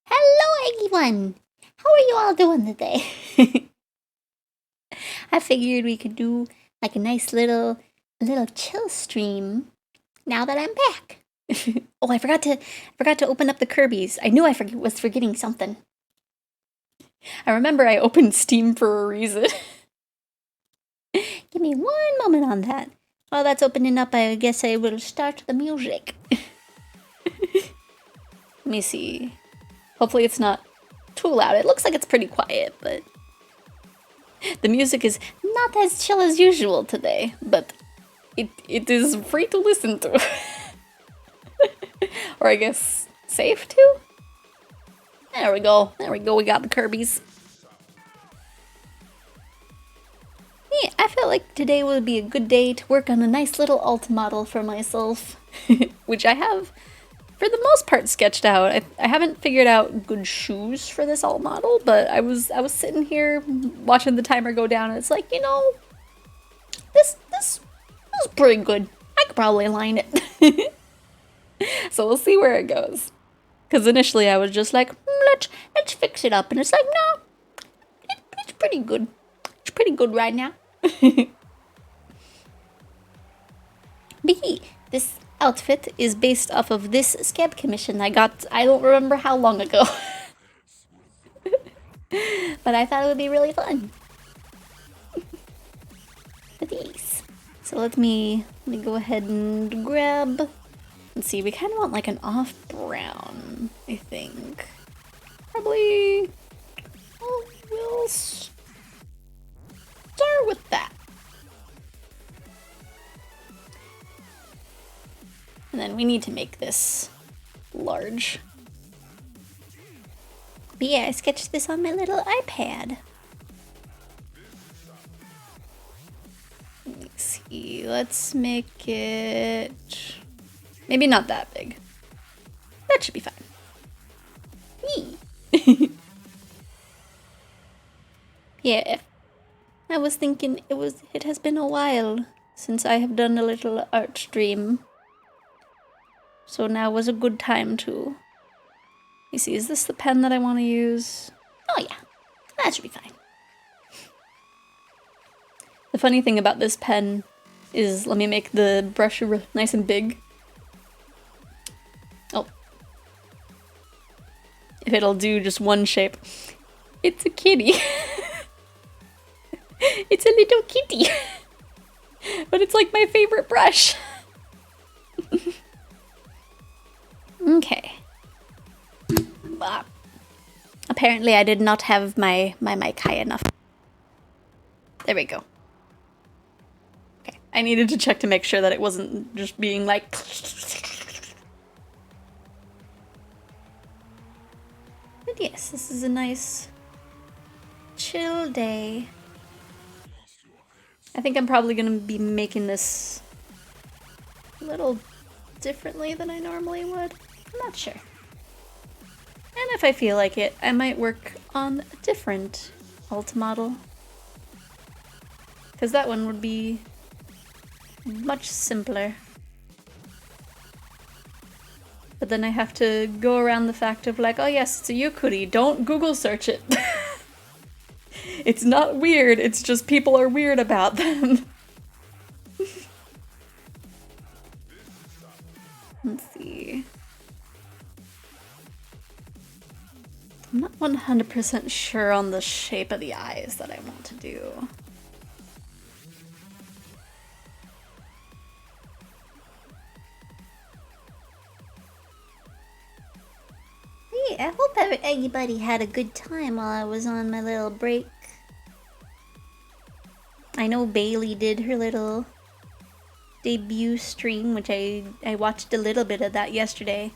Hello everyone! How are you all doing today? I figured we could do like a nice little chill stream now that I'm back. Oh, I forgot to open up the Kirby's. I knew I was forgetting something. I remember I opened Steam for a reason. Give me one moment on that. While that's opening up, I guess I will start the music. Let me see. Hopefully it's not too loud. It looks like it's pretty quiet, but the music is not as chill as usual today, but it is free to listen to. Or I guess safe to? There we go. There we go. We got the Kirby's. Yeah, I felt like today would be a good day to work on a nice little alt model for myself, which I have for the most part sketched out. I haven't figured out good shoes for this alt model, but I was sitting here watching the timer go down, and it's like, you know, this was pretty good. I could probably line it. So we'll see where it goes. Because initially I was just like, let's fix it up, and it's like, no, it's pretty good. It's pretty good right now. But this outfit is based off of this scab commission I got, I don't remember how long ago. But I thought it would be really fun. But these. So let me go ahead and grab. Let's see, we kind of want like an off brown, I think. Probably. Well, we'll start with that. And then we need to make this large. But yeah, I sketched this on my little iPad. Let's see, let's make it maybe not that big. That should be fine. Yee. Yeah, I was thinking it has been a while since I have done a little art stream. So now was a good time to. You see, is this the pen that I want to use? Oh yeah, that should be fine. The funny thing about this pen is, let me make the brush nice and big. Oh. If it'll do just one shape. It's a kitty. It's a little kitty. But it's like my favorite brush. Okay. Apparently I did not have my mic high enough. There we go. Okay, I needed to check to make sure that it wasn't just being like... But yes, this is a nice chill day. I think I'm probably gonna be making this a little differently than I normally would. I'm not sure. And if I feel like it, I might work on a different alt model. Because that one would be much simpler. But then I have to go around the fact of like, oh yes, it's a Yukuri, don't Google search it. It's not weird, it's just people are weird about them. Let's see. I'm not 100% sure on the shape of the eyes that I want to do. Yeah, I hope everybody had a good time while I was on my little break. I know Bailey did her little debut stream, which I watched a little bit of that yesterday.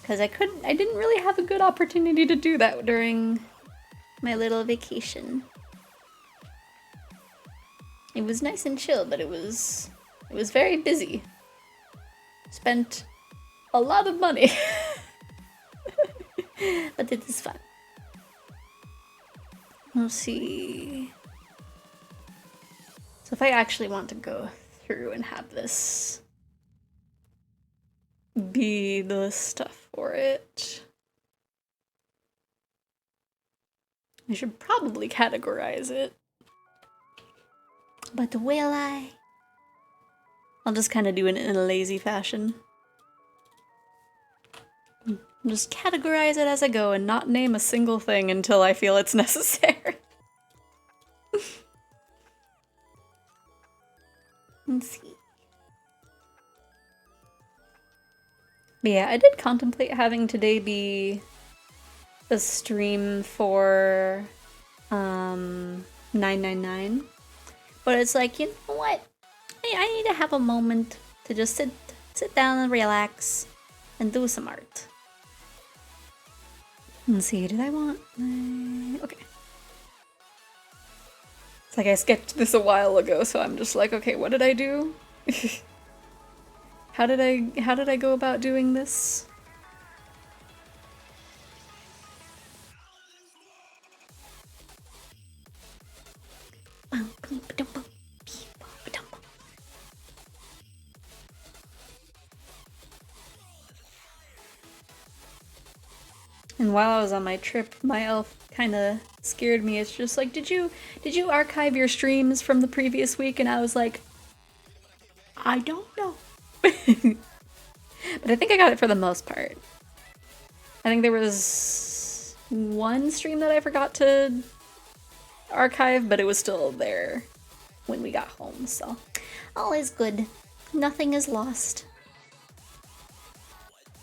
Because I didn't really have a good opportunity to do that during my little vacation. It was nice and chill, but it was very busy. Spent a lot of money. But it is fun. Let's see. So if I actually want to go through and have this be the stuff for it, I should probably categorize it. But will I? I'll just kind of do it in a lazy fashion. Just categorize it as I go and not name a single thing until I feel it's necessary. Let's see. But yeah, I did contemplate having today be a stream for 999. But it's like, you know what? I need to have a moment to just sit down and relax and do some art. Let's see, did I want... okay. It's like I sketched this a while ago, so I'm just like, okay, what did I do? How did I go about doing this? And while I was on my trip, my elf kind of scared me. It's just like, did you archive your streams from the previous week? And I was like, I don't know. But I think I got it for the most part. I think there was one stream that I forgot to archive, but it was still there when we got home, so all is good. Nothing is lost.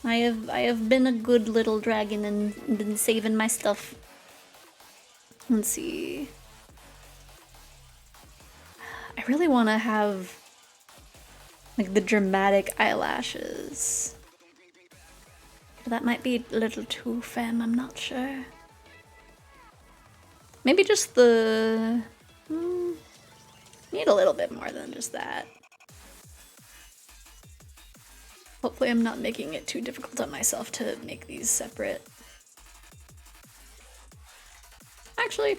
I have been a good little dragon and been saving my stuff. Let's see. I really want to have like the dramatic eyelashes. That might be a little too femme, I'm not sure. Maybe just the... need a little bit more than just that. Hopefully I'm not making it too difficult on myself to make these separate. Actually,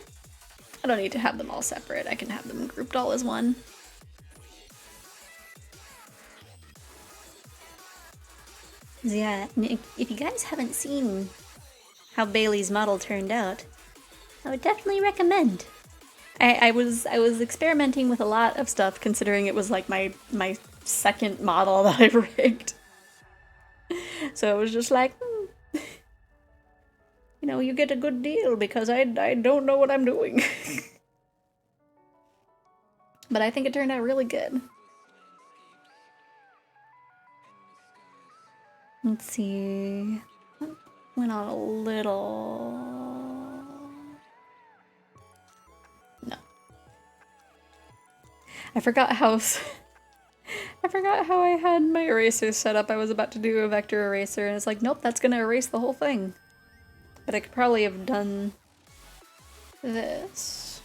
I don't need to have them all separate. I can have them grouped all as one. Yeah, if you guys haven't seen how Bailey's model turned out, I would definitely recommend. I was experimenting with a lot of stuff, considering it was like my second model that I rigged. So it was just like, you know, you get a good deal because I don't know what I'm doing. But I think it turned out really good. Let's see. Went on a little... No. I forgot how I had my erasers set up. I was about to do a vector eraser and it's like, nope, that's gonna erase the whole thing. But I could probably have done this.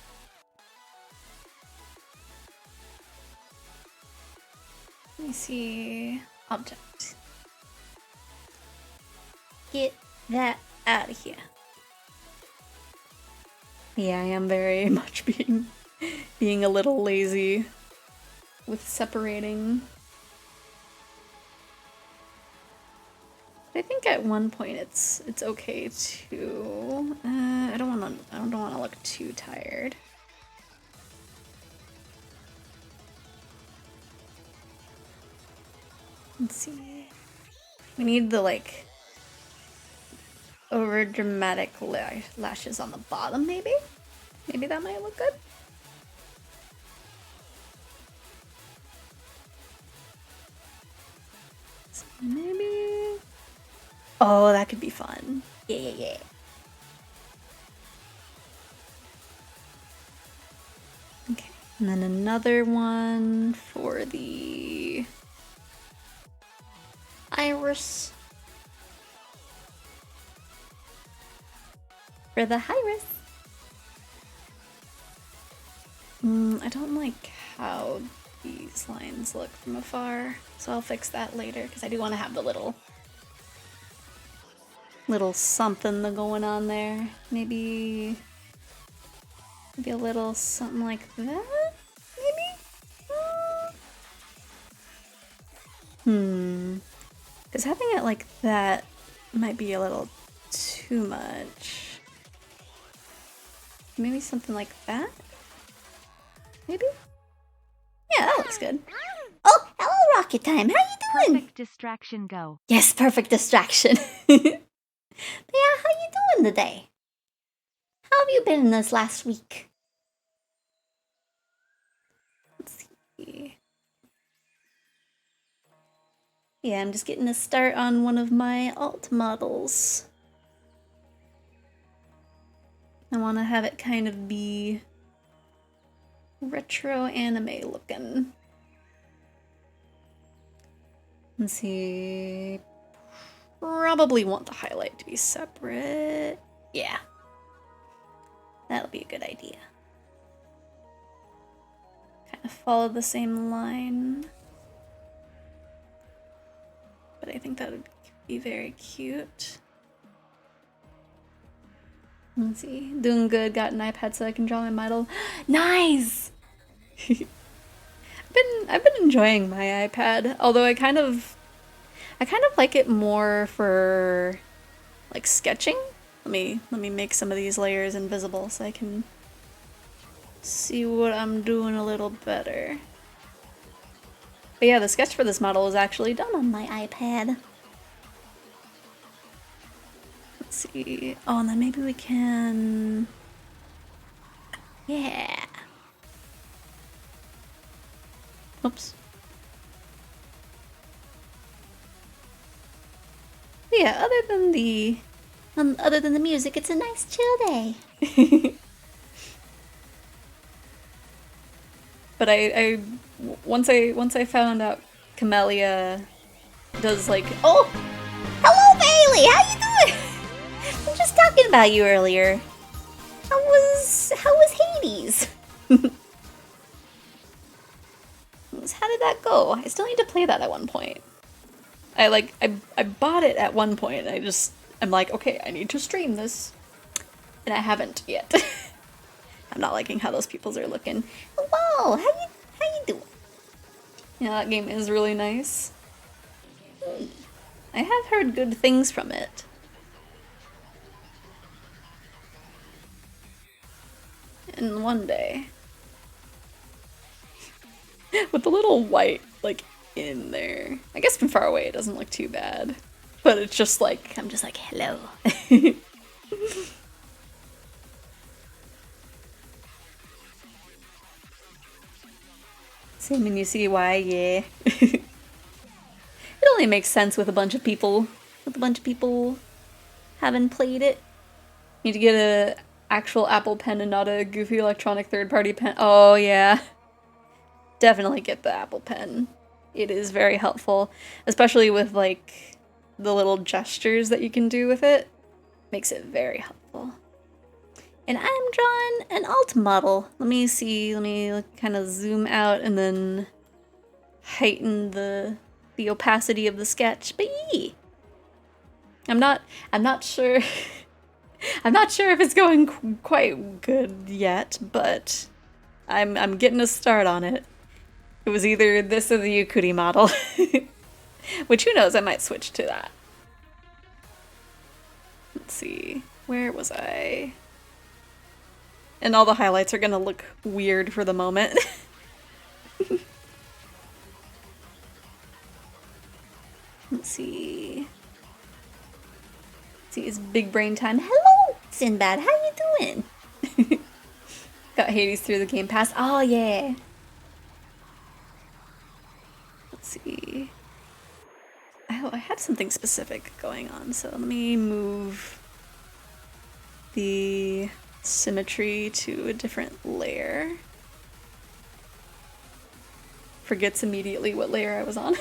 Let me see. Object. Get that out of here. Yeah, I am very much being a little lazy with separating. I think at one point it's okay to. I don't want to look too tired. Let's see. We need the like over dramatic lashes on the bottom, maybe? Maybe that might look good. So maybe... Oh, that could be fun. Yeah. Okay, and then another one for the iris. For the iris. I don't like how these lines look from afar, so I'll fix that later because I do want to have the little something going on there. Maybe a little something like that. Maybe. Because having it like that might be a little too much. Maybe something like that? Maybe? Yeah, that looks good. Oh, hello, Rocket Time. How you doing? Perfect distraction, go. Yes, perfect distraction. Yeah, how you doing today? How have you been this last week? Let's see. Yeah, I'm just getting a start on one of my alt models. I want to have it kind of be retro anime looking. Let's see. Probably want the highlight to be separate. Yeah. That'll be a good idea. Kind of follow the same line. But I think that would be very cute. Let's see. Doing good. Got an iPad so I can draw my model. Nice! I've been enjoying my iPad, although I kind of like it more for like sketching. Let me make some of these layers invisible so I can see what I'm doing a little better. But yeah, the sketch for this model is actually done on my iPad. Let's see. Oh, and then maybe we can... Yeah. Oops. But yeah, other than the music, it's a nice chill day. But once I found out Camellia does like, oh, hello Lily, how you doing? I'm just talking about you earlier. How was Hades? How did that go? I still need to play that at one point. I bought it at one point and I'm like, okay, I need to stream this. And I haven't yet. I'm not liking how those peoples are looking. Whoa, how you doing? Yeah, that game is really nice. I have heard good things from it. And one day. With the little white, like, in there. I guess from far away it doesn't look too bad. But it's just like, I'm just like, hello. Same when you see why, yeah. It only makes sense with a bunch of people. With a bunch of people having played it. Need to get a actual Apple pen and not a goofy electronic third-party pen. Oh, yeah. Definitely get the Apple pen. It is very helpful. Especially with, like, the little gestures that you can do with it. Makes it very helpful. And I'm drawing an alt model. Let me see, let me kind of zoom out and then heighten the opacity of the sketch. But yee! I'm not sure. I'm not sure if it's going quite good yet, but I'm getting a start on it. It was either this or the Yukuri model. Which, who knows, I might switch to that. Let's see, where was I? And all the highlights are gonna look weird for the moment. Let's see. Let's see, it's big brain time. Hello, Sinbad, how you doing? Got Hades through the Game Pass. Oh, yeah. Let's see. I had something specific going on, so let me move the symmetry to a different layer. Forgets immediately what layer I was on.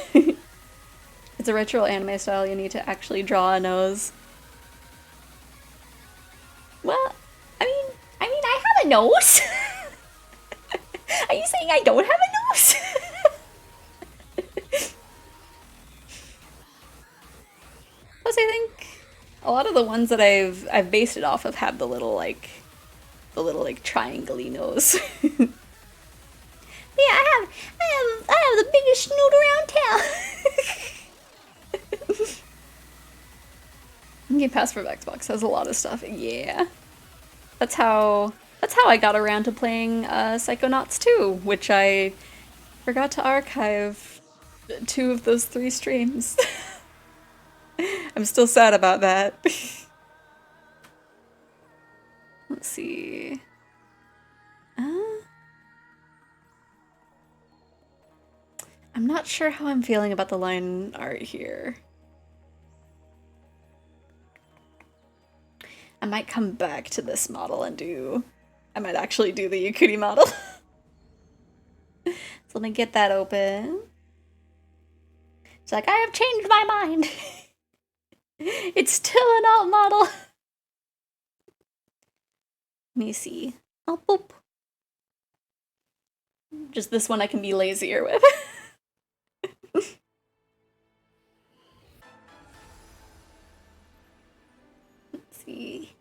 It's a retro anime style, you need to actually draw a nose. Well, I mean I have a nose. Are you saying I don't have a nose? Plus, I think a lot of the ones that I've based it off of have the little like triangle-y nose. Yeah, I have the biggest snoot around town. Game Pass for Xbox has a lot of stuff. Yeah, that's how I got around to playing Psychonauts 2, which I forgot to archive 2 of those 3 streams. I'm still sad about that. Let's see. I'm not sure how I'm feeling about the line art here. I might come back to this model and I might actually do the Yukuri model. So let me get that open. It's like, I have changed my mind. It's still an alt model. Let me see. Oh, boop. Just this one I can be lazier with. Let's see.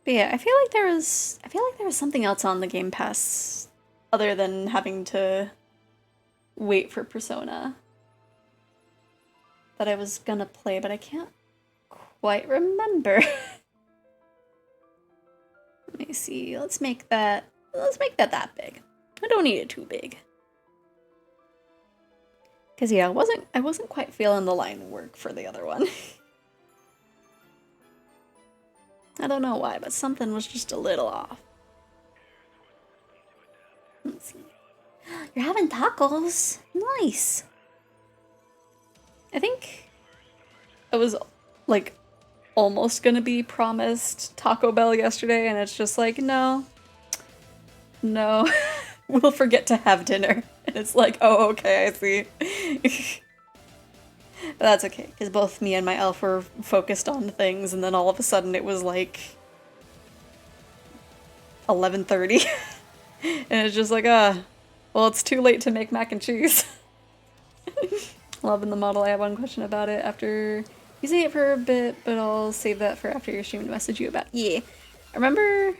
But yeah, I feel like there was something else on the Game Pass other than having to wait for Persona that I was gonna play, but I can't quite remember. Let me see. Let's make that that big. I don't need it too big. Cause yeah, I wasn't quite feeling the line work for the other one. I don't know why, but something was just a little off. Let's see. You're having tacos. Nice. I think I was like almost gonna be promised Taco Bell yesterday, and it's just like, no, we'll forget to have dinner. And it's like, oh, okay, I see. But that's okay, because both me and my elf were focused on things, and then all of a sudden it was like 11:30. And it's just like, well, it's too late to make mac and cheese. Loving the model. I have one question about it after using it for a bit, but I'll save that for after your stream to message you about. Yeah. I remember,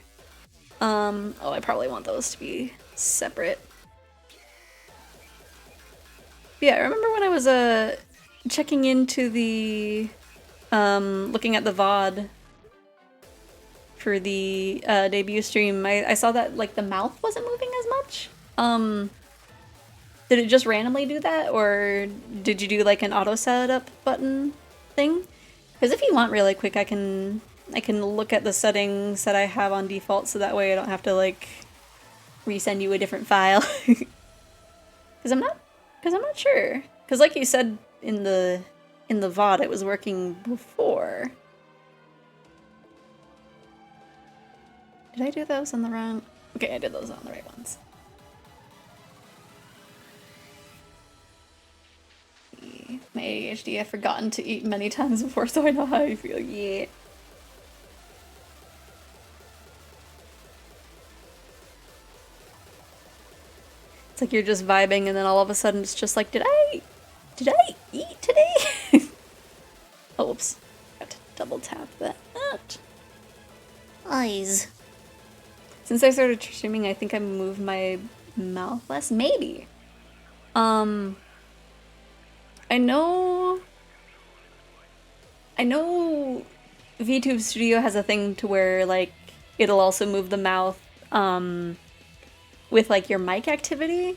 oh, I probably want those to be separate. Yeah, I remember when I was, checking into the, looking at the VOD for the debut stream, I saw that like the mouth wasn't moving as much. Did it just randomly do that, or did you do like an auto setup button thing? Because if you want really quick, I can look at the settings that I have on default, so that way I don't have to like resend you a different file. Because I'm not sure. Because like you said in the VOD, it was working before. Did I do those on the wrong? Okay, I did those on the right ones. My ADHD, I've forgotten to eat many times before, so I know how you feel. Yeah. It's like you're just vibing, and then all of a sudden it's just like, did I eat today? Oh, oops. Got to double tap that. Eyes. Since I started streaming, I think I moved my mouth less. Maybe. I know VTube Studio has a thing to where like it'll also move the mouth with like your mic activity,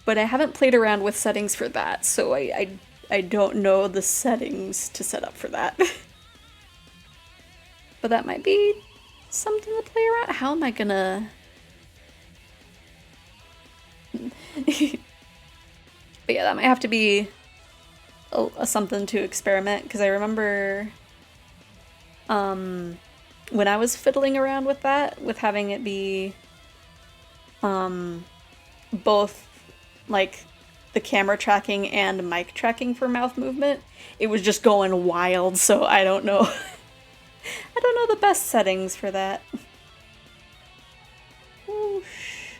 but I haven't played around with settings for that, so I don't know the settings to set up for that. But that might be something to play around. How am I gonna? But yeah, that might have to be something to experiment, because I remember when I was fiddling around with that, with having it be both like the camera tracking and mic tracking for mouth movement, it was just going wild, so I don't know. I don't know the best settings for that. Whoosh.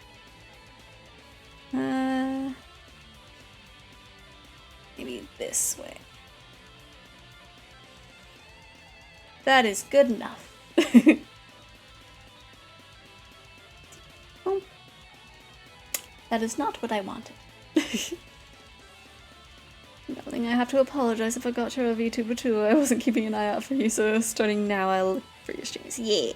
Maybe this way. That is good enough. Oh. That is not what I wanted. Darling, I have to apologize if I got your VTuber too. I wasn't keeping an eye out for you, so starting now I'll look for your streams. Yeah.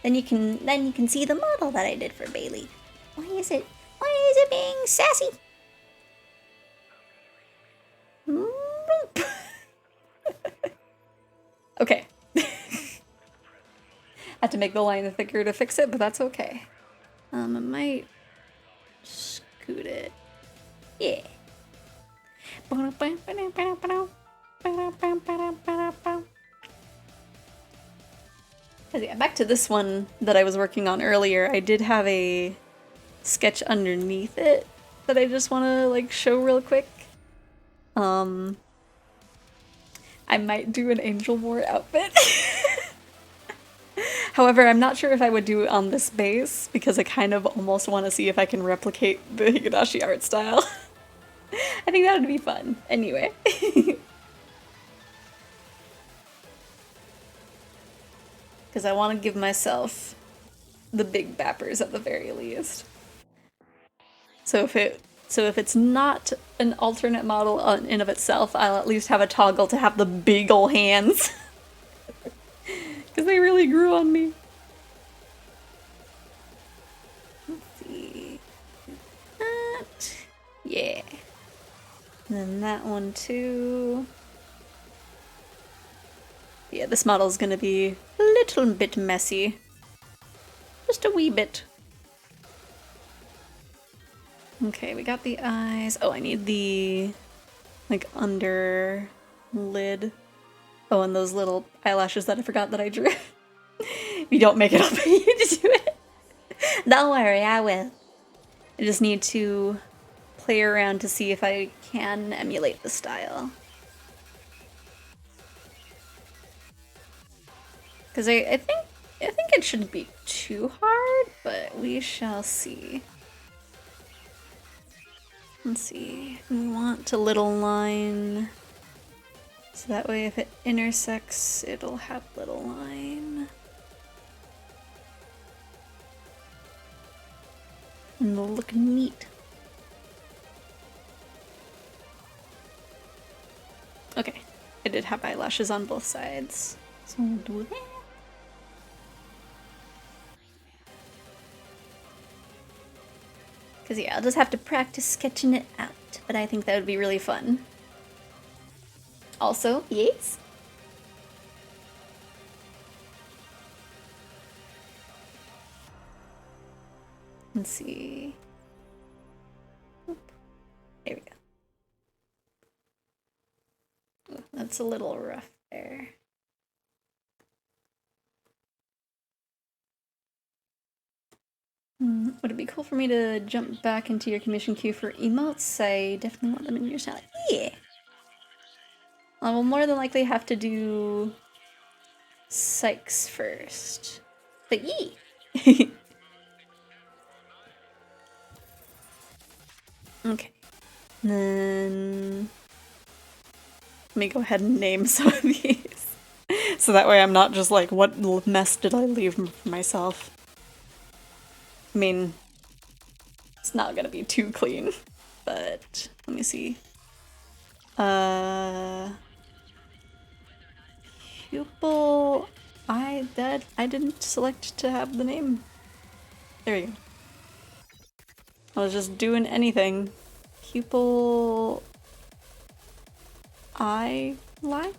Then you can see the model that I did for Bailey. Why is it being sassy? Okay. Had to make the line thicker to fix it, but that's okay. I might scoot it. Yeah. Yeah, back to this one that I was working on earlier. I did have a sketch underneath it that I just want to like show real quick. I might do an Angel War outfit. However, I'm not sure if I would do it on this base, because I kind of almost want to see if I can replicate the Higurashi art style. I think that would be fun. Anyway. Because I want to give myself the big bappers at the very least. So if it's not an alternate model in of itself, I'll at least have a toggle to have the big ol' hands. Because they really grew on me. Let's see. That. Yeah. And then that one too. Yeah, this model's gonna be a little bit messy. Just a wee bit. Okay, we got the eyes. Oh, I need the, like, under lid. Oh, and those little eyelashes that I forgot that I drew. If you don't make it, I'll pay you to do it. Don't worry, I will. I just need to play around to see if I can emulate the style. Because I think it shouldn't be too hard, but we shall see. Let's see. We want to little line, so that way if it intersects, it'll have little line. And it'll look neat. Okay, I did have eyelashes on both sides, so we'll do that. Because yeah, I'll just have to practice sketching it out, but I think that would be really fun. Also, yes? Let's see. Oop. There we go. Ooh, that's a little rough there. Would it be cool for me to jump back into your commission queue for emotes? I definitely want them in your style. Yeah! I will more than likely have to do Sykes first. But yee! Okay. Then let me go ahead and name some of these. So that way I'm not just like, what mess did I leave for myself? I mean, it's not gonna be too clean, but let me see. Pupil, I didn't select to have the name. There you go. I was just doing anything. Pupil eye line?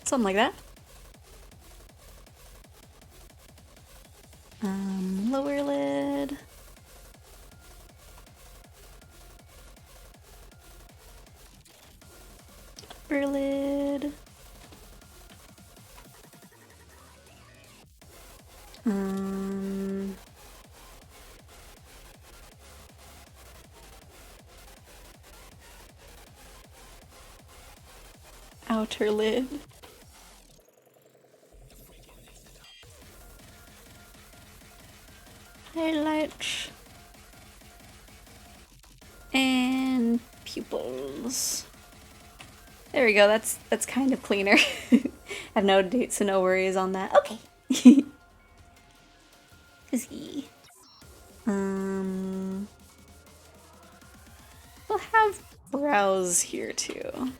Something like that. Lower lid. Upper lid. Outer lid. Highlight. And pupils. There we go, that's kind of cleaner. I have no dates, so no worries on that. Okay. We'll have brows here too.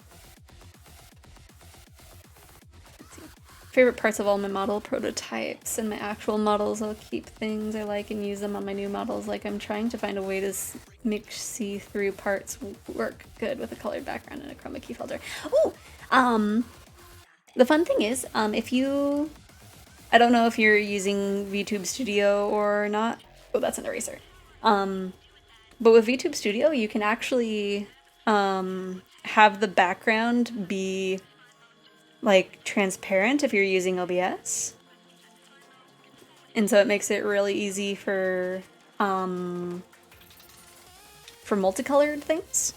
Favorite parts of all my model prototypes and my actual models. I'll keep things I like and use them on my new models. Like I'm trying to find a way to make see-through parts work good with a colored background and a chroma key filter. Ooh, the fun thing is, if you, I don't know if you're using VTube Studio or not. Oh, that's an eraser. But with VTube Studio, you can actually have the background be like transparent if you're using OBS. And so it makes it really easy for multicolored things.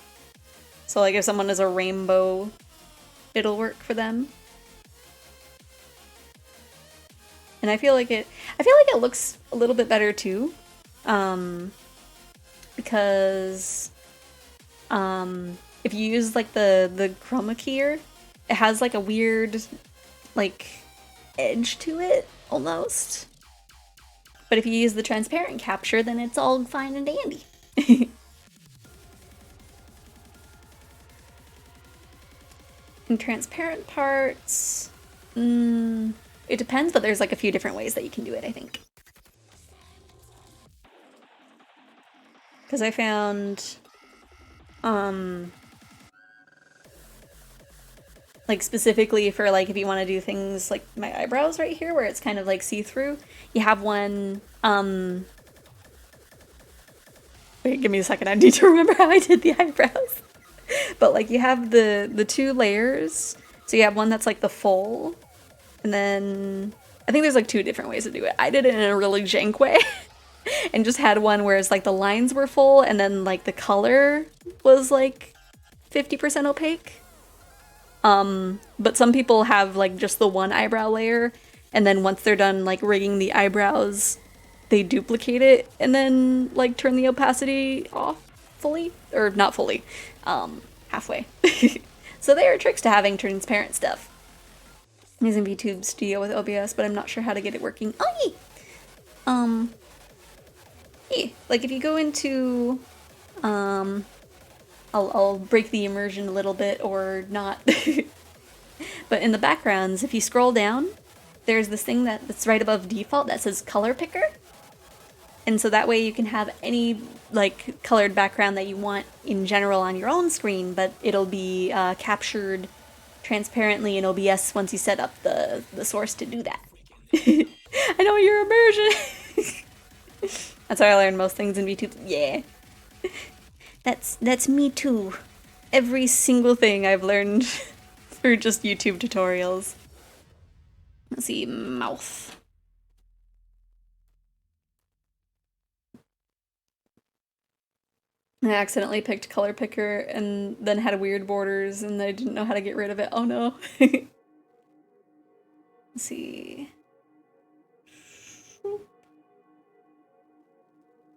So like if someone is a rainbow, it'll work for them. And I feel like it looks a little bit better too. Because if you use like the chroma keyer, it has like a weird like edge to it almost. But if you use the transparent capture, then it's all fine and dandy. And transparent parts, it depends, but there's like a few different ways that you can do it, I think. Because I found, like specifically for like if you want to do things like my eyebrows right here where it's kind of like see-through, you have one, wait, give me a second, I need to remember how I did the eyebrows. But like you have the two layers, so you have one that's like the full, and then I think there's like two different ways to do it. I did it in a really jank way. And just had one where it's like the lines were full and then like the color was like 50% opaque. But some people have like just the one eyebrow layer And then once they're done like rigging the eyebrows, they duplicate it and then like turn the opacity off fully, or not fully, halfway. So there are tricks to having transparent stuff. I'm using VTube Studio with OBS, but I'm not sure how to get it working. Oh, yeah. Like if you go into, I'll break the immersion a little bit or not. But in the backgrounds, if you scroll down, there's this thing that's right above default that says color picker. And so that way you can have any like colored background that you want in general on your own screen, but it'll be captured transparently in OBS once you set up the source to do that. I know your immersion. That's how I learned most things in VTube. Yeah. That's me too. Every single thing I've learned through just YouTube tutorials. Let's see, mouth. I accidentally picked color picker and then had weird borders and I didn't know how to get rid of it. Oh no. Let's see.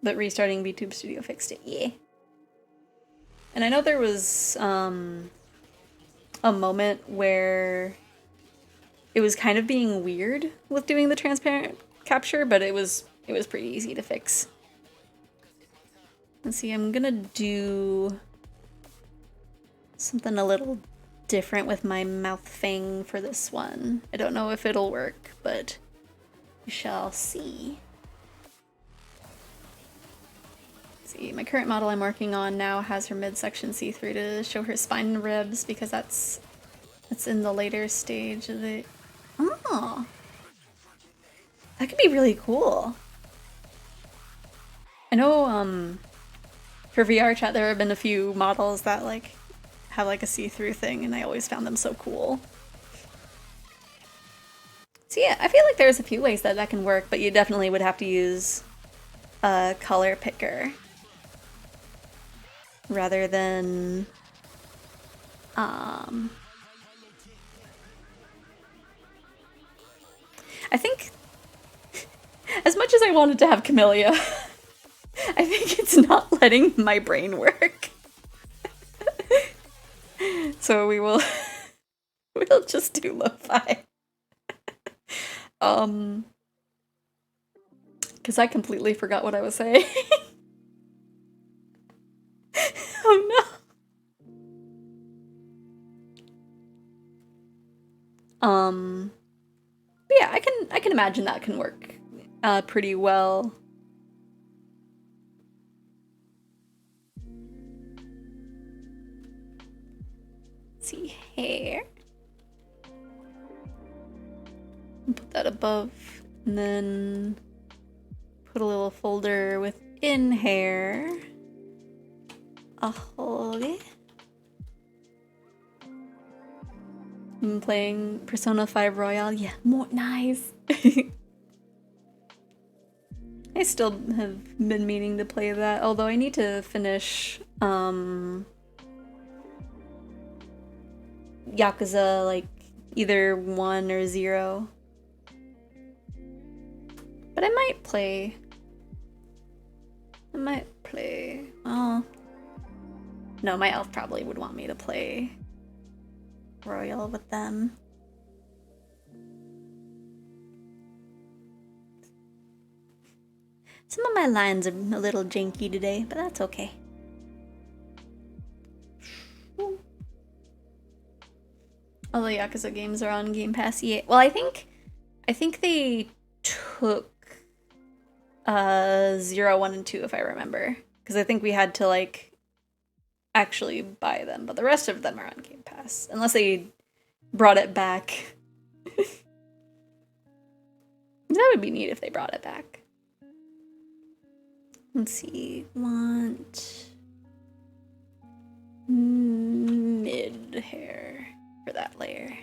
But restarting VTube Studio fixed it, yeah. And I know there was a moment where it was kind of being weird with doing the transparent capture, but it was pretty easy to fix. Let's see, I'm gonna do something a little different with my mouth thing for this one. I don't know if it'll work, but we shall see. Let's see, my current model I'm working on now has her midsection see-through to show her spine and ribs because that's in the later stage of it. Oh, that could be really cool. I know, for VR chat, there have been a few models that like have like a see-through thing, and I always found them so cool. So yeah, I feel like there's a few ways that can work, but you definitely would have to use a color picker rather than I think as much as I wanted to have Camellia, I think it's not letting my brain work. So we'll just do lo-fi. Because I completely forgot what I was saying. Oh no. But yeah, I can imagine that can work pretty well. Let's see, hair. Put that above, and then put a little folder within hair. Okay. I'm playing Persona 5 Royale. Yeah, more nice. I still have been meaning to play that, although I need to finish Yakuza, like either 1 or 0. But I might play. Oh. No, my elf probably would want me to play Royal with them. Some of my lines are a little janky today, but that's okay. All the Yakuza games are on Game Pass. Yeah. Well, I think they took 0, 1, and 2 if I remember, because I think we had to like actually buy them, but the rest of them are on Game Pass unless they brought it back. That would be neat if they brought it back. Let's see, want mid hair for that layer.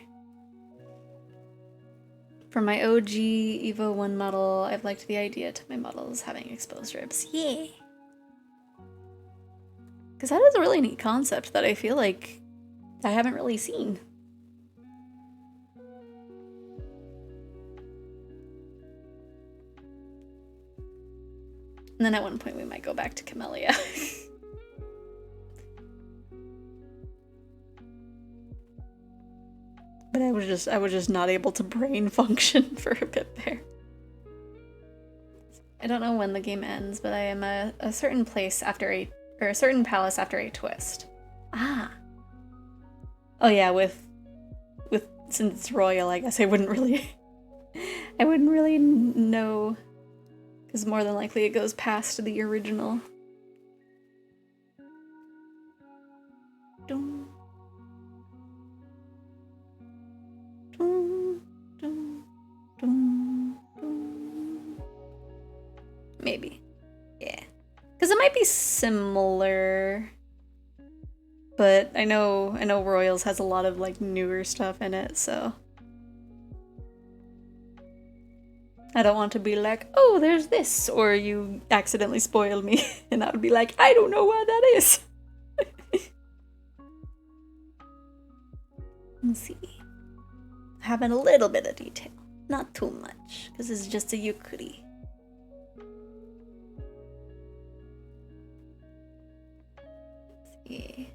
For my OG Evo 1 model, I've liked the idea to my models having exposed ribs. Yeah! Because that is a really neat concept that I feel like I haven't really seen. And then at one point we might go back to Camellia. But I was just not able to brain function for a bit there. I don't know when the game ends, but I am a certain place after a certain palace after a twist. Ah. Oh yeah, since it's royal, I guess I wouldn't really know, because more than likely it goes past the original. Dun, dun, dun, dun, dun. Maybe, yeah, because it might be similar. But I know Royals has a lot of like newer stuff in it, so I don't want to be like, oh, there's this, or you accidentally spoil me, and I would be like, I don't know what that is. Let's see. Having a little bit of detail, not too much, because it's just a Yukuri. Let's see.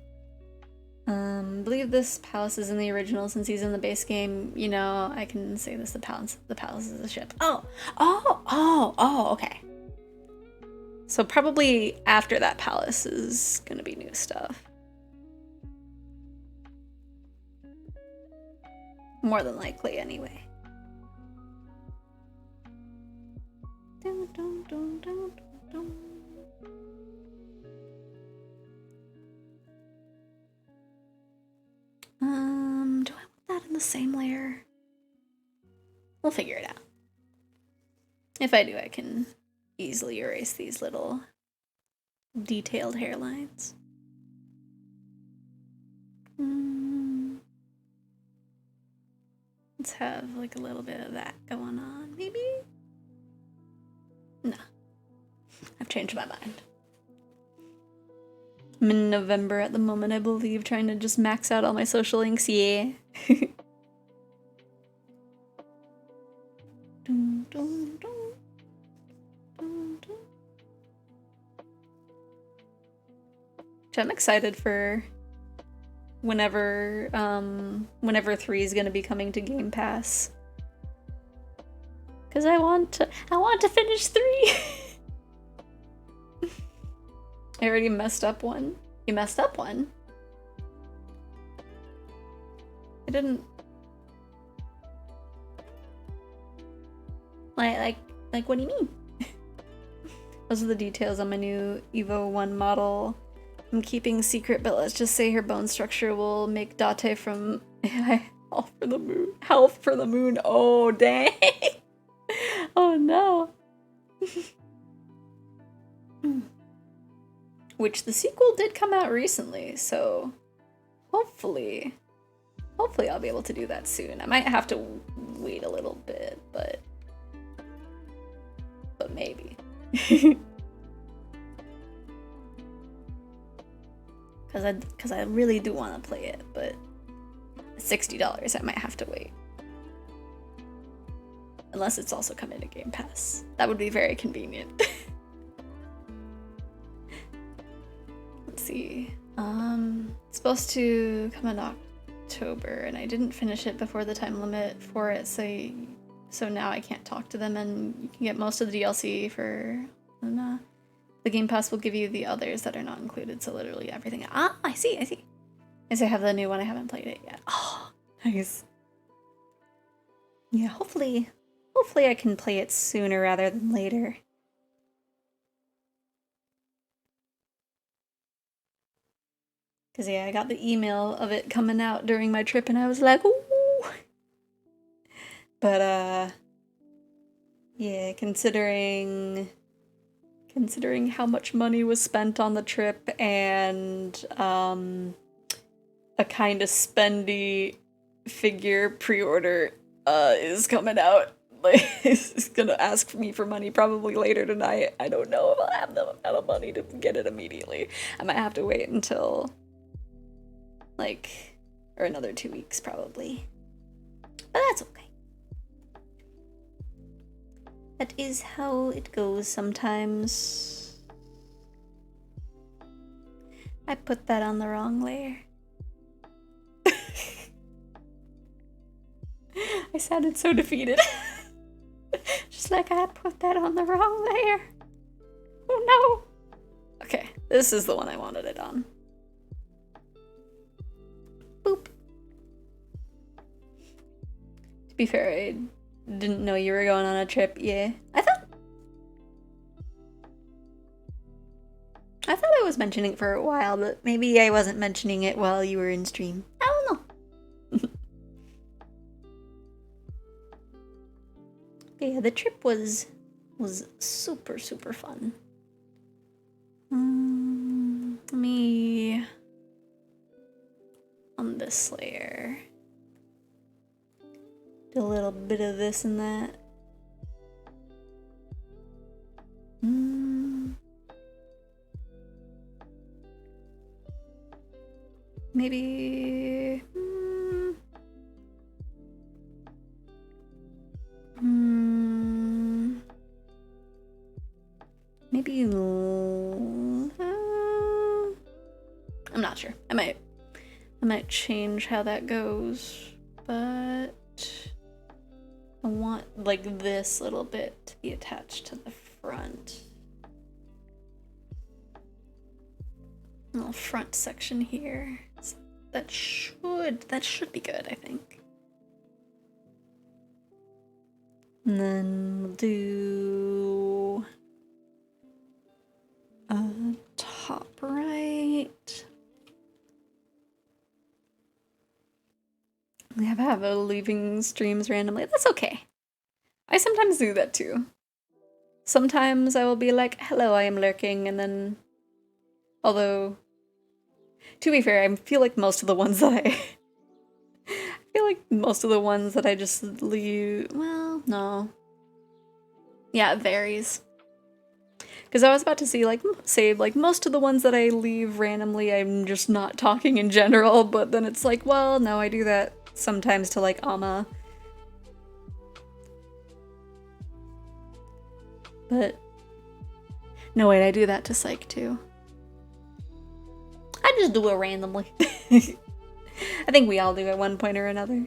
Believe this palace is in the original since he's in the base game. You know, I can say this, the palace is a ship. Oh, okay. So probably after that palace is gonna be new stuff. More than likely, anyway. Dun, dun, dun, dun, dun. Do I want that in the same layer? We'll figure it out. If I do, I can easily erase these little detailed hairlines. Let's have like a little bit of that going on, maybe? No. I've changed my mind. I'm in November at the moment, I believe, trying to just max out all my social links, yeah. Dun, dun, dun. Dun, dun. Which I'm excited for whenever 3 is gonna be coming to Game Pass. Cause I want to finish 3. I already messed up one. You messed up one? I didn't... Like, what do you mean? Those are the details on my new Evo 1 model. I'm keeping secret, but let's just say her bone structure will make Date from Health for the Moon. Oh, dang! Oh, no. Which the sequel did come out recently, so hopefully I'll be able to do that soon. I might have to wait a little bit, but maybe. Cause I really do want to play it, but $60, I might have to wait. Unless it's also coming to Game Pass. That would be very convenient. Let's see. It's supposed to come in October, and I didn't finish it before the time limit for it, so now I can't talk to them, and you can get most of the DLC for... the Game Pass will give you the others that are not included, so literally everything. Ah, I see. I have the new one, I haven't played it yet. Oh, nice. Yeah, hopefully I can play it sooner rather than later. Because, yeah, I got the email of it coming out during my trip, and I was like, ooh! But, yeah, considering how much money was spent on the trip and, a kind of spendy figure pre-order, is coming out. Like, it's gonna ask me for money probably later tonight. I don't know if I'll have the amount of money to get it immediately. I might have to wait until... or another 2 weeks, probably. But that's okay. That is how it goes sometimes. I put that on the wrong layer. I sounded so defeated. Just like I put that on the wrong layer. Oh no! Okay, this is the one I wanted it on. Boop. To be fair, I didn't know you were going on a trip. Yeah. I thought I was mentioning it for a while, but maybe I wasn't mentioning it while you were in stream. I don't know. But yeah, the trip was super fun. Let me on this layer do a little bit of this and that. Maybe maybe I'm not sure. I might change how that goes, but I want like this little bit to be attached to the front. Little front section here. So that should be good, I think. And then we'll do top right. I have a leaving streams randomly. That's okay. I sometimes do that too. Sometimes I will be like, hello, I am lurking, and then, although, to be fair, I feel like most of the ones that I just leave, well, no. Yeah, it varies. Because I was about to say like most of the ones that I leave randomly, I'm just not talking in general, but then it's like, well, no, I do that sometimes to like Amma. But no, wait, I do that to Psych too. I just do it randomly. I think we all do at one point or another.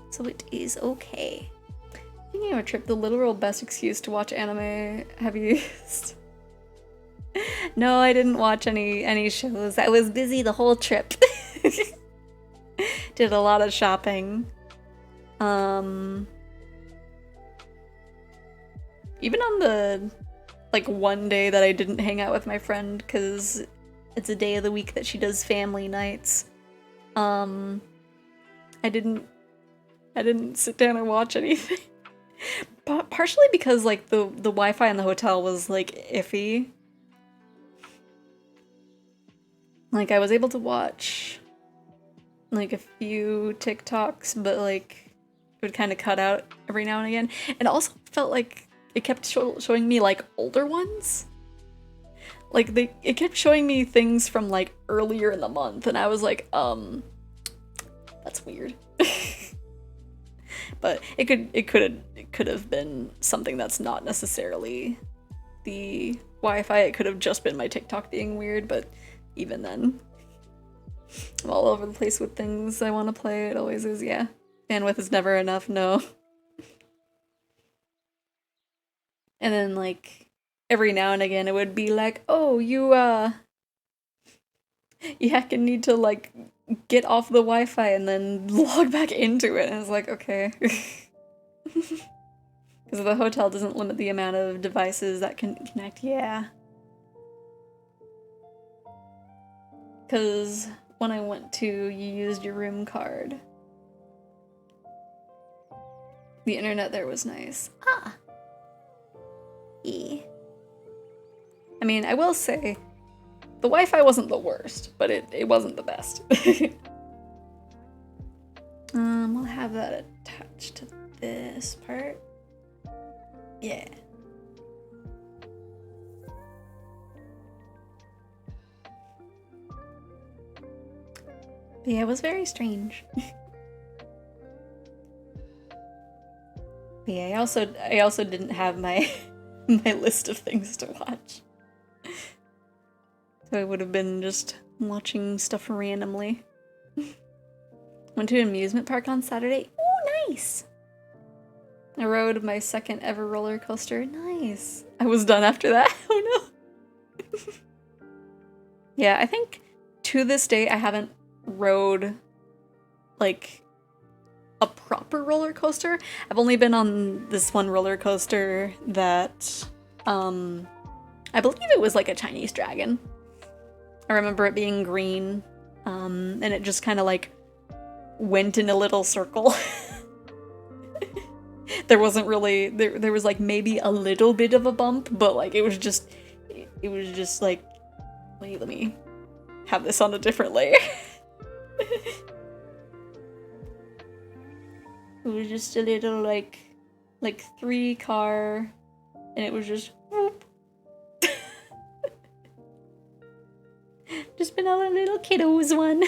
So it is okay. Thinking of a trip, the literal best excuse to watch anime have you used? No, I didn't watch any shows. I was busy the whole trip. Did a lot of shopping. Even on the like one day that I didn't hang out with my friend because it's a day of the week that she does family nights. I didn't sit down and watch anything. But partially because like the Wi-Fi in the hotel was like iffy. Like I was able to watch like a few TikToks, but like it would kind of cut out every now and again. And also felt like it kept showing me like older ones. Like it kept showing me things from like earlier in the month, and I was like, that's weird. But it could have been something that's not necessarily the Wi-Fi. It could have just been my TikTok being weird, but even then, I'm all over the place with things I want to play. It always is, yeah. Bandwidth is never enough, no. And then like every now and again it would be like, oh, you heckin' need to like get off the Wi-Fi and then log back into it. And I was like, okay. Because the hotel doesn't limit the amount of devices that can connect, yeah. Because when I went to, you used your room card. The internet there was nice. Ah. E. I mean, I will say, the Wi-Fi wasn't the worst, but it wasn't the best. We'll have that attached to this part. Yeah. But yeah, it was very strange. But yeah, I also didn't have my my list of things to watch. So I would have been just watching stuff randomly. Went to an amusement park on Saturday. Oh, nice! I rode my second ever roller coaster. Nice. I was done after that. Oh no. Yeah, I think to this day I haven't rode like a proper roller coaster. I've only been on this one roller coaster that I believe it was like a Chinese dragon. I remember it being green, and it just kind of like went in a little circle. There wasn't really there was like maybe a little bit of a bump, but like it was just like, wait, let me have this on a different layer. It was just a little like 3-car, and it was just whoop. Just been all the little kiddos one.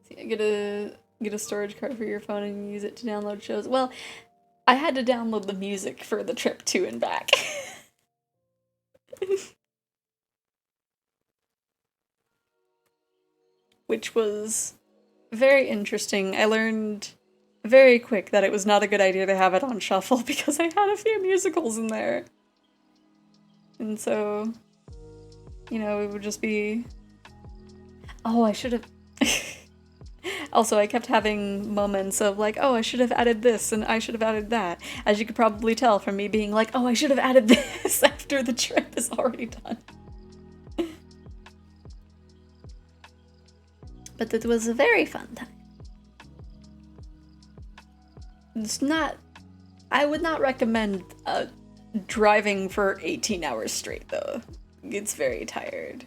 See, get a storage card for your phone and use it to download shows. Well, I had to download the music for the trip to and back. Which was very interesting. I learned very quick that it was not a good idea to have it on shuffle because I had a few musicals in there. And so, you know, it would just be... Oh, I should have... Also, I kept having moments of like, oh, I should have added this and I should have added that. As you could probably tell from me being like, oh, I should have added this after the trip is already done. But it was a very fun time. It's not... I would not recommend driving for 18 hours straight, though. It's very tired.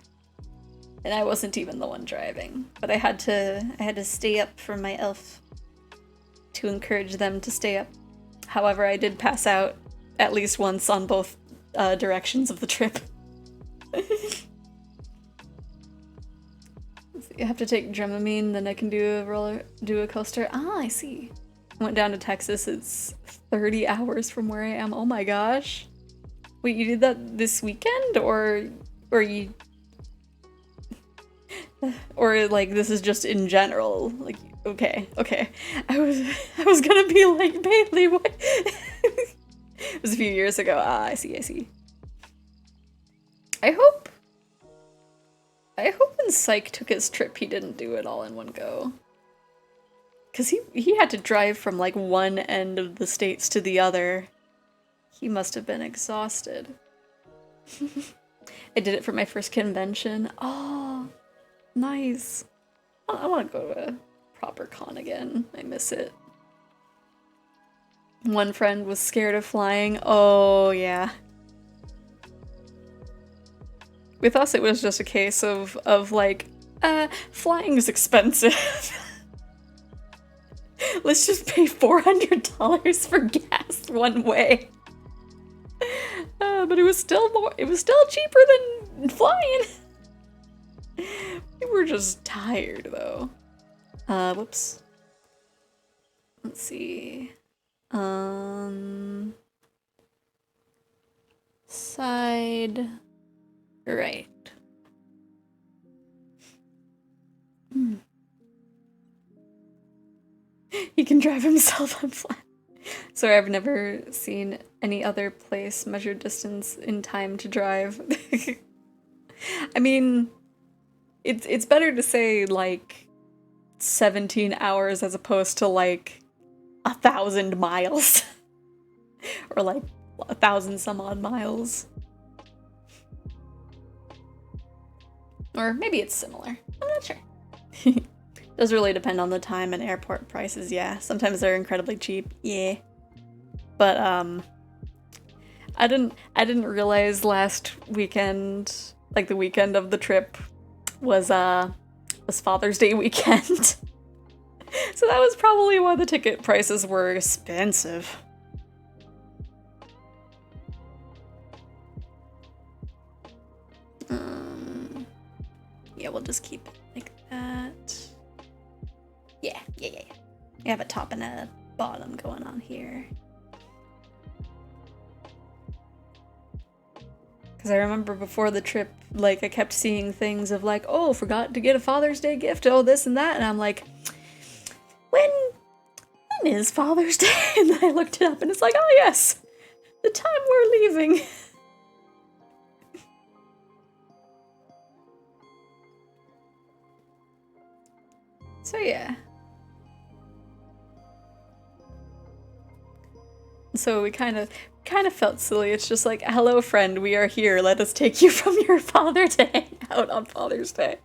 And I wasn't even the one driving. But I had to stay up for my elf to encourage them to stay up. However, I did pass out at least once on both directions of the trip. You have to take Dramamine, then I can do a coaster. Ah, I see. I went down to Texas. It's 30 hours from where I am. Oh my gosh. Wait, you did that this weekend, or you, or like this is just in general? Like, okay. I was gonna be like, Bailey, what? It was a few years ago. Ah, I see. I hope when Psych took his trip, he didn't do it all in one go. Because he had to drive from like one end of the states to the other. He must have been exhausted. I did it for my first convention. Oh, nice. I want to go to a proper con again. I miss it. One friend was scared of flying. Oh, yeah. With us, it was just a case of like, flying's expensive. Let's just pay $400 for gas one way. But it was still cheaper than flying. We were just tired, though. Whoops. Let's see. Side right. He can drive himself on flat. Sorry, I've never seen any other place measure distance in time to drive. I mean, it's better to say like 17 hours as opposed to like 1,000 miles. Or like 1,000 some odd miles. Or maybe it's similar. I'm not sure. Does really depend on the time and airport prices, yeah. Sometimes they're incredibly cheap, yeah. But I didn't realize last weekend, like the weekend of the trip, was Father's Day weekend. So that was probably why the ticket prices were expensive. Yeah, we'll just keep it like that. Yeah. We have a top and a bottom going on here. Because I remember before the trip, like, I kept seeing things of like, oh, forgot to get a Father's Day gift, oh, this and that, and I'm like, when is Father's Day? And then I looked it up and it's like, oh yes, the time we're leaving. So yeah. So we kind of felt silly. It's just like, hello friend, we are here. Let us take you from your father to hang out on Father's Day.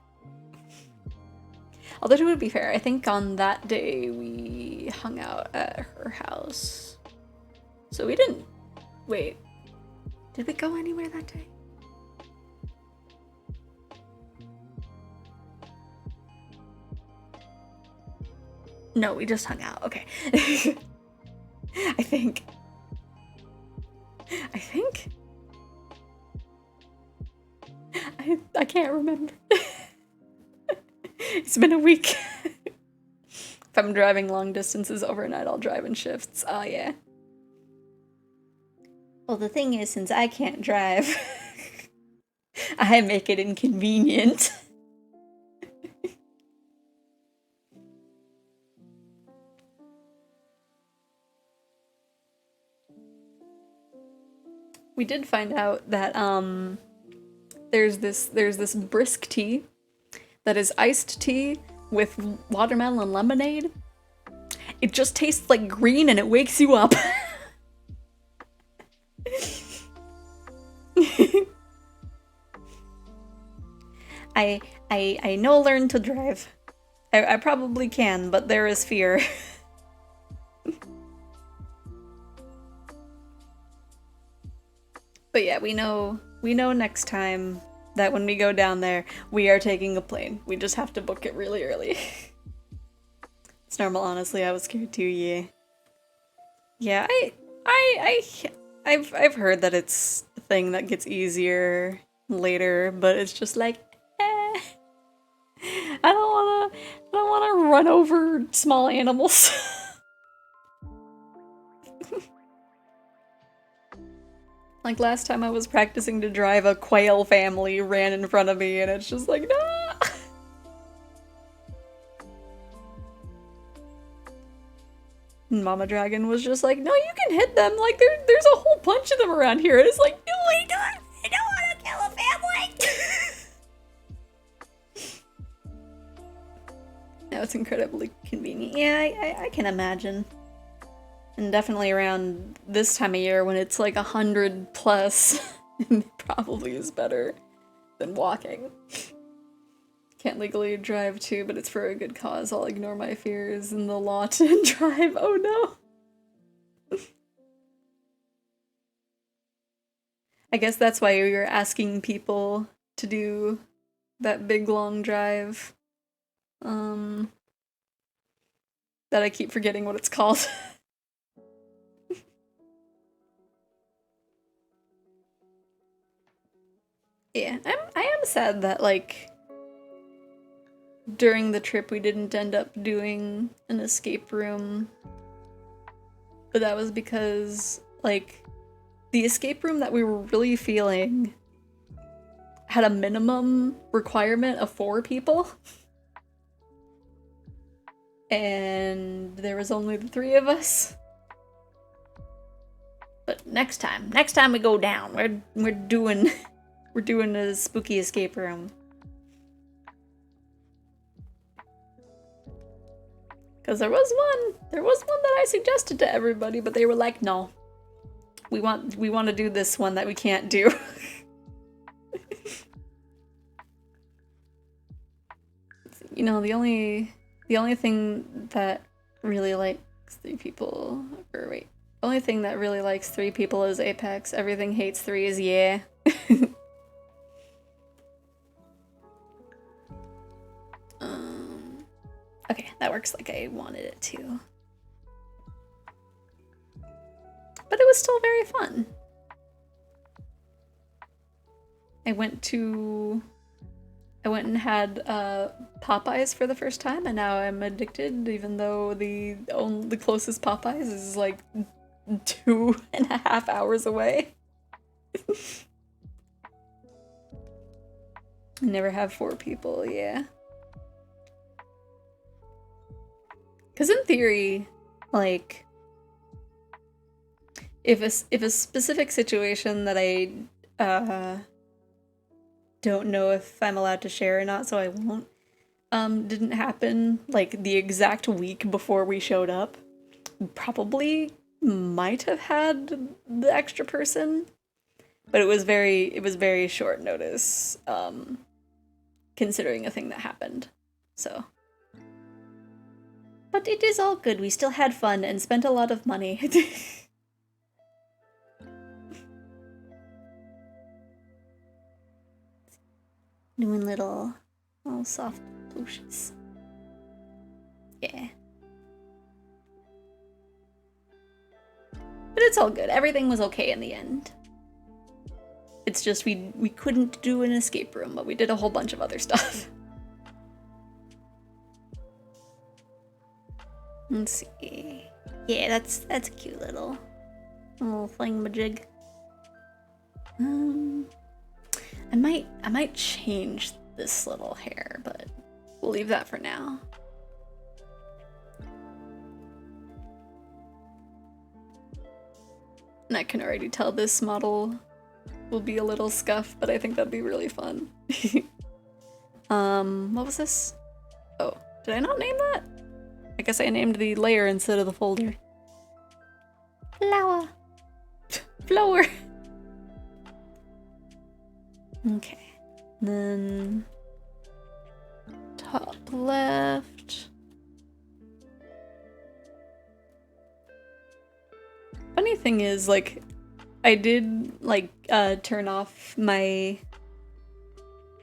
Although to be fair, I think on that day we hung out at her house. So we didn't... Wait. Did we go anywhere that day? No, we just hung out. Okay. I think. I can't remember. It's been a week. If I'm driving long distances overnight, I'll drive in shifts. Oh, yeah. Well, the thing is, since I can't drive, I make it inconvenient. We did find out that there's this brisk tea that is iced tea with watermelon lemonade. It just tastes like green and it wakes you up. I know learn to drive. I probably can, but there is fear. But yeah, we know next time that when we go down there, we are taking a plane. We just have to book it really early. It's normal, honestly. I was scared too, yeah. Yeah, I've heard that it's a thing that gets easier later, but it's just like, I don't wanna run over small animals. Like last time I was practicing to drive, a quail family ran in front of me and it's just like, no! Mama Dragon was just like, no, you can hit them, like there's a whole bunch of them around here. And it's like, no, I don't want to kill a family! Now it's incredibly convenient. Yeah, I can imagine. And definitely around this time of year when it's like 100 plus, it probably is better than walking. Can't legally drive too, but it's for a good cause. I'll ignore my fears in the lot and drive. Oh no! I guess that's why we were asking people to do that big long drive. That I keep forgetting what it's called. Yeah, I am sad that, like, during the trip we didn't end up doing an escape room. But that was because, like, the escape room that we were really feeling had a minimum requirement of 4 people. And there was only the 3 of us. But next time we go down, we're doing a spooky escape room. Because there was one that I suggested to everybody, but they were like, no. We want to do this one that we can't do. You know, the only thing that really likes 3 people, or wait, the only thing that really likes 3 people is Apex. Everything hates 3 is yeah. Okay, that works like I wanted it to. But it was still very fun. I I went and had Popeyes for the first time, and now I'm addicted, even though the closest Popeyes is like 2.5 hours away. Never have 4 people, yeah. Because in theory, like, if a specific situation that I don't know if I'm allowed to share or not, so I won't, didn't happen like the exact week before we showed up, probably might have had the extra person, but it was very short notice, considering a thing that happened. So, but it is all good. We still had fun and spent a lot of money. Doing little soft plushies. Yeah. But it's all good. Everything was okay in the end. It's just we couldn't do an escape room, but we did a whole bunch of other stuff. Let's see. Yeah, that's a cute little thingamajig. I might change this little hair, but we'll leave that for now. And I can already tell this model will be a little scuffed, but I think that'd be really fun. What was this? Oh, did I not name that? I guess I named the layer instead of the folder. Flower. Flower. Okay. Then top left. Funny thing is, like, I did like turn off my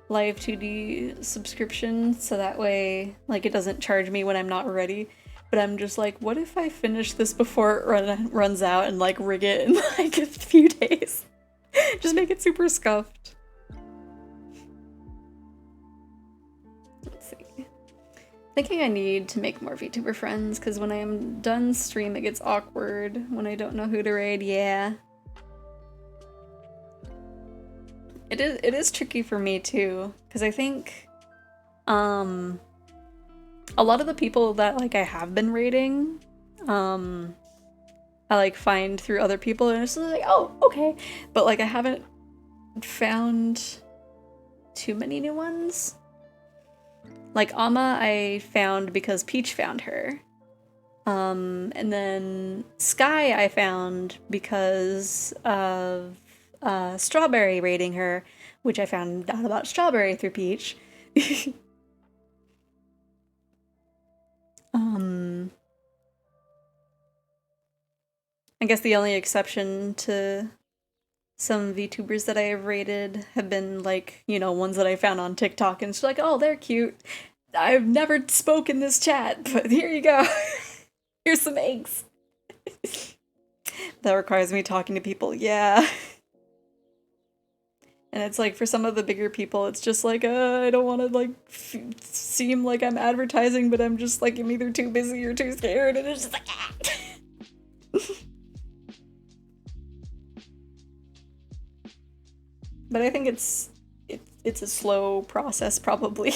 Live 2D subscription so that way like it doesn't charge me when I'm not ready. But I'm just like, what if I finish this before it runs out and like rig it in like a few days? Just make it super scuffed. Let's see. Thinking I need to make more VTuber friends because when I am done stream it gets awkward when I don't know who to raid. Yeah. It is tricky for me too, because I think a lot of the people that like I have been raiding, I like find through other people and it's like, oh, okay. But like I haven't found too many new ones. Like Amma I found because Peach found her. And then Sky I found because of Strawberry raiding her, which I found out about Strawberry through Peach. I guess the only exception to some VTubers that I have raided have been like, you know, ones that I found on TikTok and it's like, oh, they're cute. I've never spoken this chat, but here you go. Here's some eggs. That requires me talking to people, yeah. And it's like, for some of the bigger people, it's just like, I don't want to, like, seem like I'm advertising, but I'm just, like, I'm either too busy or too scared, and it's just like, ah! But I think it's a slow process, probably.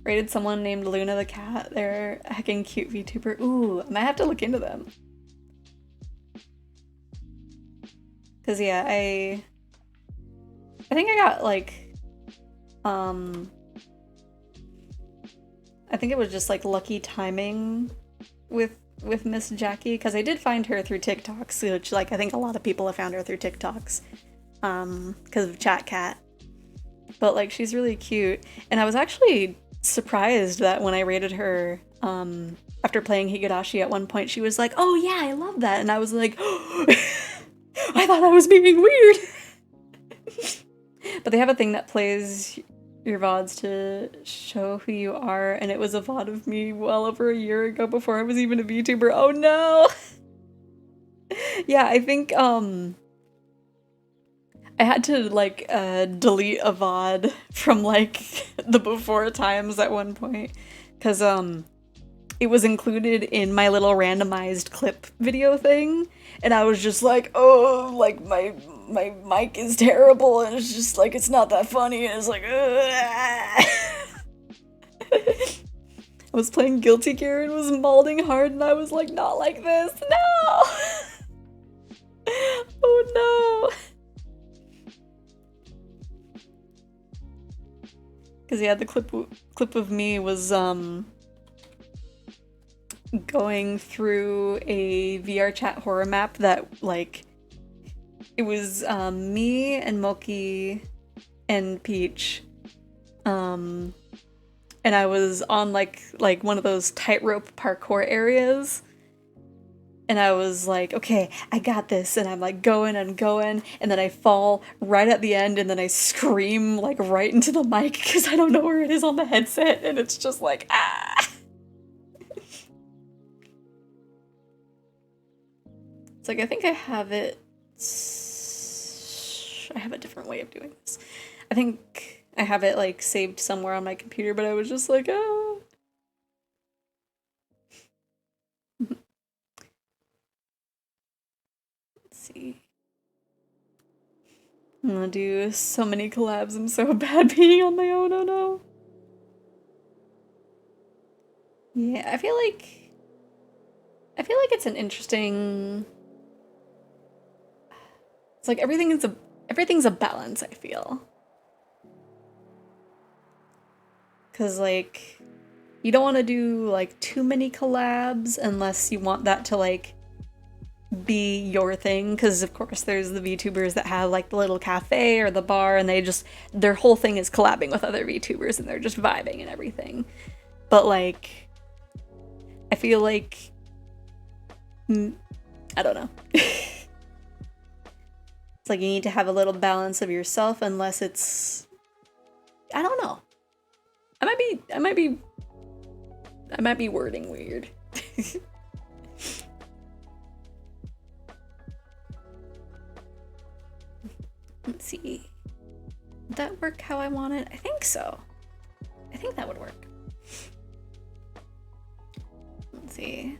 Rated someone named Luna the Cat. They're a heckin' cute VTuber. Ooh, I might have to look into them. Cause yeah, I think I got like, I think it was just like lucky timing with Miss Jackie, because I did find her through TikToks, which like I think a lot of people have found her through TikToks, because of Chat Cat. But like she's really cute, and I was actually surprised that when I rated her, after playing Higurashi at one point, she was like, "Oh yeah, I love that," and I was like, oh, I thought I was being weird. But they have a thing that plays your VODs to show who you are, and it was a VOD of me well over a year ago before I was even a VTuber. Oh no! Yeah, I think, I had to like delete a VOD from like the before times at one point because it was included in my little randomized clip video thing, and I was just like, oh, like my mic is terrible, and it's just like it's not that funny, and it's like I was playing Guilty Gear and was malding hard, and I was like, not like this, no. Oh no. Because yeah, the clip of me was going through a VR chat horror map that like it was me and Moki and Peach, and I was on like one of those tightrope parkour areas. And I was like, okay, I got this, and I'm like going and going, and then I fall right at the end, and then I scream like right into the mic because I don't know where it is on the headset, and it's just like, ah! It's like, I think I have it, I have a different way of doing this. I think I have it like saved somewhere on my computer, but I was just like, ah. See. I'm gonna do so many collabs. I'm so bad being on my own. Oh no. Yeah, I feel like it's an interesting. It's like everything's a balance. I feel. Cause like, you don't want to do like too many collabs unless you want that to like be your thing, because of course there's the VTubers that have like the little cafe or the bar, and their whole thing is collabing with other VTubers and they're just vibing and everything. But like, I feel like I don't know. It's like you need to have a little balance of yourself, unless it's, I don't know. I might be wording weird. Let's see. Would that work how I want it? I think so. I think that would work. Let's see.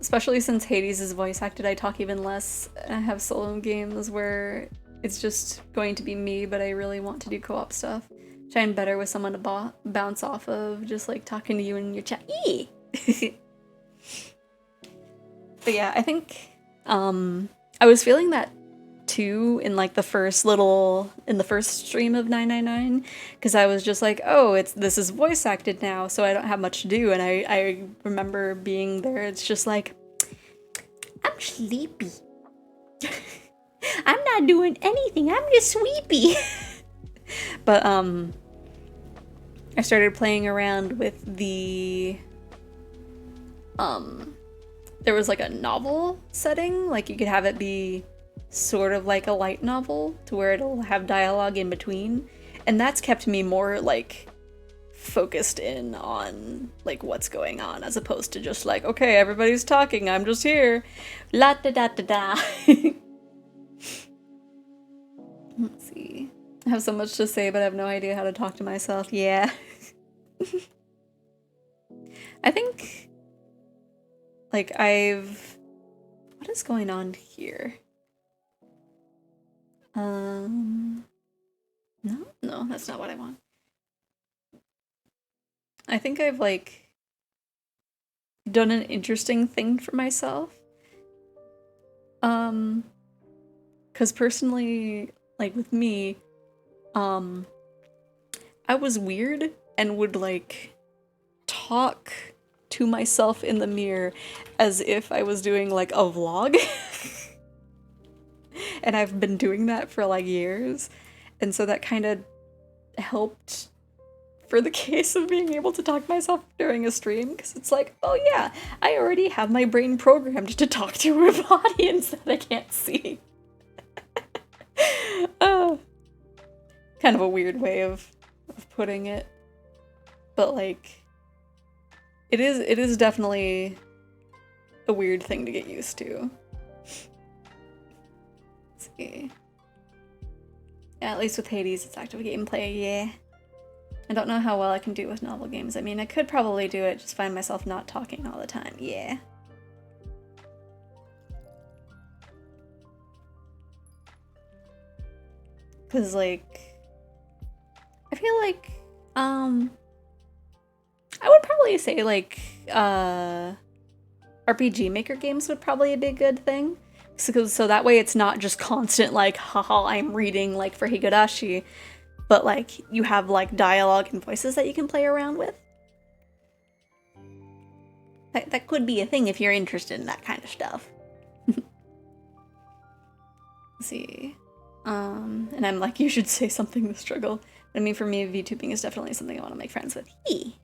Especially since Hades is voice acted, I talk even less. I have solo games where it's just going to be me, but I really want to do co-op stuff. Shine better with someone to bounce off of, just like talking to you in your chat. Eee! But yeah, I think I was feeling that too in like the first stream of 999, because I was just like, oh, this is voice acted now, so I don't have much to do. And I remember being there, it's just like, I'm sleepy. I'm not doing anything, I'm just sleepy. But I started playing around with the there was like a novel setting, like you could have it be sort of like a light novel to where it'll have dialogue in between, and that's kept me more like focused in on like what's going on, as opposed to just like, okay, everybody's talking, I'm just here, la da da da da. Let's see. I have so much to say, but I have no idea how to talk to myself. Yeah. I think like what is going on here? No, that's not what I want. I think I've like done an interesting thing for myself. 'Cause personally, like with me, I was weird and would like talk to myself in the mirror as if I was doing like a vlog. And I've been doing that for like years. And so that kind of helped for the case of being able to talk to myself during a stream, because it's like, oh yeah, I already have my brain programmed to talk to an audience that I can't see. Kind of a weird way of putting it. But like, it is definitely a weird thing to get used to. Let's see. Yeah, at least with Hades, it's active gameplay, yeah. I don't know how well I can do with novel games. I mean, I could probably do it, just find myself not talking all the time, yeah. Cause like, I feel like, I would probably say like, RPG Maker games would probably be a good thing. So that way it's not just constant like, haha, I'm reading like for Higurashi, but like you have like dialogue and voices that you can play around with. That could be a thing if you're interested in that kind of stuff. Let's see. And I'm like, you should say something to struggle. But I mean, for me, VTubing is definitely something I want to make friends with. Hee.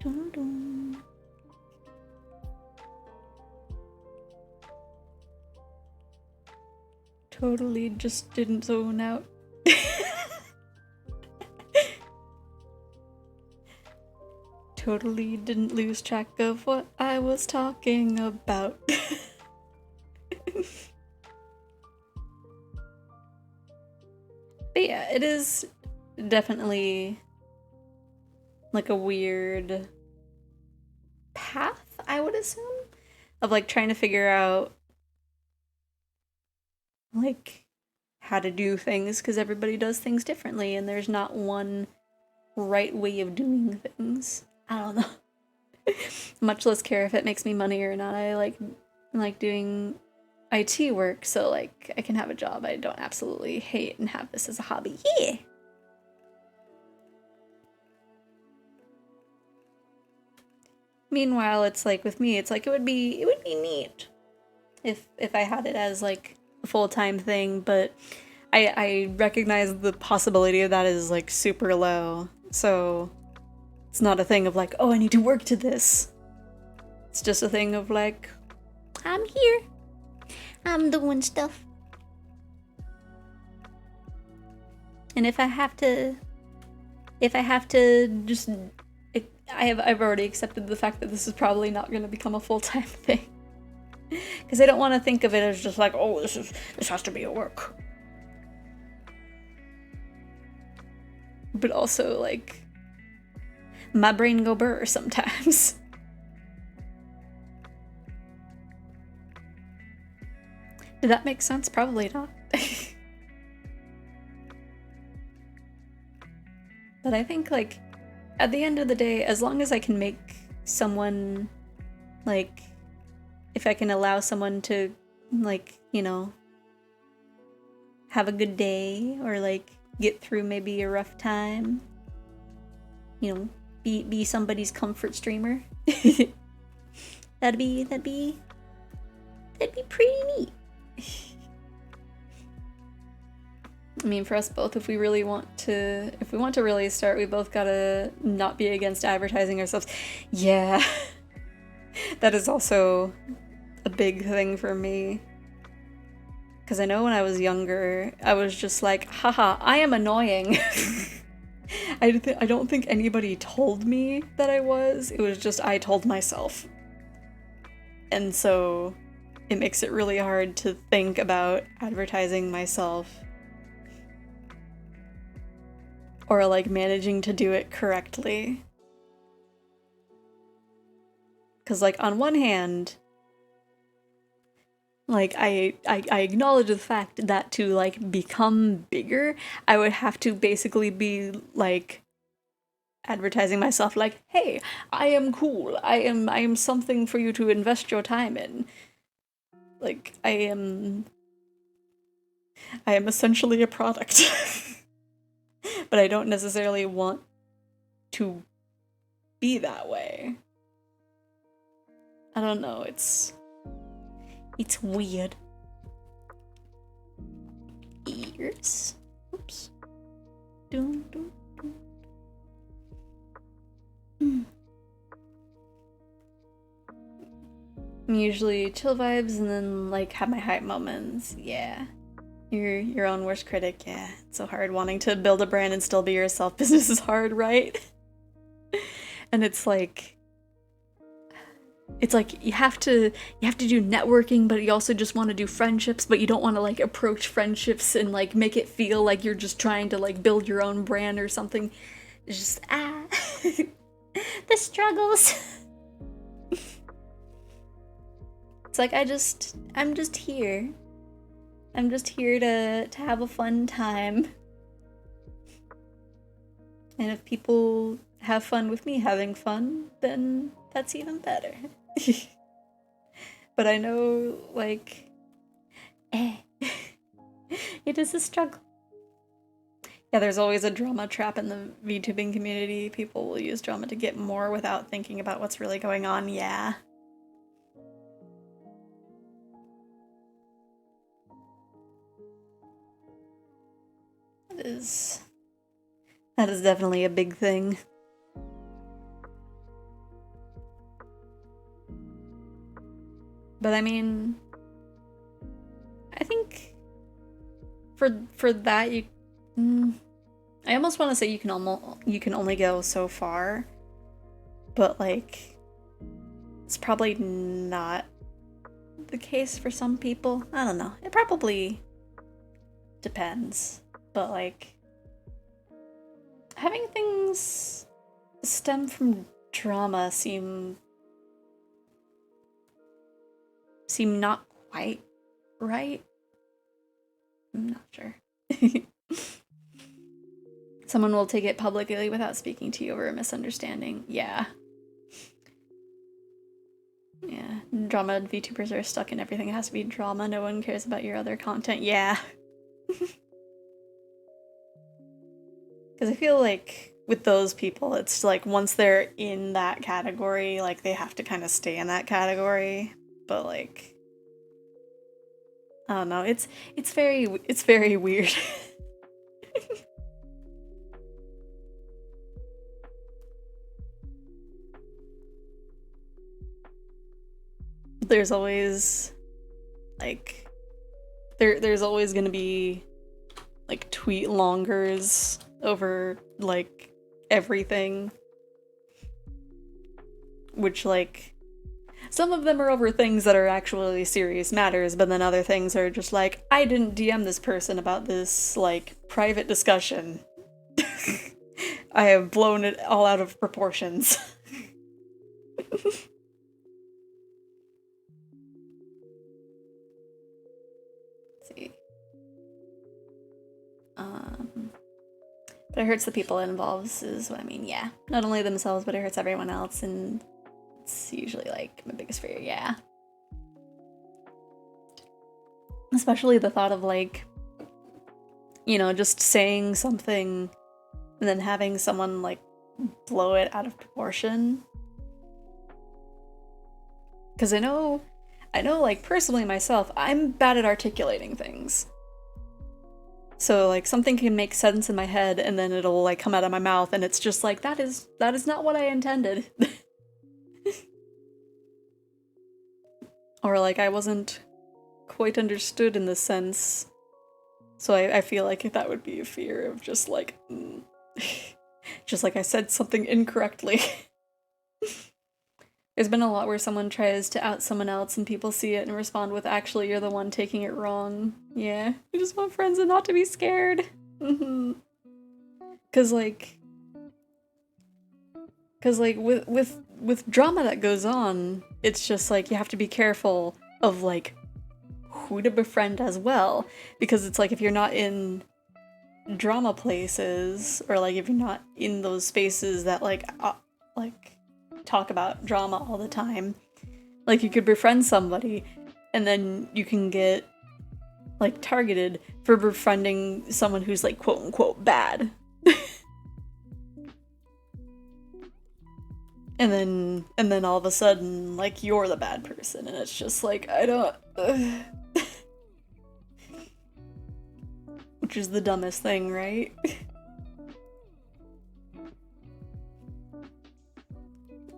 Dun dun. Totally just didn't zone out. Totally didn't lose track of what I was talking about. But yeah, it is definitely like a weird path, I would assume, of like trying to figure out like how to do things, because everybody does things differently and there's not one right way of doing things. I don't know. Much less care if it makes me money or not. I like doing IT work, so like I can have a job I don't absolutely hate and have this as a hobby. Yeah. Meanwhile, it's like with me, it's like it would be neat if I had it as like a full-time thing, but I recognize the possibility of that is like super low. So it's not a thing of like, oh, I need to work to this. It's just a thing of like, I'm here. I'm doing stuff. And if I have to just, I've already accepted the fact that this is probably not going to become a full-time thing. Because I don't want to think of it as just like, oh, this has to be a work. But also like, my brain go burr sometimes. Did that make sense? Probably not. But I think like, at the end of the day, as long as I can make someone, like, if I can allow someone to, like, you know, have a good day or like get through maybe a rough time, you know, be somebody's comfort streamer. that'd be pretty neat. I mean, for us both, if we want to really start, we both gotta not be against advertising ourselves. Yeah. That is also a big thing for me. Because I know when I was younger, I was just like, haha, I am annoying. I don't think anybody told me that I was. It was just I told myself. And so it makes it really hard to think about advertising myself. Or like managing to do it correctly. Because like on one hand, like I acknowledge the fact that to like become bigger, I would have to basically be like advertising myself like, hey, I am cool. I am something for you to invest your time in. Like I am essentially a product. But I don't necessarily want to be that way. I don't know, it's weird. Ears. Oops. Dun, dun, dun. I'm usually chill vibes and then like have my hype moments. Yeah. You're your own worst critic, yeah. It's so hard wanting to build a brand and still be yourself. Business is hard, right? And it's like, It's like you have to do networking, but you also just want to do friendships, but you don't want to like approach friendships and like make it feel like you're just trying to like build your own brand or something. It's just the struggles. It's like I'm just here. I'm just here to have a fun time. And if people have fun with me having fun, then that's even better. But I know, like, it is a struggle. Yeah, there's always a drama trap in the VTubing community. People will use drama to get more without thinking about what's really going on, yeah. That is definitely a big thing. But I mean, I think for that I almost want to say you can only go so far, but like it's probably not the case for some people. I don't know. It probably depends, but like having things stem from drama seem not quite right. I'm not sure. Someone will take it publicly without speaking to you over a misunderstanding. Yeah. Yeah. Drama VTubers are stuck in everything. It has to be drama. No one cares about your other content. Yeah. Because I feel like with those people, it's like once they're in that category, like they have to kind of stay in that category. But like, I don't know. It's very weird. There's always like there's always gonna be like tweet longers over like everything, which like some of them are over things that are actually serious matters, but then other things are just like, I didn't DM this person about this like private discussion. I have blown it all out of proportions. See. But it hurts the people it involves is what I mean, yeah. Not only themselves, but it hurts everyone else, and it's usually like my biggest fear, yeah. Especially the thought of like, you know, just saying something and then having someone like blow it out of proportion. Because I know like personally myself, I'm bad at articulating things. So like something can make sense in my head and then it'll like come out of my mouth and it's just like, that is not what I intended. Or like I wasn't quite understood in the sense. So I feel like that would be a fear of just like, just like I said something incorrectly. There's been a lot where someone tries to out someone else and people see it and respond with, actually, you're the one taking it wrong. Yeah, I just want friends and not to be scared. Cause like with drama that goes on, it's just like you have to be careful of like who to befriend as well. Because it's like if you're not in drama places, or like if you're not in those spaces that like talk about drama all the time, like you could befriend somebody and then you can get like targeted for befriending someone who's like quote unquote bad. and then all of a sudden like you're the bad person and it's just like I don't which is the dumbest thing, right?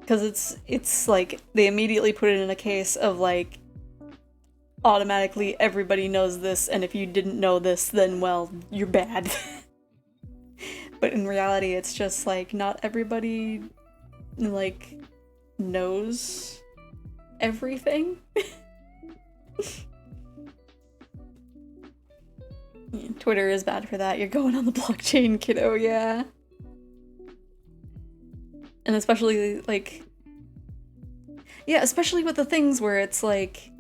Because it's like they immediately put it in a case of like automatically everybody knows this, and if you didn't know this, then well, you're bad. But in reality, it's just like not everybody like knows everything. Yeah, Twitter is bad for that. You're going on the blockchain, kiddo, yeah. And especially, like... Yeah, especially with the things where it's like,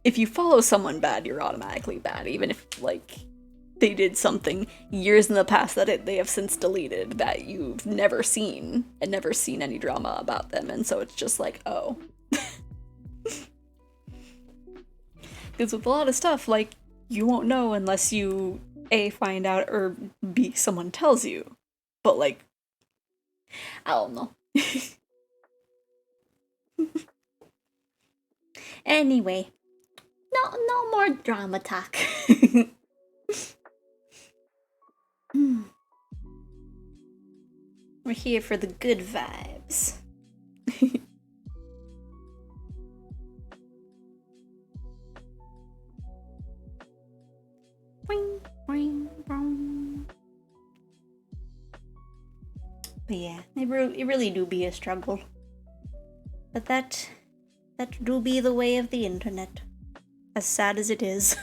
if you follow someone bad, you're automatically bad, even if, like, they did something years in the past that they have since deleted that you've never seen, and never seen any drama about them, and so it's just like, oh. Because with a lot of stuff, like, you won't know unless you, A, find out, or B, someone tells you. But, like, I don't know. Anyway, no more drama talk. We're here for the good vibes. Boing, boing, boing. But yeah, it really do be a struggle. But that do be the way of the internet. As sad as it is.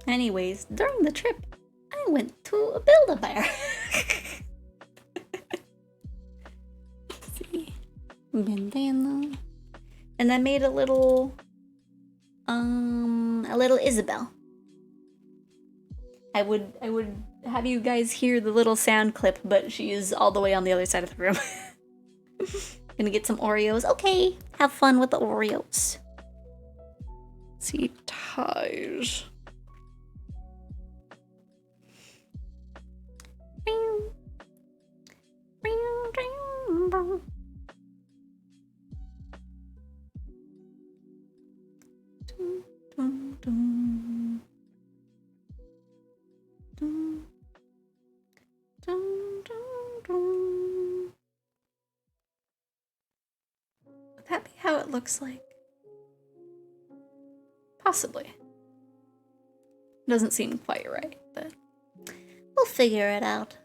Anyways, during the trip, I went to a Build-A-Bear. See. Bandana. And I made a little Isabel. I would have you guys hear the little sound clip, but she is all the way on the other side of the room. Gonna get some Oreos. Okay, have fun with the Oreos. Let's see, ties. Would that be how it looks like? Possibly. Doesn't seem quite right, but we'll figure it out.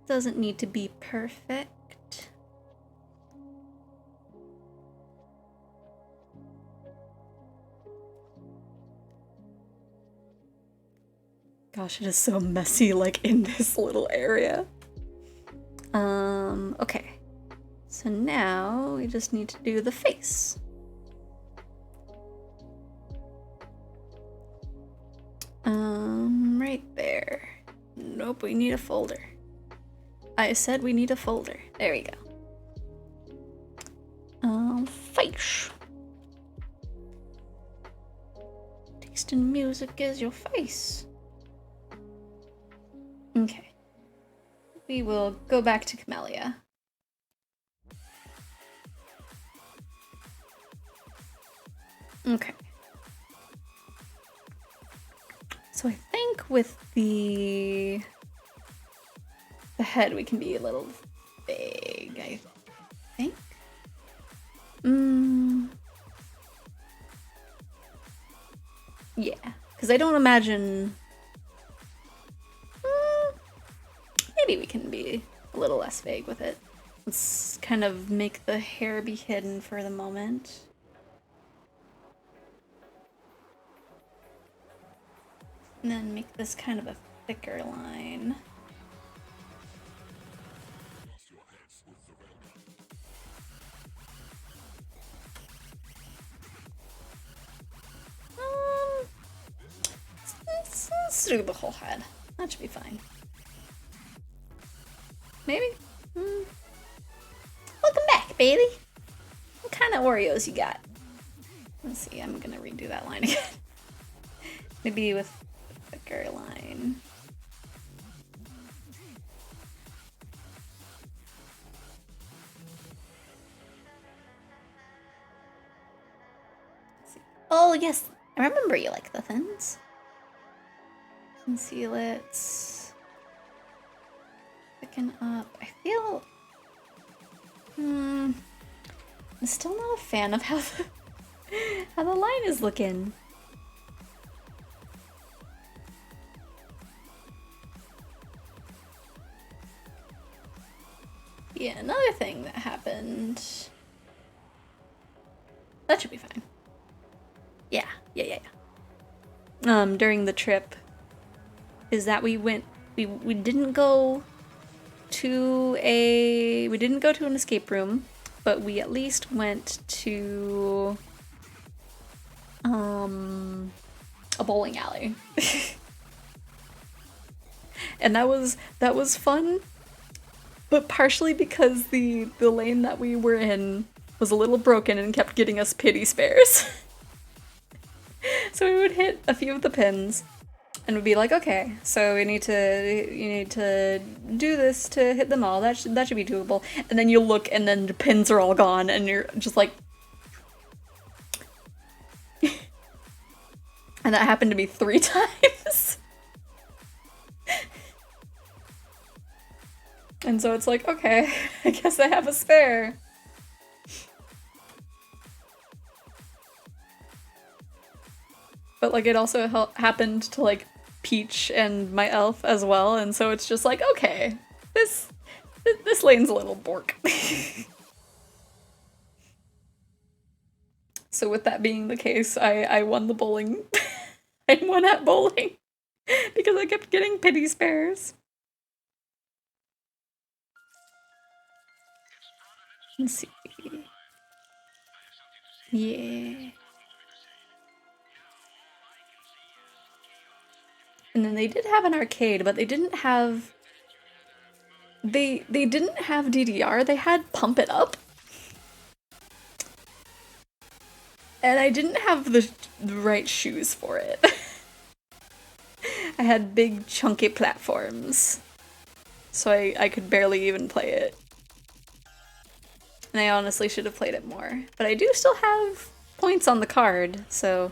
Doesn't need to be perfect. Gosh, it is so messy, like, in this little area. Okay. So now we just need to do the face. Right there. Nope, we need a folder. I said we need a folder. There we go. Face. Taste in music is your face. Okay. We will go back to Camellia. Okay. So I think with the head we can be a little vague, I think. Yeah, because I don't imagine... maybe we can be a little less vague with it. Let's kind of make the hair be hidden for the moment. And then make this kind of a thicker line. Let's do the whole head. That should be fine. Maybe? Welcome back, baby. What kind of Oreos you got? Let's see, I'm gonna redo that line again. Maybe with a thicker line. Let's see. Oh, yes. I remember you like the thins. Conceal it. broken up. I feel... I'm still not a fan of how how the line is looking. Yeah, another thing that happened... That should be fine. Yeah. During the trip, is that we didn't go to an escape room, but we at least went to a bowling alley. And that was fun, but partially because the lane that we were in was a little broken and kept getting us pity spares. So we would hit a few of the pins and would be like, okay, so you need to do this to hit them all. That should be doable. And then you look and then the pins are all gone and you're just like... And that happened to me 3 times. And so it's like, okay, I guess I have a spare. But like it also happened to like Peach and my elf as well, and so it's just like, okay, this lane's a little bork. So with that being the case, I won the bowling. I won at bowling because I kept getting pity spares. Let's see. Yeah. And then they did have an arcade, but they didn't have... They didn't have DDR, they had Pump It Up. And I didn't have the right shoes for it. I had big chunky platforms. So I could barely even play it. And I honestly should have played it more. But I do still have points on the card, so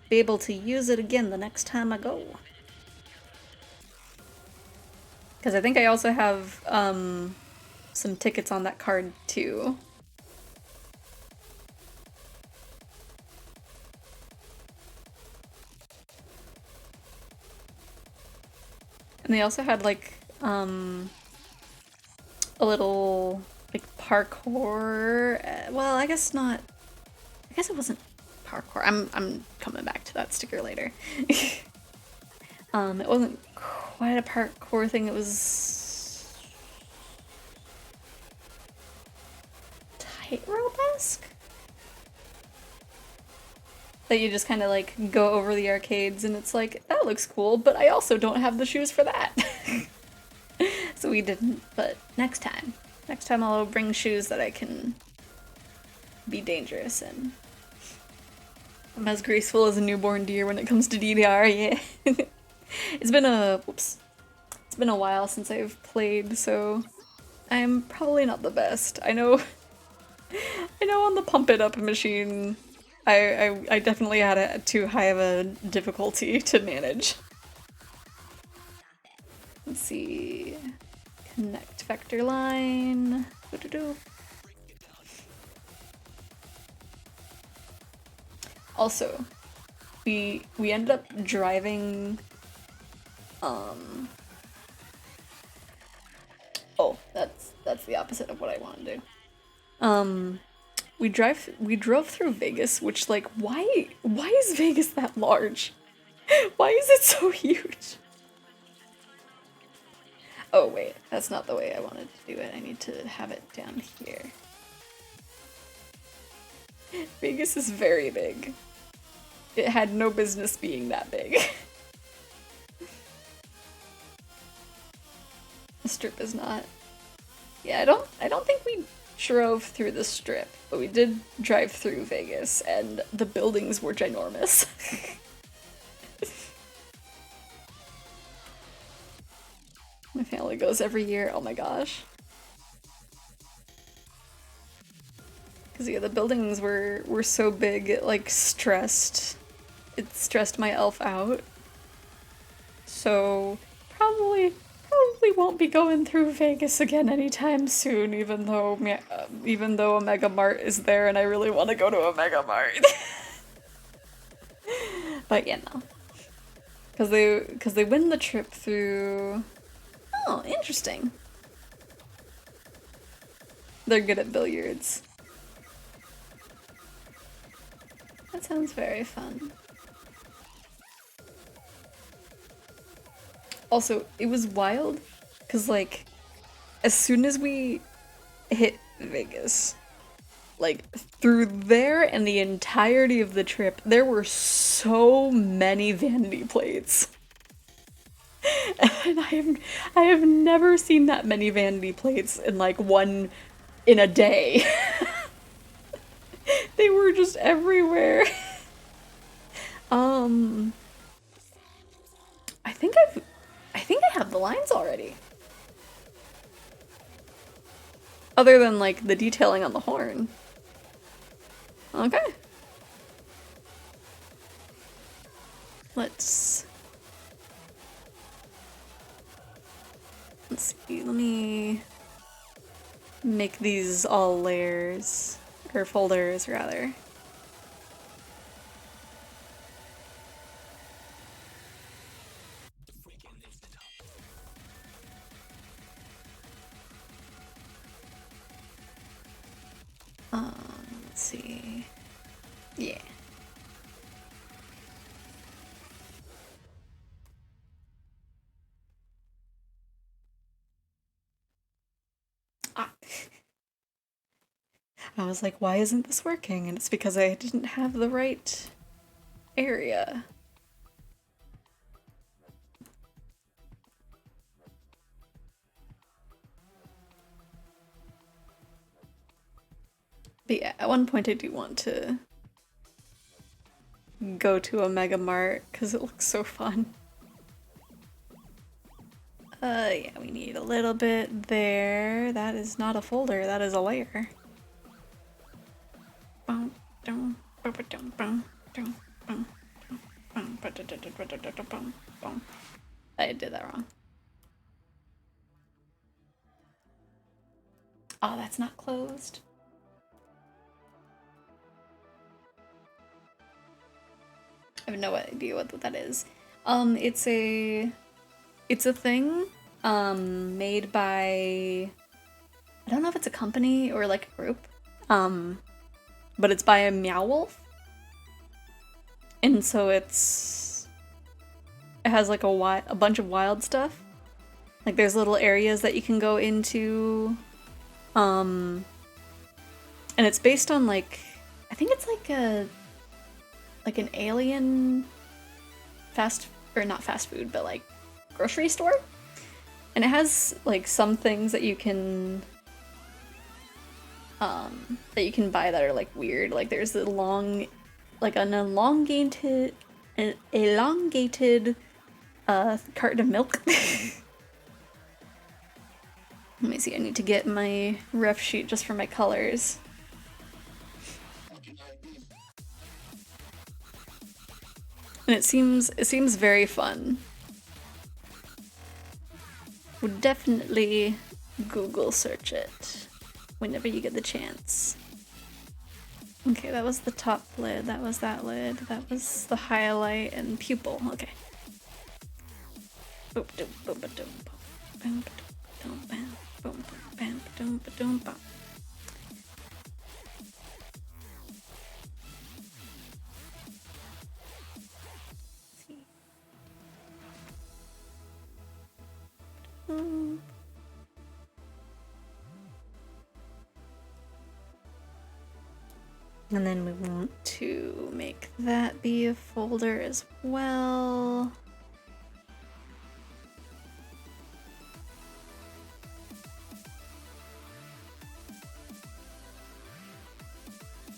be able to use it again the next time I go. Because I think I also have some tickets on that card too. And they also had like a little like parkour. Well, I guess not. I guess it wasn't parkour. I'm coming back to that sticker later. It wasn't quite a parkour thing. It was tightrope-esque? That you just kind of like go over the arcades and it's like, that looks cool, but I also don't have the shoes for that. So we didn't, but next time. Next time I'll bring shoes that I can be dangerous in. I'm as graceful as a newborn deer when it comes to DDR, yeah. It's been a while since I've played, so I'm probably not the best. I know on the Pump It Up machine, I definitely had too high of a difficulty to manage. Let's see. Connect vector line. Doo-doo-doo. Also, we ended up driving oh, that's the opposite of what I want to do. We drove through Vegas, which like why is Vegas that large? Why is it so huge? Oh wait, that's not the way I wanted to do it. I need to have it down here. Vegas is very big. It had no business being that big. The strip is not. Yeah, I don't think we drove through the strip, but we did drive through Vegas, and the buildings were ginormous. My family goes every year, oh my gosh. Because yeah, the buildings were so big, it like stressed my elf out. So probably probably won't be going through Vegas again anytime soon, even though a Mega Mart is there and I really want to go to a Mega Mart. But yeah, no. Because they win the trip through... Oh, interesting. They're good at billiards. That sounds very fun. Also, it was wild, because, like, as soon as we hit Vegas, like, through there and the entirety of the trip, there were so many vanity plates. And I have never seen that many vanity plates in, like, one in a day. They were just everywhere. I think I have the lines already. Other than, like, the detailing on the horn. Okay. Let's see, let me make these all layers, or folders rather. Let's see. Yeah. Ah. I was like, why isn't this working? And it's because I didn't have the right area. But yeah, at one point I do want to go to a Mega Mart because it looks so fun. Yeah, we need a little bit there. That is not a folder, that is a layer. I did that wrong. Oh, that's not closed. I have no idea what that is. It's a thing made by, I don't know if it's a company or like a group, but it's by a Meow Wolf, and so it has like a bunch of wild stuff. Like there's little areas that you can go into, and it's based on like, I think it's like an alien not fast food, but like grocery store. And it has like some things that you can buy that are like weird. Like there's an elongated carton of milk. Let me see, I need to get my ref sheet just for my colors. And it seems very fun. Would definitely Google search it whenever you get the chance. Okay, that was the top lid, that was that lid, that was the highlight and pupil. Okay. And then we want to make that be a folder as well.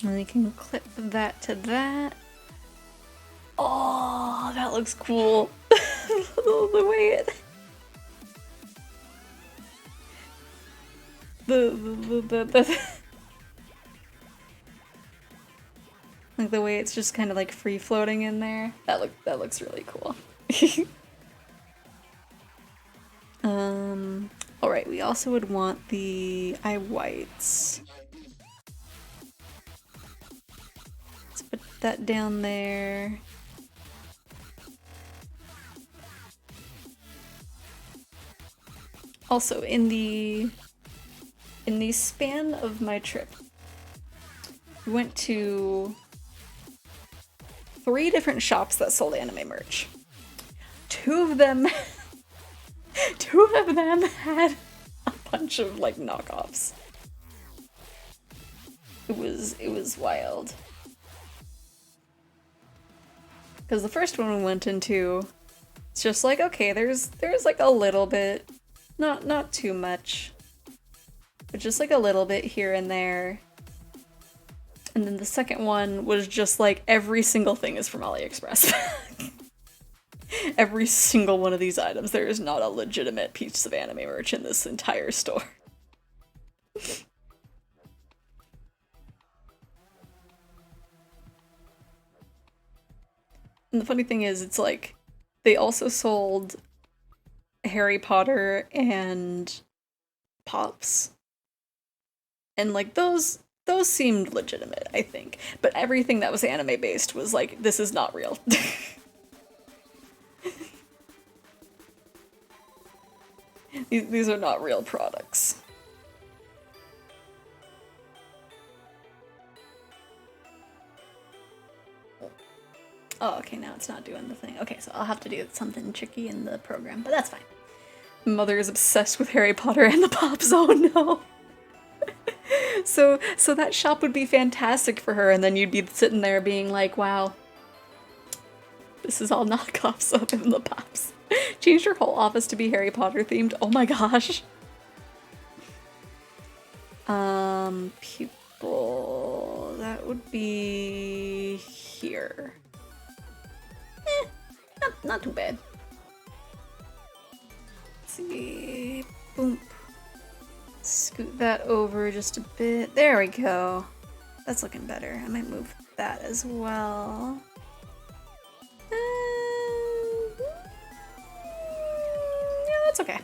And we can clip that to that. Oh, that looks cool. The way it... Like the way it's just kind of like free floating in there. That looks really cool. Alright, we also would want the eye whites. Let's put that down there. Also, in the span of my trip, we went to 3 different shops that sold anime merch. Two of them had a bunch of like knockoffs. It was wild. Because the first one we went into, it's just like, okay, there's like a little bit, not too much, but just like a little bit here and there. And then the second one was just like every single thing is from AliExpress. Every single one of these items, there is not a legitimate piece of anime merch in this entire store. And the funny thing is, it's like, they also sold Harry Potter and Pops. And like those seemed legitimate, I think. But everything that was anime based was like, this is not real. These are not real products. Oh, okay, now it's not doing the thing. Okay, so I'll have to do something tricky in the program, but that's fine. Mother is obsessed with Harry Potter and the Pops, oh no! So that shop would be fantastic for her, and then you'd be sitting there being like, wow, this is all knockoffs other than the Pops. Changed her whole office to be Harry Potter themed, oh my gosh. Pupil, that would be here. Not too bad. Let's see, boom. Scoot that over just a bit. There we go. That's looking better. I might move that as well. Yeah, that's okay.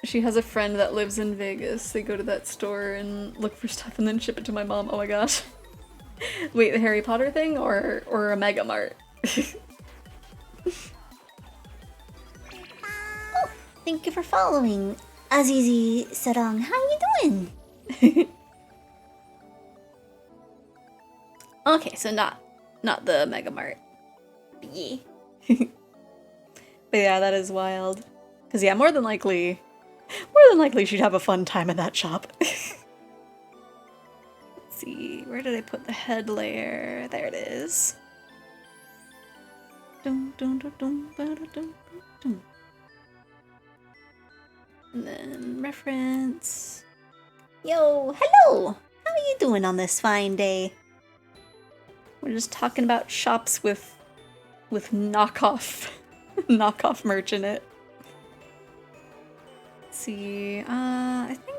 She has a friend that lives in Vegas. They go to that store and look for stuff and then ship it to my mom. Oh my gosh. Wait, the Harry Potter thing or a Mega Mart? Oh, thank you for following. Azizi Sarang, how you doing? Okay, so not the Mega Mart. Yeah. But yeah, that is wild. Cause yeah, more than likely she'd have a fun time in that shop. See, where did I put the head layer? There it is. Dum, dum, dum, dum, dum, dum, dum. And then reference. Yo, hello! How are you doing on this fine day? We're just talking about shops with knockoff merch in it. Let's see, I think,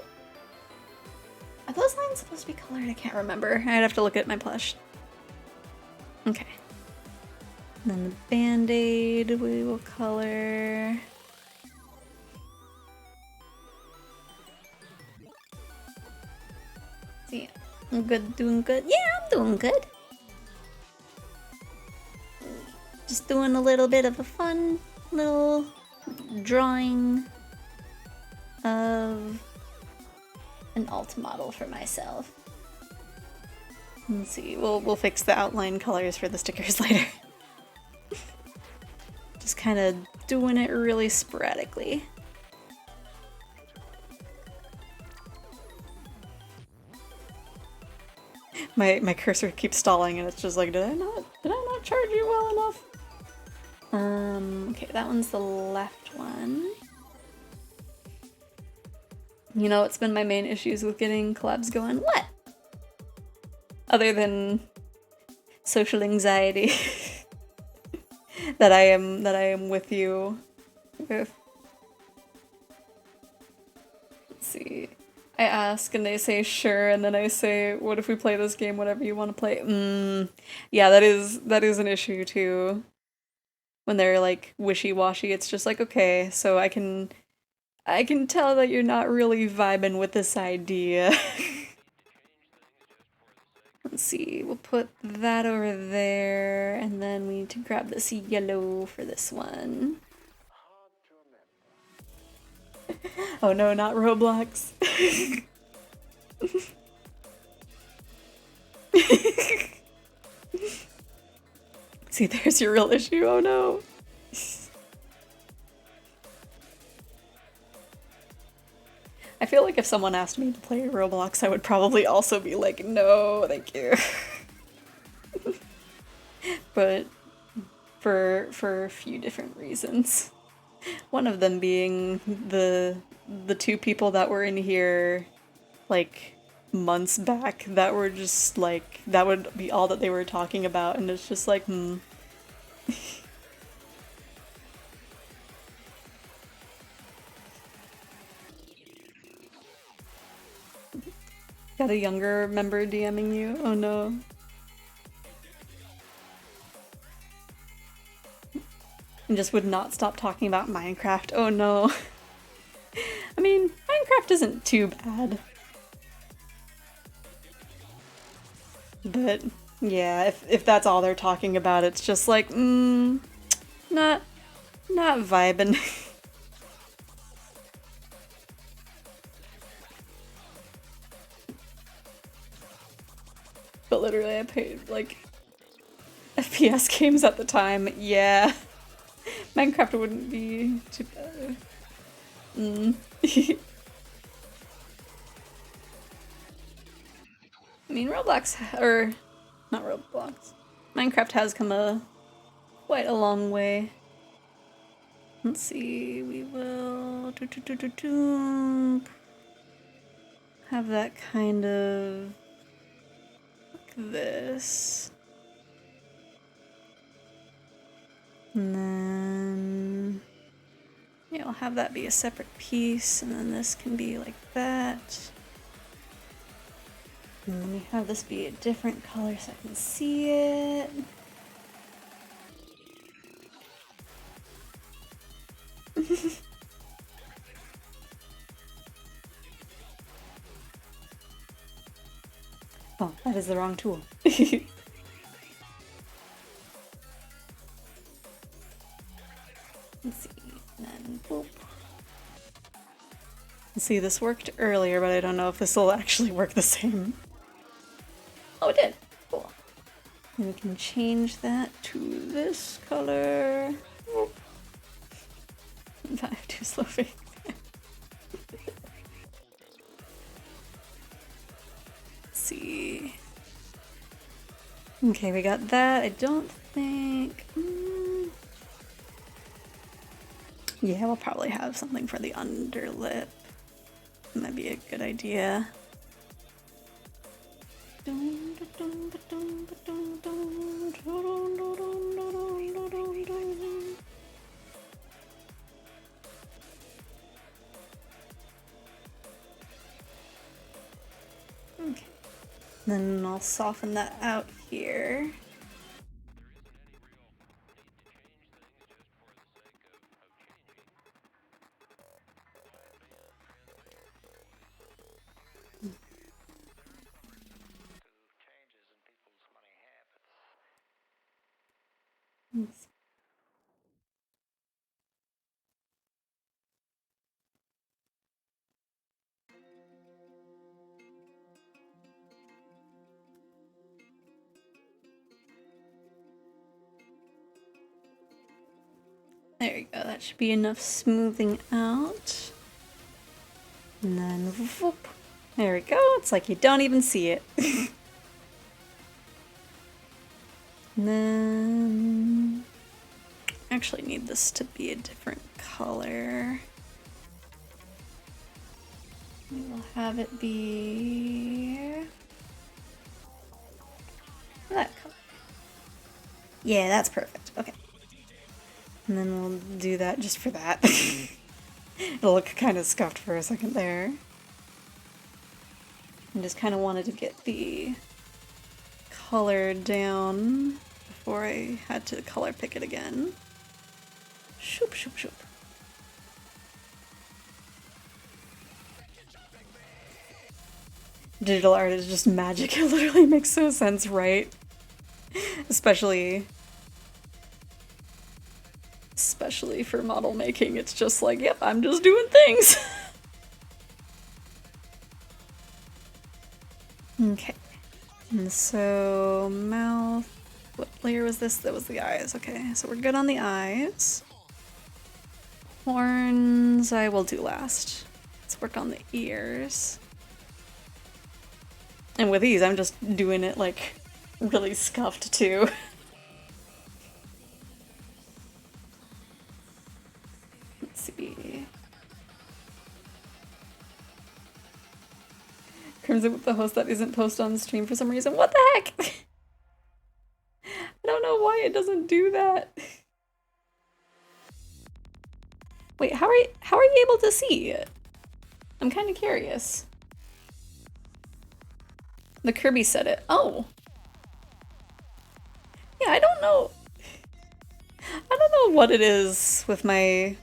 are those lines supposed to be colored? I can't remember. I'd have to look at my plush. Okay. And then the Band-Aid we will color. See, I'm good, doing good. Yeah, I'm doing good. Just doing a little bit of a fun little drawing of an alt model for myself. Let's see, we'll fix the outline colors for the stickers later. Just kind of doing it really sporadically. My cursor keeps stalling and it's just like, did I not charge you well enough? Okay, that one's the left one. You know, it's been my main issues with getting collabs going. What? Other than social anxiety that I am with you with. Let's see. I ask and they say sure, and then I say, what if we play this game, whatever you want to play? Yeah, that is an issue too. when they're like wishy-washy, it's just like, okay, so I can tell that you're not really vibing with this idea. Let's see, we'll put that over there, and then we need to grab this yellow for this one. Oh no, not Roblox. See, there's your real issue, oh no. I feel like if someone asked me to play Roblox, I would probably also be like, no, thank you. But for a few different reasons. One of them being the two people that were in here like months back that were just like that would be all that they were talking about, and it's just like Got a younger member DMing you? Oh no. And just would not stop talking about Minecraft. Oh no. I mean, Minecraft isn't too bad. But yeah, if that's all they're talking about, it's just like, not vibing. But literally I paid like FPS games at the time, yeah. Minecraft wouldn't be too bad. I mean, Roblox, or not Roblox, Minecraft has come quite a long way. Let's see, we will have that kind of like this. And then yeah, I'll have that be a separate piece, and then this can be like that. And then we have this be a different color so I can see it. Oh, that is the wrong tool. Let's see, and then boop. See, this worked earlier, but I don't know if this will actually work the same. Oh, it did. Cool. And we can change that to this color. Whoop. I have too slow feet. Let's see. Okay, we got that. I don't think... Yeah, we'll probably have something for the underlip. That might be a good idea. Okay. Then I'll soften that out here. There you go, that should be enough smoothing out. And then, whoop. There we go, it's like you don't even see it. And then, actually need this to be a different color. We will have it be that color. Yeah, that's perfect, okay. And then we'll do that just for that. It'll look kind of scuffed for a second there. I just kind of wanted to get the color down before I had to color pick it again. Shoop, shoop, shoop. Digital art is just magic. It literally makes no sense, right? Especially for model making. It's just like, yep, I'm just doing things. Okay. And so, mouth. What layer was this? That was the eyes. Okay, so we're good on the eyes. Horns, I will do last. Let's work on the ears. And with these, I'm just doing it like really scuffed too. Let's see. Crimson with the host that isn't posted on the stream for some reason. What the heck? I don't know why it doesn't do that. Wait, how are you able to see it? I'm kind of curious. The Kirby said it. Oh. Yeah, I don't know. I don't know what it is with my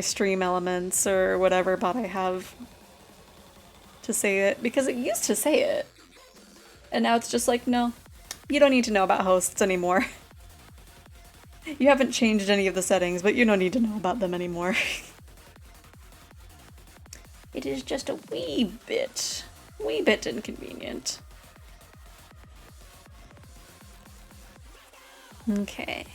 stream elements or whatever bot I have to say it, because it used to say it. And now it's just like, no, you don't need to know about hosts anymore. You haven't changed any of the settings, but you don't need to know about them anymore. It is just a wee bit inconvenient. Okay.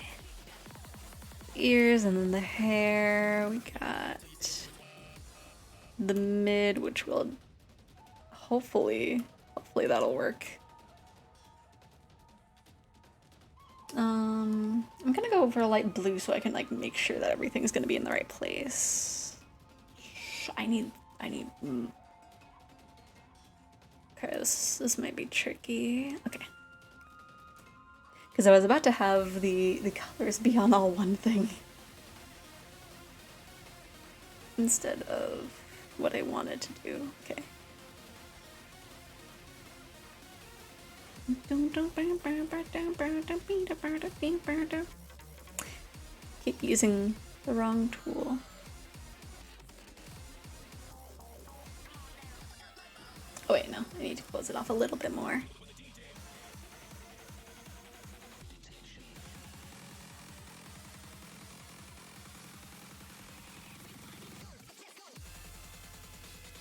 Ears and then the hair. We got the mid, which will hopefully that'll work. I'm gonna go for a light blue so I can like make sure that everything's gonna be in the right place. I need. Okay, this might be tricky. Okay. Because I was about to have the colors be on all one thing. Instead of what I wanted to do. Okay. Keep using the wrong tool. Oh wait, no. I need to close it off a little bit more.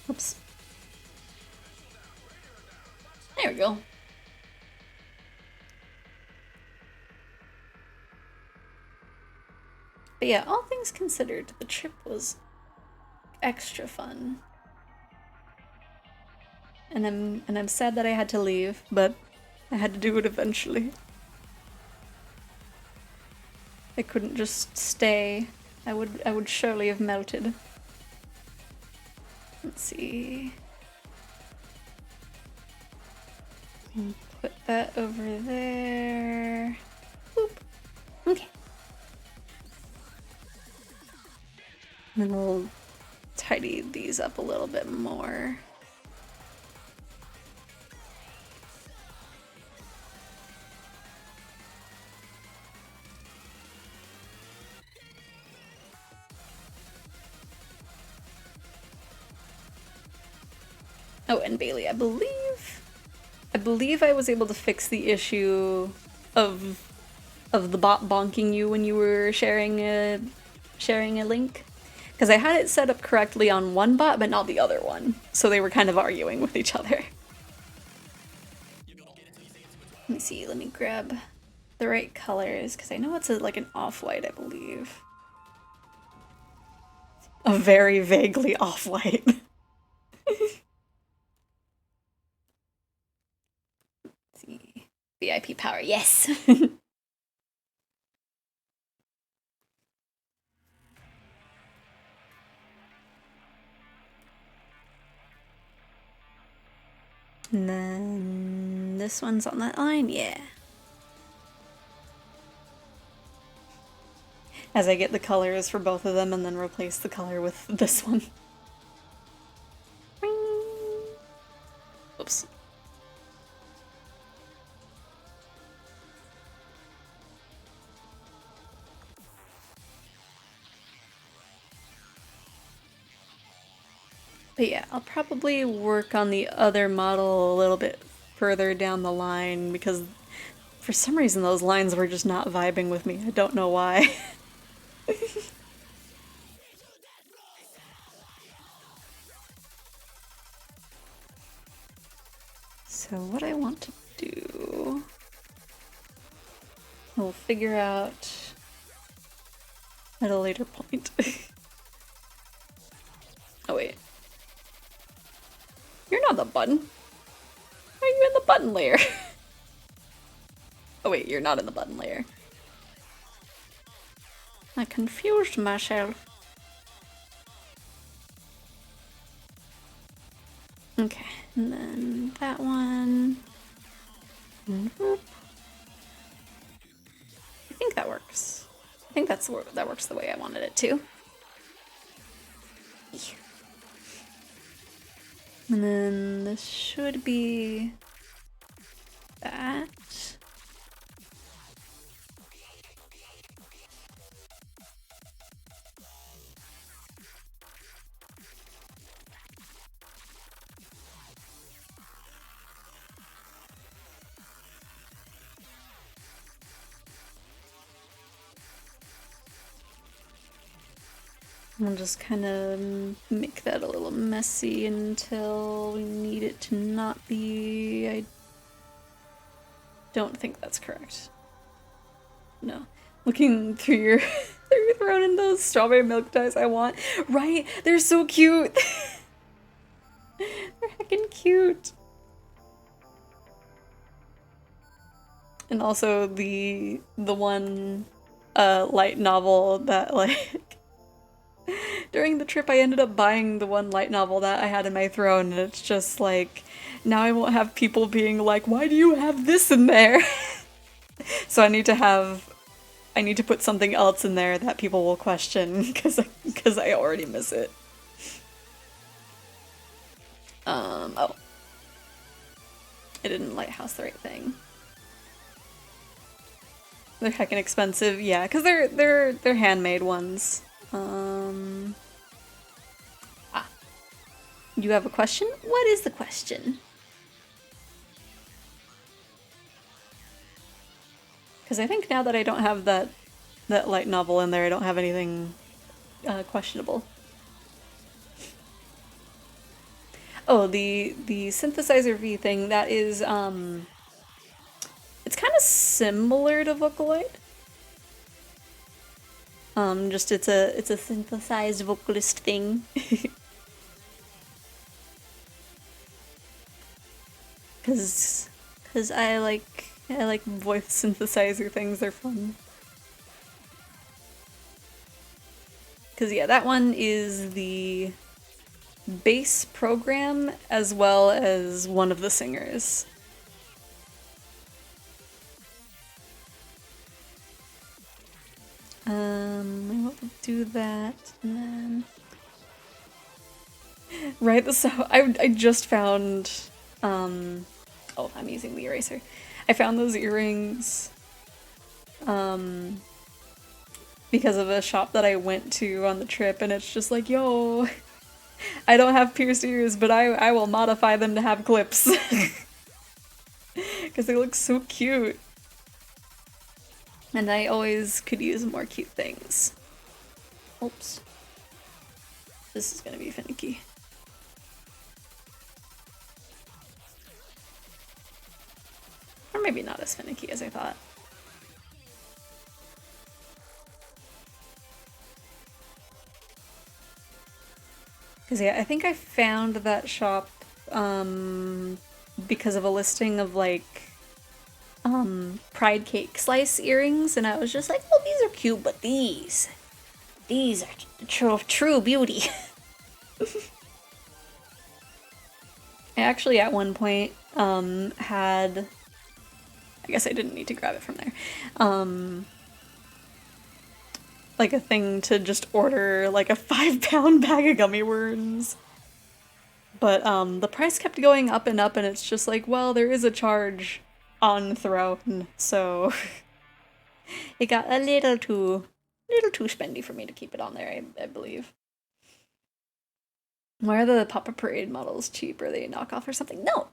Oops. There we go. But yeah, all things considered, the trip was extra fun. And I'm sad that I had to leave, but I had to do it eventually. I couldn't just stay. I would surely have melted. Let's see. Put that over there. Boop. Okay. And then we'll tidy these up a little bit more. Oh, and Bailey, I believe I was able to fix the issue of the bot bonking you when you were sharing a link. Because I had it set up correctly on one bot, but not the other one. So they were kind of arguing with each other. Let me see, let me grab the right colors, because I know it's like an off-white, I believe. A very vaguely off-white. See. VIP power, yes! And then this one's on that line, yeah. As I get the colors for both of them and then replace the color with this one. Oops. But yeah, I'll probably work on the other model a little bit further down the line because for some reason those lines were just not vibing with me. I don't know why. So what I want to do, we'll figure out at a later point. Oh wait. You're not the button. Why are you in the button layer? Oh wait, you're not in the button layer. I confused myself. Okay, and then that one. I think that works. I think that works the way I wanted it to. And then this should be that. We'll just kind of make that a little messy until we need it to not be. I don't think that's correct. No. Looking through your through your throne in those strawberry milk ties I want. Right? They're so cute. They're heckin' cute. And also the one light novel that like during the trip I ended up buying the one light novel that I had in my throne, and it's just like now I won't have people being like, why do you have this in there? So I need to put something else in there that people will question because I already miss it. Oh. I didn't lighthouse the right thing. They're heckin' expensive, yeah, because they're handmade ones. You have a question? What is the question? Because I think now that I don't have that light novel in there, I don't have anything questionable. Oh, the synthesizer V thing, that is it's kind of similar to Vocaloid. Just it's a synthesized vocalist thing. Cause I like voice synthesizer things, they're fun. Cause yeah, that one is the bass program as well as one of the singers. I will do that, and then right. So I just found oh, I'm using the eraser. I found those earrings because of a shop that I went to on the trip, and it's just like, yo, I don't have pierced ears, but I will modify them to have clips. Because they look so cute. And I always could use more cute things. Oops. This is gonna be finicky. Or maybe not as finicky as I thought. Because yeah, I think I found that shop because of a listing of like Pride Cake Slice earrings, and I was just like, oh, these are cute, but these are true beauty. I actually at one point had, I guess I didn't need to grab it from there, like a thing to just order like a 5-pound bag of gummy worms. But the price kept going up and up, and it's just like, well, there is a charge on Throne, so it got a little too spendy for me to keep it on there, I believe. Why are the Papa Parade models cheap? Are they knockoff or something? No.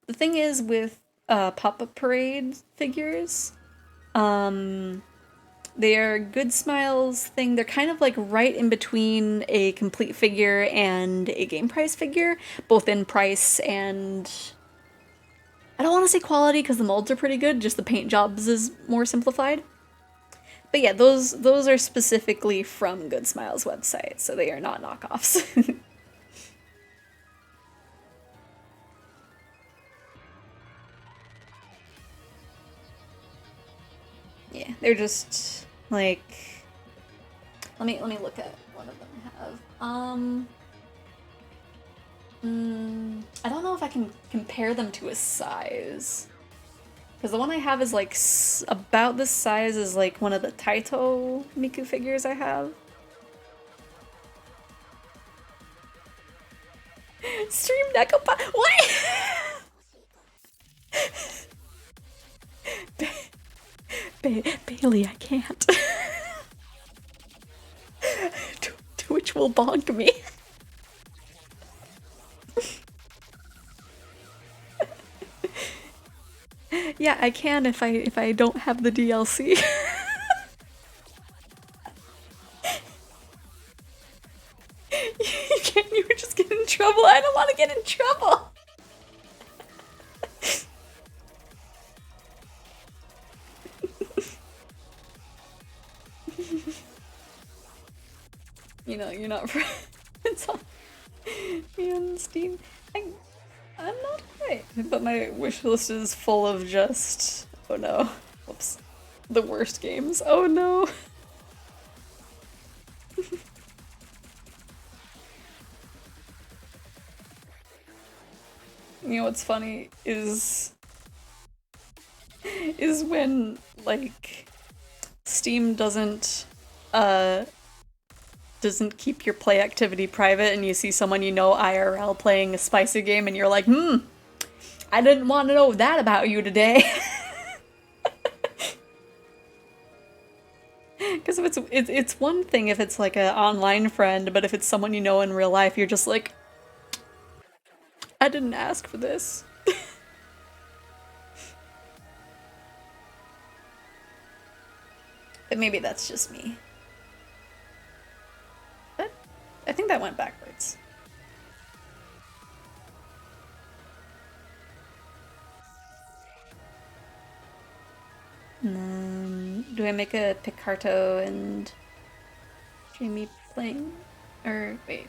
The thing is with Papa Parade figures, um, they are Good Smiles thing. They're kind of like right in between a complete figure and a game price figure, both in price and I don't want to say quality because the molds are pretty good. Just the paint jobs is more simplified. But yeah, those are specifically from Good Smiles website, so they are not knockoffs. Yeah, they're just like let me look at one of them I have. I don't know if I can compare them to a size. Because the one I have is like about the size as like one of the Taito Miku figures I have. Stream Nekopa. What? Bailey, I can't. Twitch will bonk me. Yeah, I can if I don't have the DLC. You can't. You would just get in trouble. I don't want to get in trouble. You know, you're not friends on me on Steam. I'm not right. But my wish list is full of just oh no. Whoops. The worst games. Oh no. You know what's funny is when like Steam doesn't keep your play activity private and you see someone you know IRL playing a spicy game and you're like, I didn't want to know that about you today. Because if it's one thing if it's like an online friend, but if it's someone you know in real life, you're just like, I didn't ask for this. But maybe that's just me. But I think that went backwards. Do I make a Picarto and stream me playing? Or wait.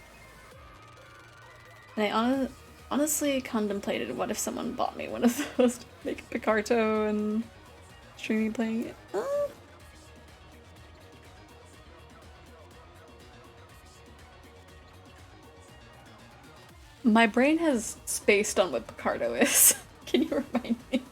And I honestly contemplated what if someone bought me one of those to make a Picarto and stream me playing it. My brain has spaced on what Picarto is. Can you remind me?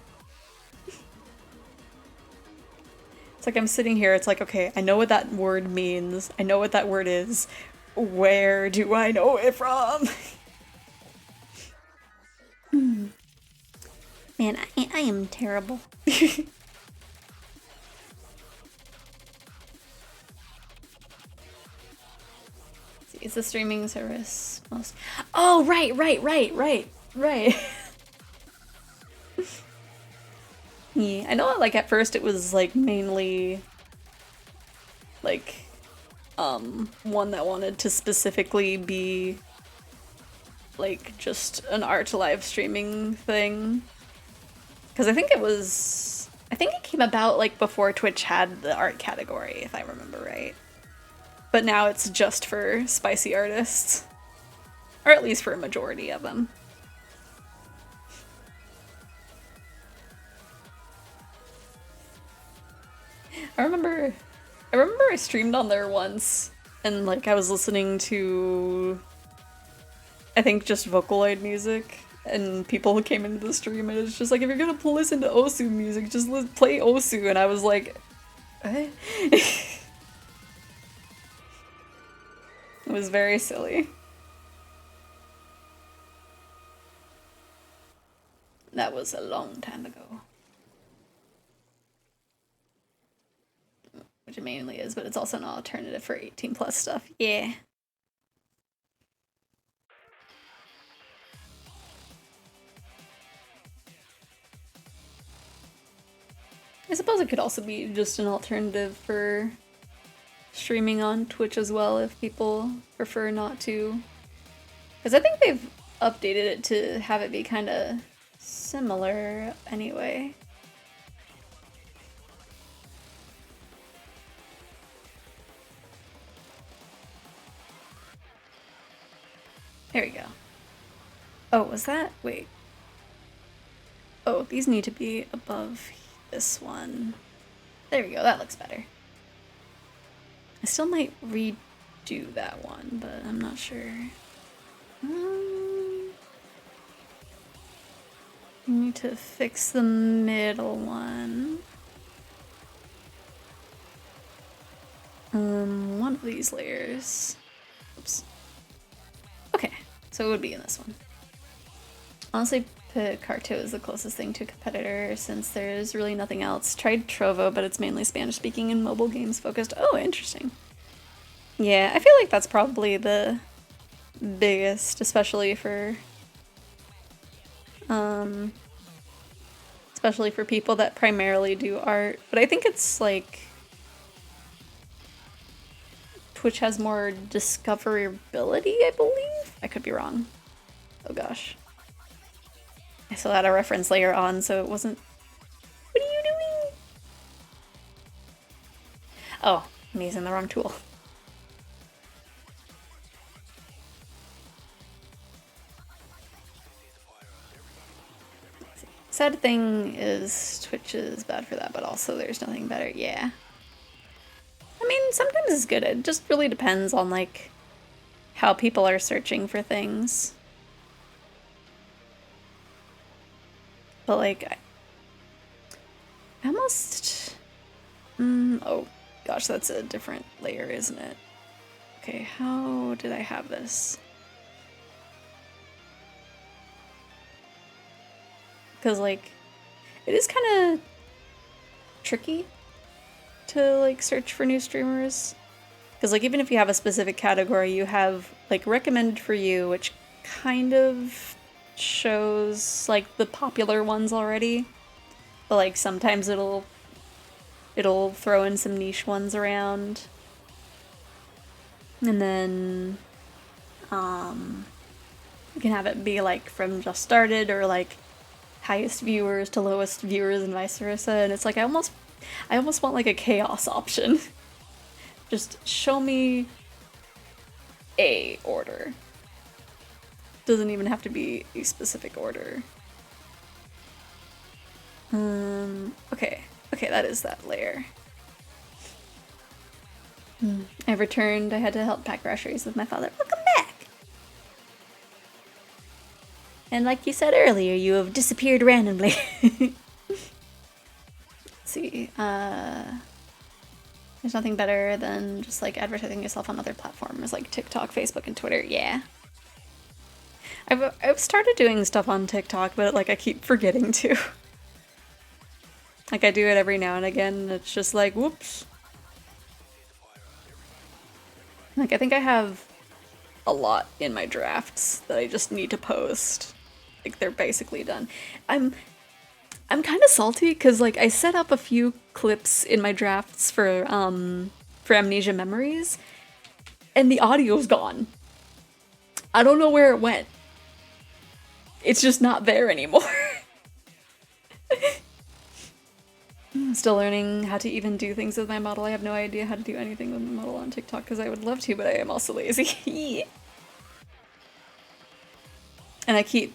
It's like I'm sitting here, it's like, okay, I know what that word means. I know what that word is. Where do I know it from? Man, I am terrible. Is the streaming service most? Oh, right. Yeah, I know. Like at first, it was like mainly like one that wanted to specifically be like just an art live streaming thing. Because I think it came about like before Twitch had the art category, if I remember right. But now it's just for spicy artists. Or at least for a majority of them. I remember I streamed on there once and like I was listening to I think just Vocaloid music and people came into the stream and it's just like if you're gonna listen to Osu music, just play Osu and I was like eh? It was very silly. That was a long time ago. Which it mainly is, but it's also an alternative for 18 plus stuff. Yeah. I suppose it could also be just an alternative for streaming on Twitch as well if people prefer not to. Because I think they've updated it to have it be kind of similar anyway. There we go. Oh, was that? Wait. Oh, these need to be above this one. There we go, that looks better. I still might redo that one, but I'm not sure. I need to fix the middle one. One of these layers. Oops. Okay, so it would be in this one. Honestly, Picarto is the closest thing to a competitor since there's really nothing else. Tried Trovo, but it's mainly Spanish speaking and mobile games focused. Oh, interesting. Yeah, I feel like that's probably the biggest, especially for people that primarily do art. But I think it's like Twitch has more discoverability, I believe. I could be wrong. Oh gosh. I still had a reference layer on, so it wasn't... What are you doing? Oh, I'm using the wrong tool. Sad thing is Twitch is bad for that, but also there's nothing better. Yeah. I mean, sometimes it's good. It just really depends on, like, how people are searching for things. But, like, I almost... oh, gosh, that's a different layer, isn't it? Okay, how did I have this? Because, like, it is kind of tricky to, like, search for new streamers. Because, like, even if you have a specific category, you have, like, recommended for you, which kind of shows, like, the popular ones already. But, like, sometimes it'll throw in some niche ones around. And then, you can have it be, like, from just started or, like, highest viewers to lowest viewers and vice versa. And it's like, I almost want, like, a chaos option. Just show me a order. Doesn't even have to be a specific order. Okay, that is that layer. I returned. I had to help pack groceries with my father. Welcome back! And like you said earlier, you have disappeared randomly. Let's see, there's nothing better than just, like, advertising yourself on other platforms like TikTok, Facebook, and Twitter. Yeah. I've started doing stuff on TikTok, but, like, I keep forgetting to. Like, I do it every now and again, and it's just like, whoops. Like, I think I have a lot in my drafts that I just need to post. Like, they're basically done. I'm kind of salty because, like, I set up a few clips in my drafts for Amnesia Memories, and the audio's gone. I don't know where it went. It's just not there anymore. I'm still learning how to even do things with my model. I have no idea how to do anything with my model on TikTok because I would love to, but I am also lazy. And I keep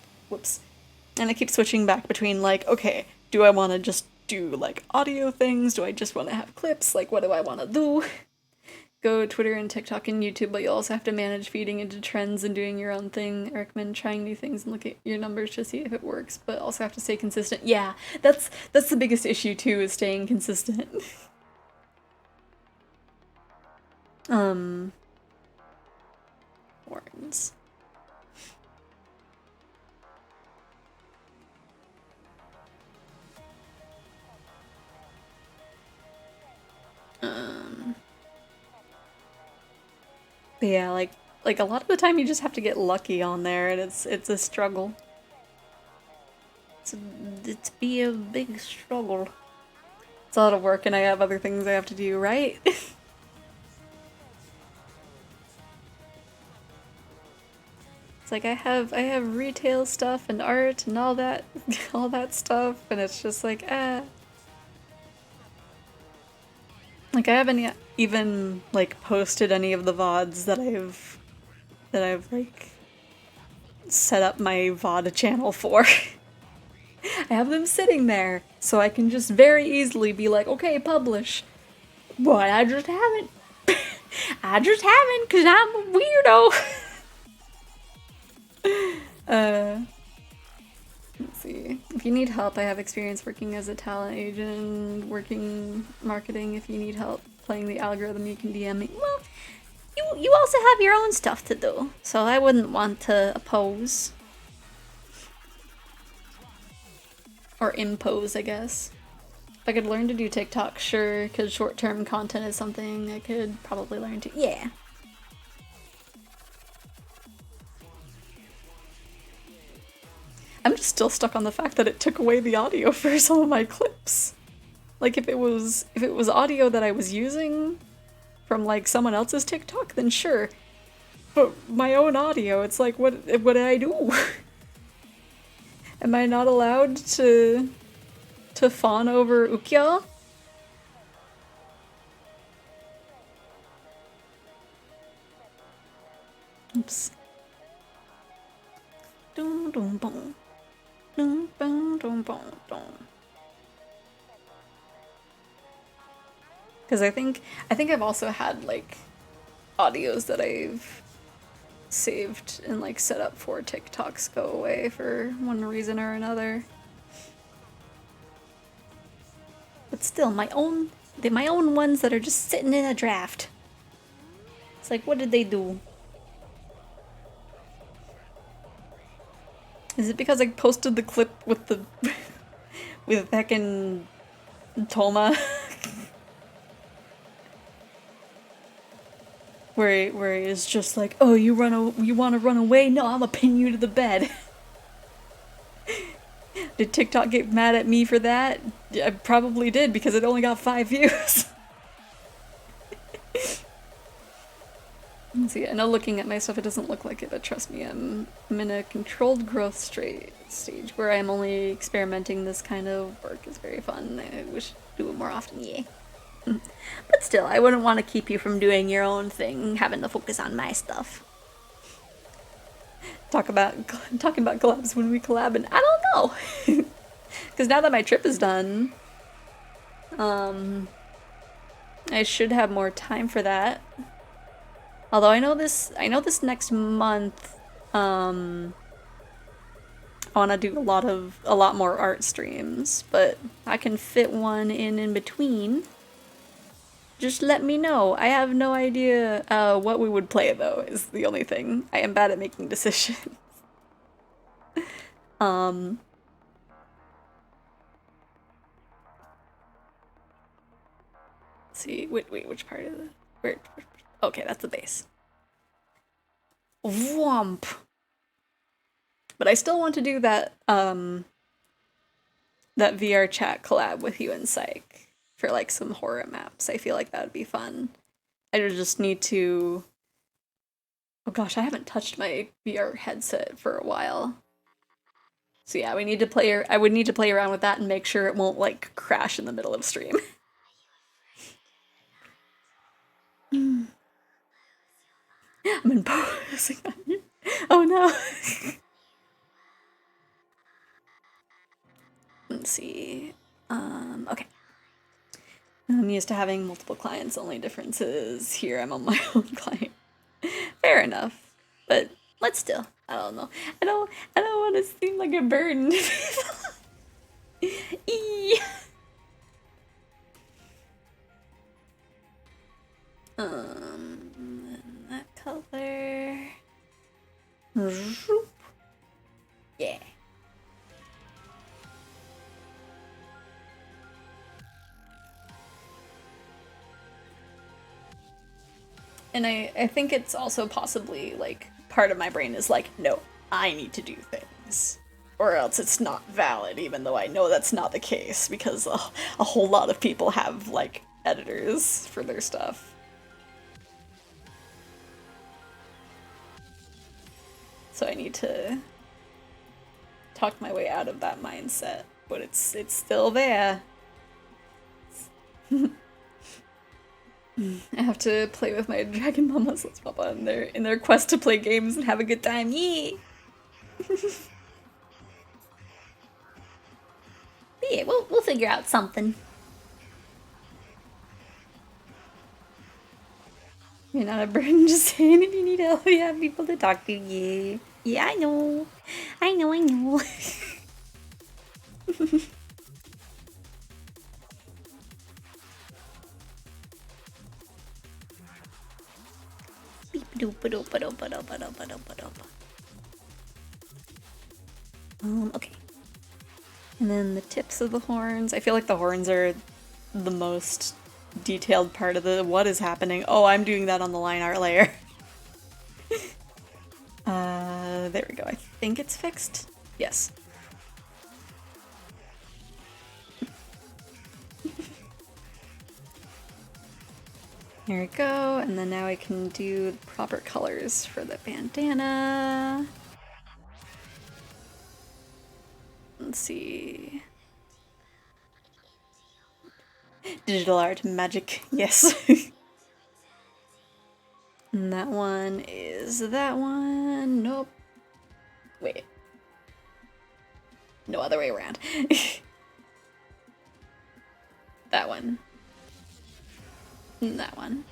switching back between, like, okay, do I want to just do, like, audio things? Do I just want to have clips? Like, what do I want to do? Go Twitter and TikTok and YouTube, but you also have to manage feeding into trends and doing your own thing. I recommend trying new things and look at your numbers to see if it works, but also have to stay consistent. Yeah, that's the biggest issue too, is staying consistent. Horns. But yeah, like a lot of the time you just have to get lucky on there, and it's a struggle. It's be a big struggle. It's a lot of work and I have other things I have to do, right? It's like I have retail stuff and art and all that all that stuff, and it's just like like I haven't even like posted any of the VODs that I've like set up my VOD channel for. I have them sitting there so I can just very easily be like, okay, publish. But I just haven't. I just haven't because I'm a weirdo. Let's see. If you need help, I have experience working as a talent agent, working marketing. If you need help playing the algorithm, you can DM me. Well, you also have your own stuff to do, so I wouldn't want to oppose. Or impose, I guess. If I could learn to do TikTok, sure, because short-term content is something I could probably learn to. Yeah. I'm just still stuck on the fact that it took away the audio for some of my clips. Like if it was audio that I was using from like someone else's TikTok, then sure. But my own audio, it's like what did I do? Am I not allowed to fawn over Ukya? Oops. Dun dun dun. Dun dun dun dun dun. Because I think I've also had like audios that I've saved and like set up for TikToks go away for one reason or another. But still, my own ones that are just sitting in a draft. It's like, what did they do? Is it because I posted the clip with the with heckin' Toma? where he is just like, oh, you want to run away? No, I'm gonna pin you to the bed. Did TikTok get mad at me for that? I probably did because it only got 5 views. Let's see, I know looking at my stuff it doesn't look like it, but trust me, I'm in a controlled growth stage where I'm only experimenting. This kind of work is very fun. I wish to do it more often, yeah. But still, I wouldn't want to keep you from doing your own thing, having to focus on my stuff. Talking about collabs when we collab, and I don't know. Because now that my trip is done, I should have more time for that. Although I know this next month, I want to do a lot more art streams, but I can fit one in between. Just let me know. I have no idea what we would play though, is the only thing. I am bad at making decisions. Let's see, wait, which part of the where okay, that's the base. Whomp. But I still want to do that that VR chat collab with you and Psych for like some horror maps. I feel like that would be fun. I just need to. Oh gosh, I haven't touched my VR headset for a while. So yeah, I would need to play around with that and make sure it won't like crash in the middle of stream. I'm imposing on you. Oh no. Let's see. Okay. I'm used to having multiple clients. Only difference is here I'm on my own client. Fair enough. But let's still. I don't know. I don't want to seem like a burden. That color. Yeah. And I think it's also possibly like part of my brain is like, no, I need to do things. Or else it's not valid, even though I know that's not the case, because a whole lot of people have, like, editors for their stuff. So I need to talk my way out of that mindset, but it's still there. I have to play with my Dragon Mamas, let's papa, in their quest to play games and have a good time. Yee! Yeah, we'll figure out something. You're not a burden, just saying if you need help, you have people to talk to. Yeah. Yeah, I know. I know, I know. Okay. And then the tips of the horns. I feel like the horns are the most detailed part of the what is happening. Oh, I'm doing that on the line art layer. There we go. I think it's fixed. Yes. There we go, and then now I can do the proper colors for the bandana. Let's see. Digital art magic, yes. And that one is that one. Nope. Wait. No other way around. That one. And that one.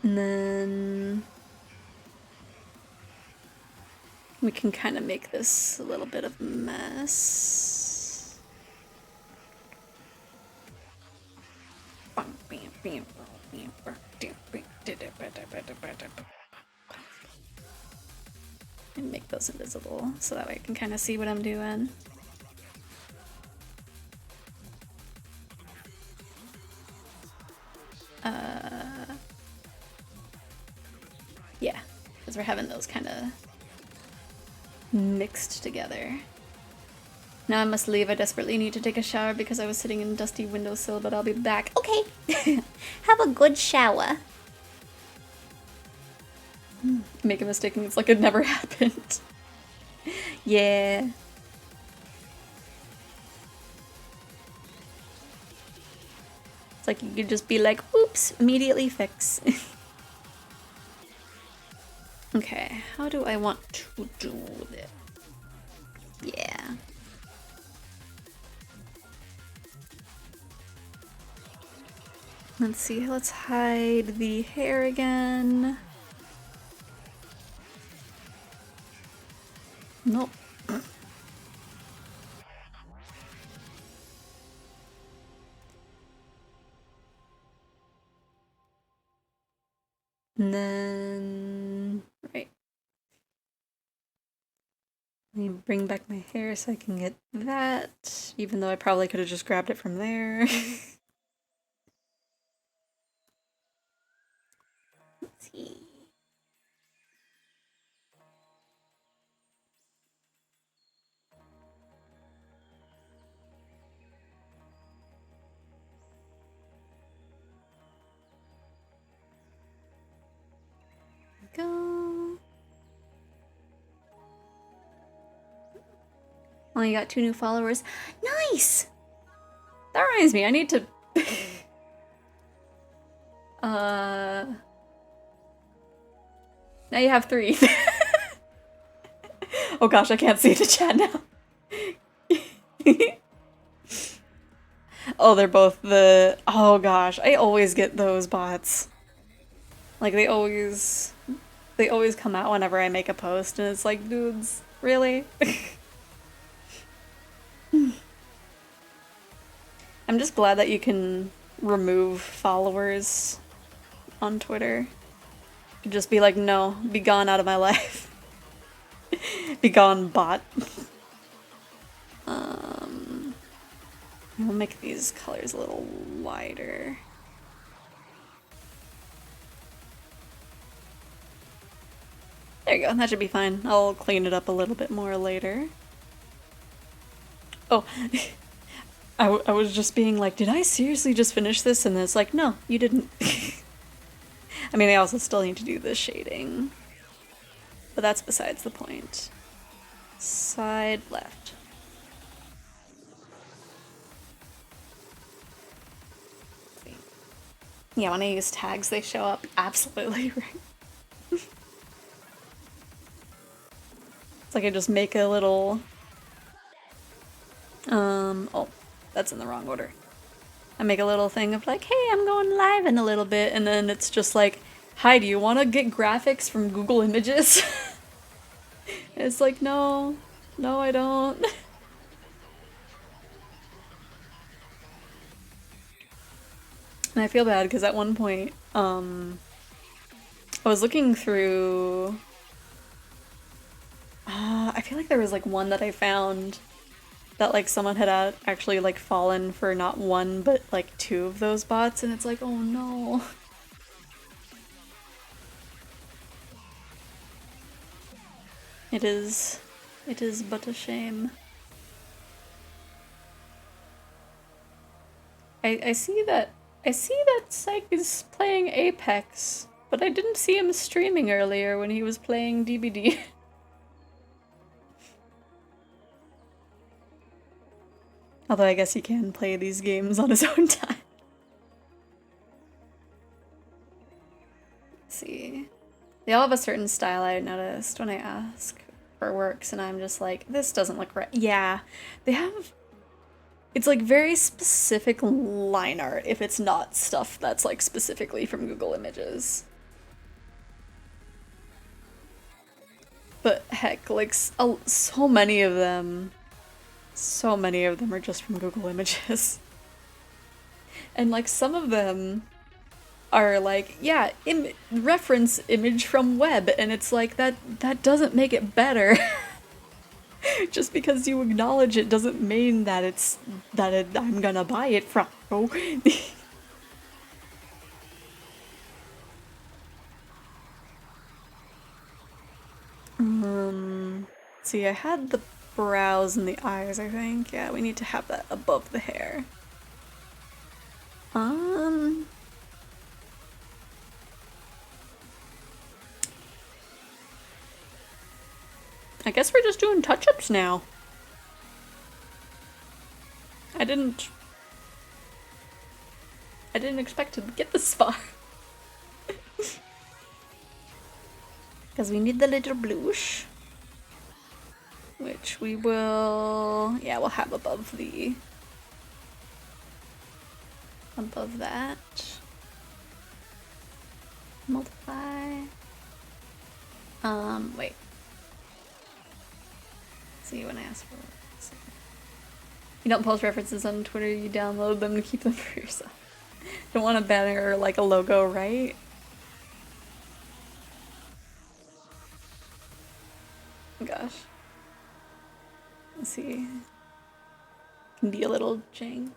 And then we can kind of make this a little bit of a mess. And make those invisible so that way I can kind of see what I'm doing. Yeah, because we're having those kind of mixed together. Now I must leave. I desperately need to take a shower because I was sitting in a dusty windowsill, but I'll be back. Okay. Have a good shower. Make a mistake and it's like it never happened. Yeah. It's like you could just be like, oops, immediately fix. Okay, how do I want to do this? Yeah. Let's see, let's hide the hair again. Nope. And then, right. Let me bring back my hair so I can get that, even though I probably could have just grabbed it from there. Let's see. Go. Only got 2 new followers. Nice! That reminds me, I need to... Now you have 3. Oh gosh, I can't see the chat now. Oh, they're both the... Oh gosh, I always get those bots. Like, they always come out whenever I make a post, and it's like, dudes, really? I'm just glad that you can remove followers on Twitter. You just be like, no, be gone out of my life. Be gone, bot. We'll make these colors a little wider. There you go. That should be fine. I'll clean it up a little bit more later. Oh, I was just being like, did I seriously just finish this? And it's like, no, you didn't. I mean, I also still need to do the shading. But that's besides the point. Side left. Yeah, when I use tags, they show up. Absolutely right. It's like I just make a little... oh, that's in the wrong order. I make a little thing of like, hey, I'm going live in a little bit, and then it's just like, hi, do you want to get graphics from Google Images? It's like, no, I don't. And I feel bad because at one point, I was looking through... I feel like there was like one that I found that like someone had actually like fallen for not one but like 2 of those bots, and it's like, oh no. It is but a shame. I see that Psych is playing Apex, but I didn't see him streaming earlier when he was playing DBD. Although I guess he can play these games on his own time. Let's see. They all have a certain style I noticed when I ask for works, and I'm just like, this doesn't look right. Yeah, they have... It's like very specific line art if it's not stuff that's like specifically from Google Images. But heck, like so many of them are just from Google Images. And like some of them are like, yeah, reference image from web, and it's like that doesn't make it better. Just because you acknowledge it doesn't mean that I'm gonna buy it from. See, I had the brows and the eyes, I think. Yeah, we need to have that above the hair. I guess we're just doing touch-ups now. I didn't expect to get this far. Because we need the little blush. Which we will... yeah, we'll have above that. Multiply. Wait. See when I ask for it. You don't post references on Twitter, you download them to keep them for yourself. Don't want a banner or like a logo, right? Gosh. Let's see. Can be a little jank.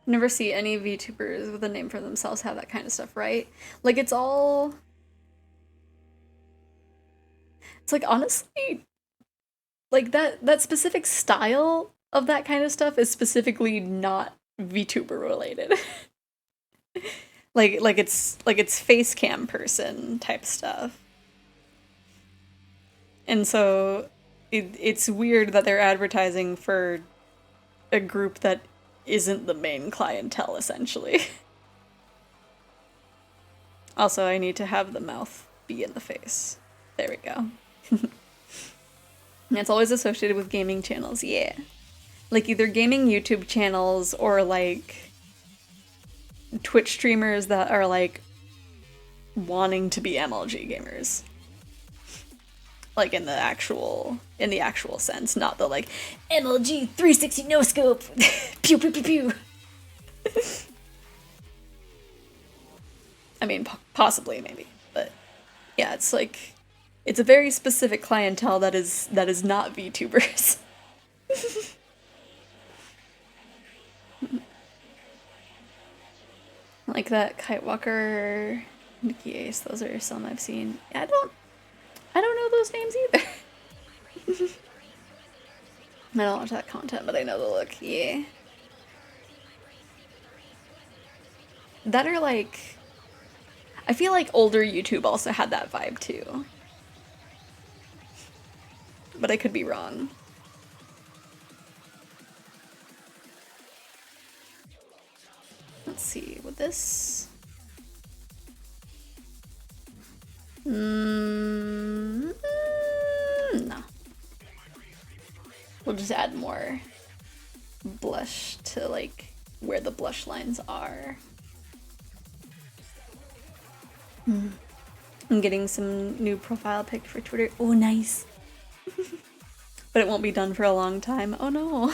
Never see any VTubers with a name for themselves have that kind of stuff, right? Like it's all... It's like honestly, like that specific style of that kind of stuff is specifically not VTuber related. like it's face cam person type stuff. And so it's weird that they're advertising for a group that isn't the main clientele, essentially. Also, I need to have the mouth be in the face. There we go. And it's always associated with gaming channels, yeah. Like either gaming YouTube channels or like Twitch streamers that are like wanting to be MLG gamers. Like in the actual sense, not the like MLG 360 no scope. Pew pew pew pew. I mean, possibly, maybe, but Yeah, it's like it's a very specific clientele that is not VTubers. Like that Kitewalker, Nikki Ace, those are some I've seen. I don't know those names either. I don't watch that content, but I know the look, yeah. That are like I feel like older YouTube also had that vibe too. But I could be wrong. Let's see, with this. No. We'll just add more blush to like where the blush lines are. I'm getting some new profile pic for Twitter. Oh, nice. But it won't be done for a long time. Oh no.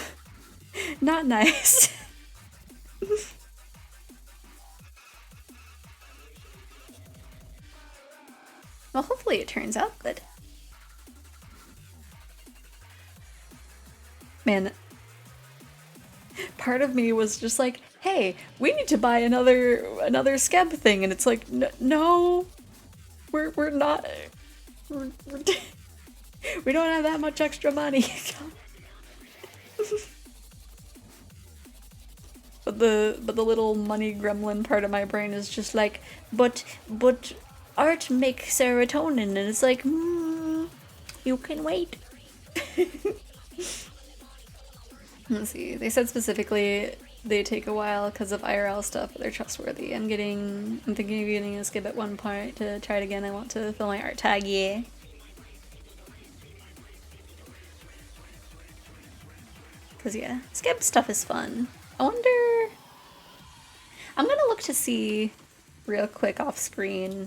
Not nice. Well, hopefully it turns out good. Man, part of me was just like, hey, we need to buy another Skeb thing, and it's like, no, we're not, we don't have that much extra money. But the little money gremlin part of my brain is just like, but art makes serotonin, and it's like, you can wait. Let's see. They said specifically they take a while because of IRL stuff, but they're trustworthy. I'm thinking of getting a skip at one point to try it again. I want to fill my art tag, yeah. Cause yeah, skip stuff is fun. I wonder. I'm gonna look to see real quick off screen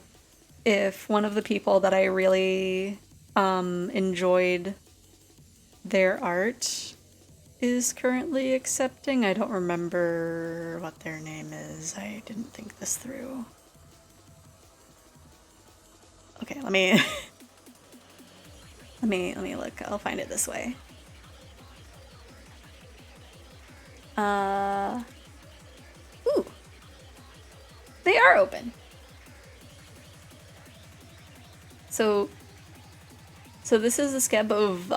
if one of the people that I really enjoyed their art is currently accepting. I don't remember what their name is. I didn't think this through. Okay, let me let me look. I'll find it this way. Ooh. They are open. So this is a skeb of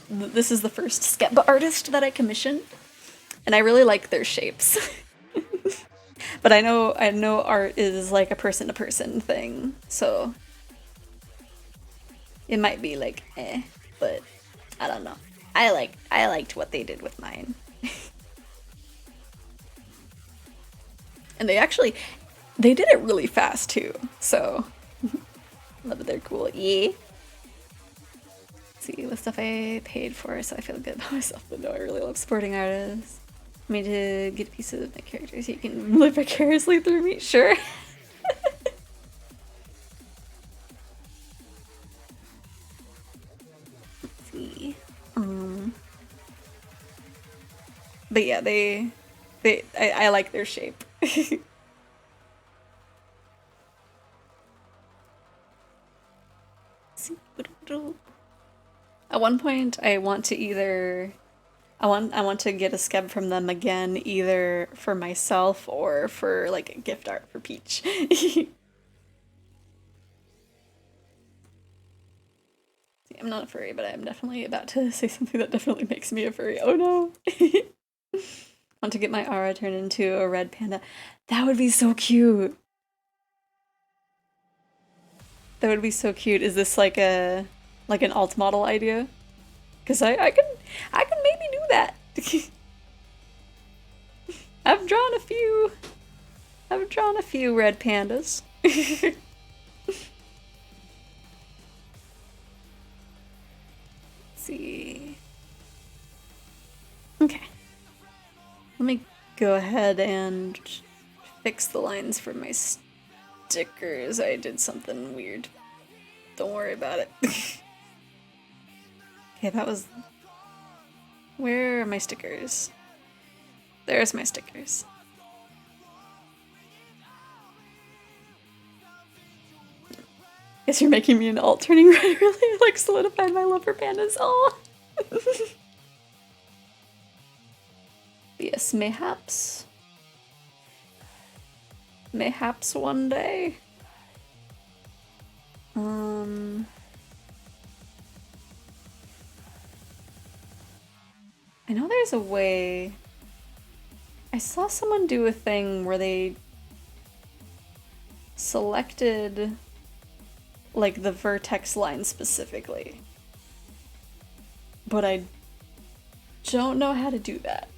this is the first skeb artist that I commissioned, and I really like their shapes. But I know art is like a person to person thing, so it might be like but I don't know. I liked what they did with mine. And they did it really fast too, so love that they're cool. Yeah. See what stuff I paid for, so I feel good about myself, but no, I really love supporting artists. I mean, to get a piece of my character so you can live vicariously through me, sure. Let's see. But yeah, I like their shape. At one point, I want to get a skeb from them again, either for myself or for like a gift art for Peach. I'm not a furry, but I'm definitely about to say something that definitely makes me a furry. Oh no! Want to get my aura turned into a red panda. That would be so cute. That would be so cute. Is this like an alt model idea? Because I can maybe do that. I've drawn a few red pandas. Let's see. Okay. Let me go ahead and fix the lines for my stickers. I did something weird. Don't worry about it. Okay, that was... Where are my stickers? There's my stickers. Guess you're making me an alt turning red really like solidified my love for pandas. Oh. Yes, mayhaps. Mayhaps one day. I know there's a way. I saw someone do a thing where they selected like the vertex line specifically, but I don't know how to do that.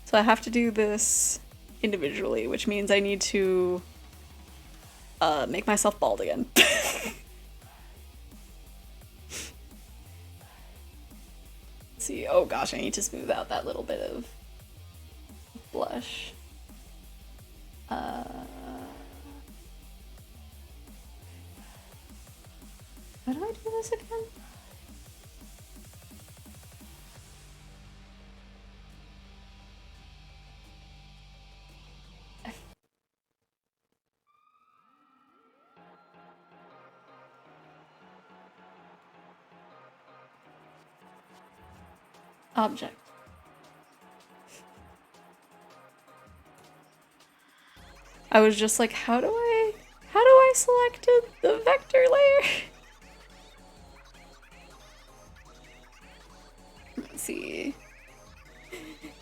So I have to do this individually, which means I need to make myself bald again. Let's see, oh gosh, I need to smooth out that little bit of blush. How do I do this again? Object. I was just like, how do I select the vector layer? Let's see.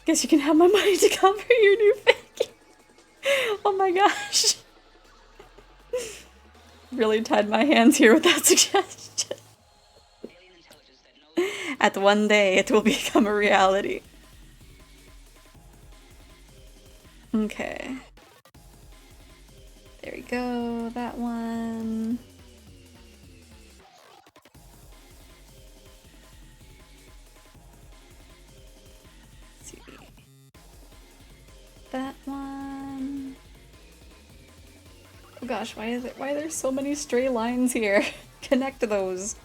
Guess you can have my money to cover your new fake. Oh my gosh. Really tied my hands here with that suggestion. At one day, it will become a reality. Okay. There we go, that one. Let's see. That one. Oh gosh, why are there so many stray lines here? Connect those.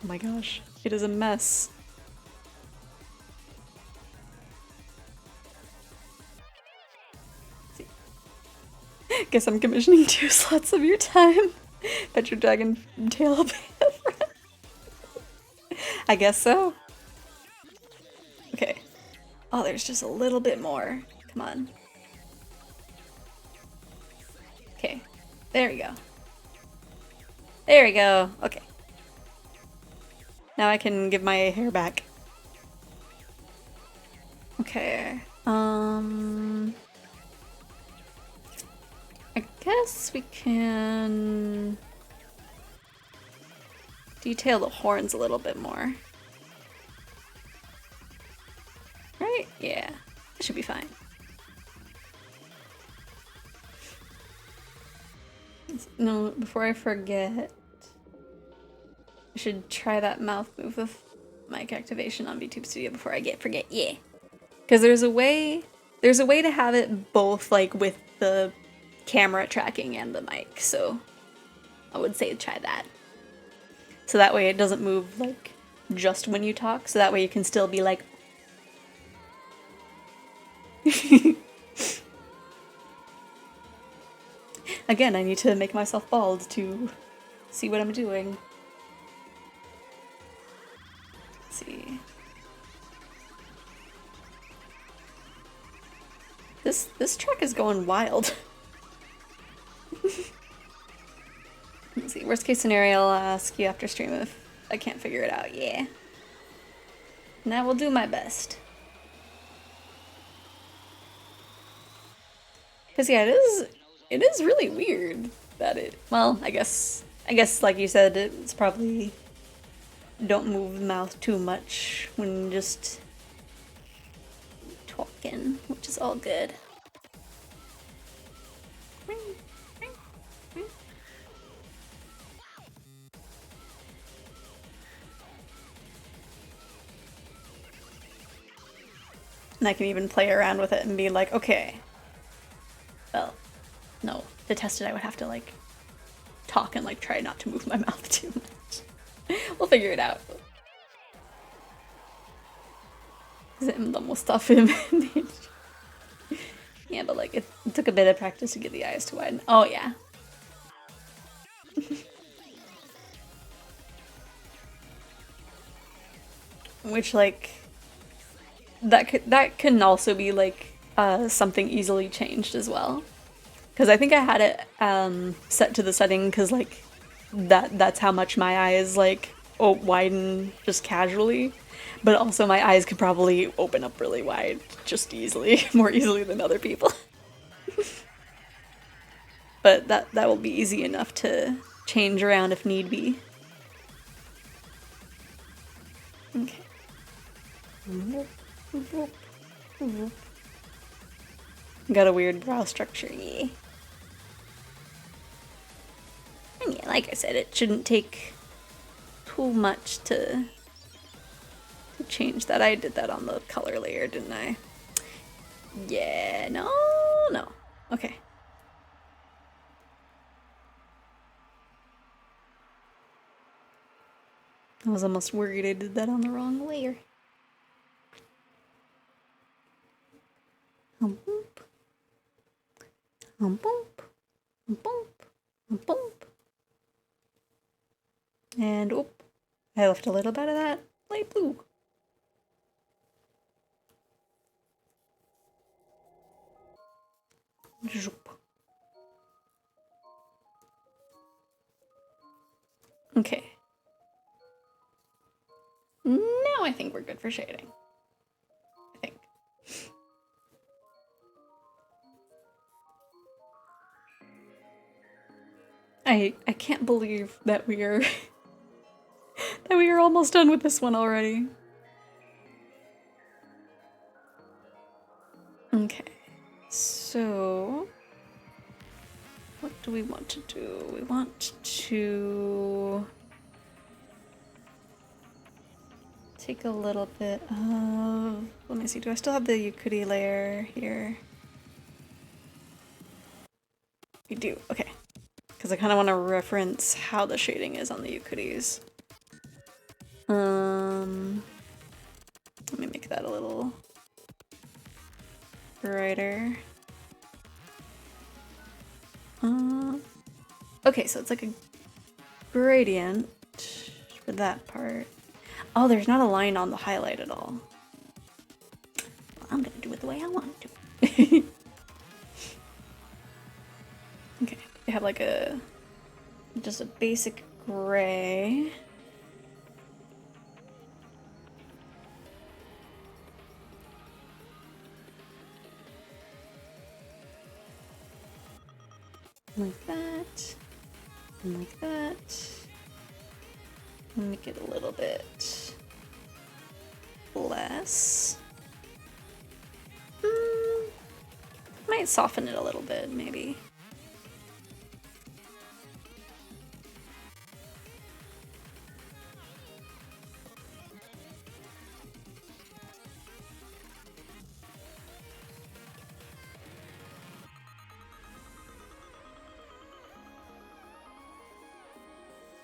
Oh my gosh, it is a mess. Guess I'm commissioning 2 slots of your time. Bet your dragon tail up. I guess so. Okay. Oh, there's just a little bit more. Come on. Okay. There we go. There we go. Okay. Now I can give my hair back. Okay. I guess we can detail the horns a little bit more. Right? Yeah. That should be fine. No, before I forget, I should try that mouth move with mic activation on VTube Studio before I forget. Yeah. Because there's a way to have it both like with the camera tracking and the mic, so I would say try that. So that way it doesn't move like just when you talk, so that way you can still be like Again, I need to make myself bald to see what I'm doing. Let's see. This track is going wild. Let's see, worst case scenario, I'll ask you after stream if I can't figure it out. Yeah. And I will do my best. Cause yeah, it is really weird that well, I guess like you said, it's probably don't move the mouth too much when just talking, which is all good. And I can even play around with it and be like, okay, well, no, to test it I would have to like talk and like try not to move my mouth too much. We'll figure it out. Yeah, but like it took a bit of practice to get the eyes to widen. Oh yeah. Which, like, that can also be, like, something easily changed as well. Because I think I had it set to the setting because, like, that's how much my eyes, like, widen just casually. But also my eyes could probably open up really wide just easily, more easily than other people. But that will be easy enough to change around if need be. Okay. Got a weird brow structure, yeah. And yeah, like I said, it shouldn't take too much to change that. I did that on the color layer, didn't I? Yeah, no. Okay. I was almost worried I did that on the wrong layer. Boop. Boop. Boop. Boop. And oop. I left a little bit of that light blue. Okay. Now I think we're good for shading. I think. I can't believe that we are that we are almost done with this one already. Okay. So what do we want to do? We want to take a little bit of, let me see, do I still have the Yukuri layer here? We do, okay. Because I kind of want to reference how the shading is on the Yukuris. Let me make that a little brighter. Okay, so it's like a gradient for that part. Oh, there's not a line on the highlight at all. Well, I'm gonna do it the way I want to. Okay, we have like just a basic gray. Like that, and like that. Make it a little bit less. Might soften it a little bit, maybe.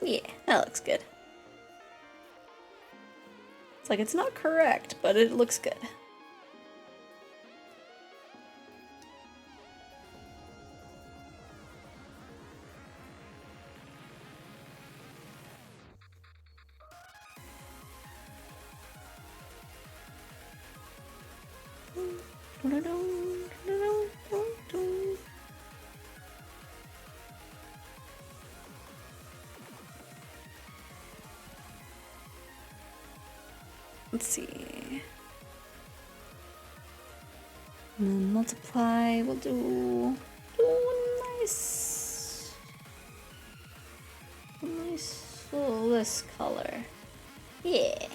Yeah, that looks good. It's like it's not correct, but it looks good. Let's see. And then multiply, we'll do a nice this color. Yeah.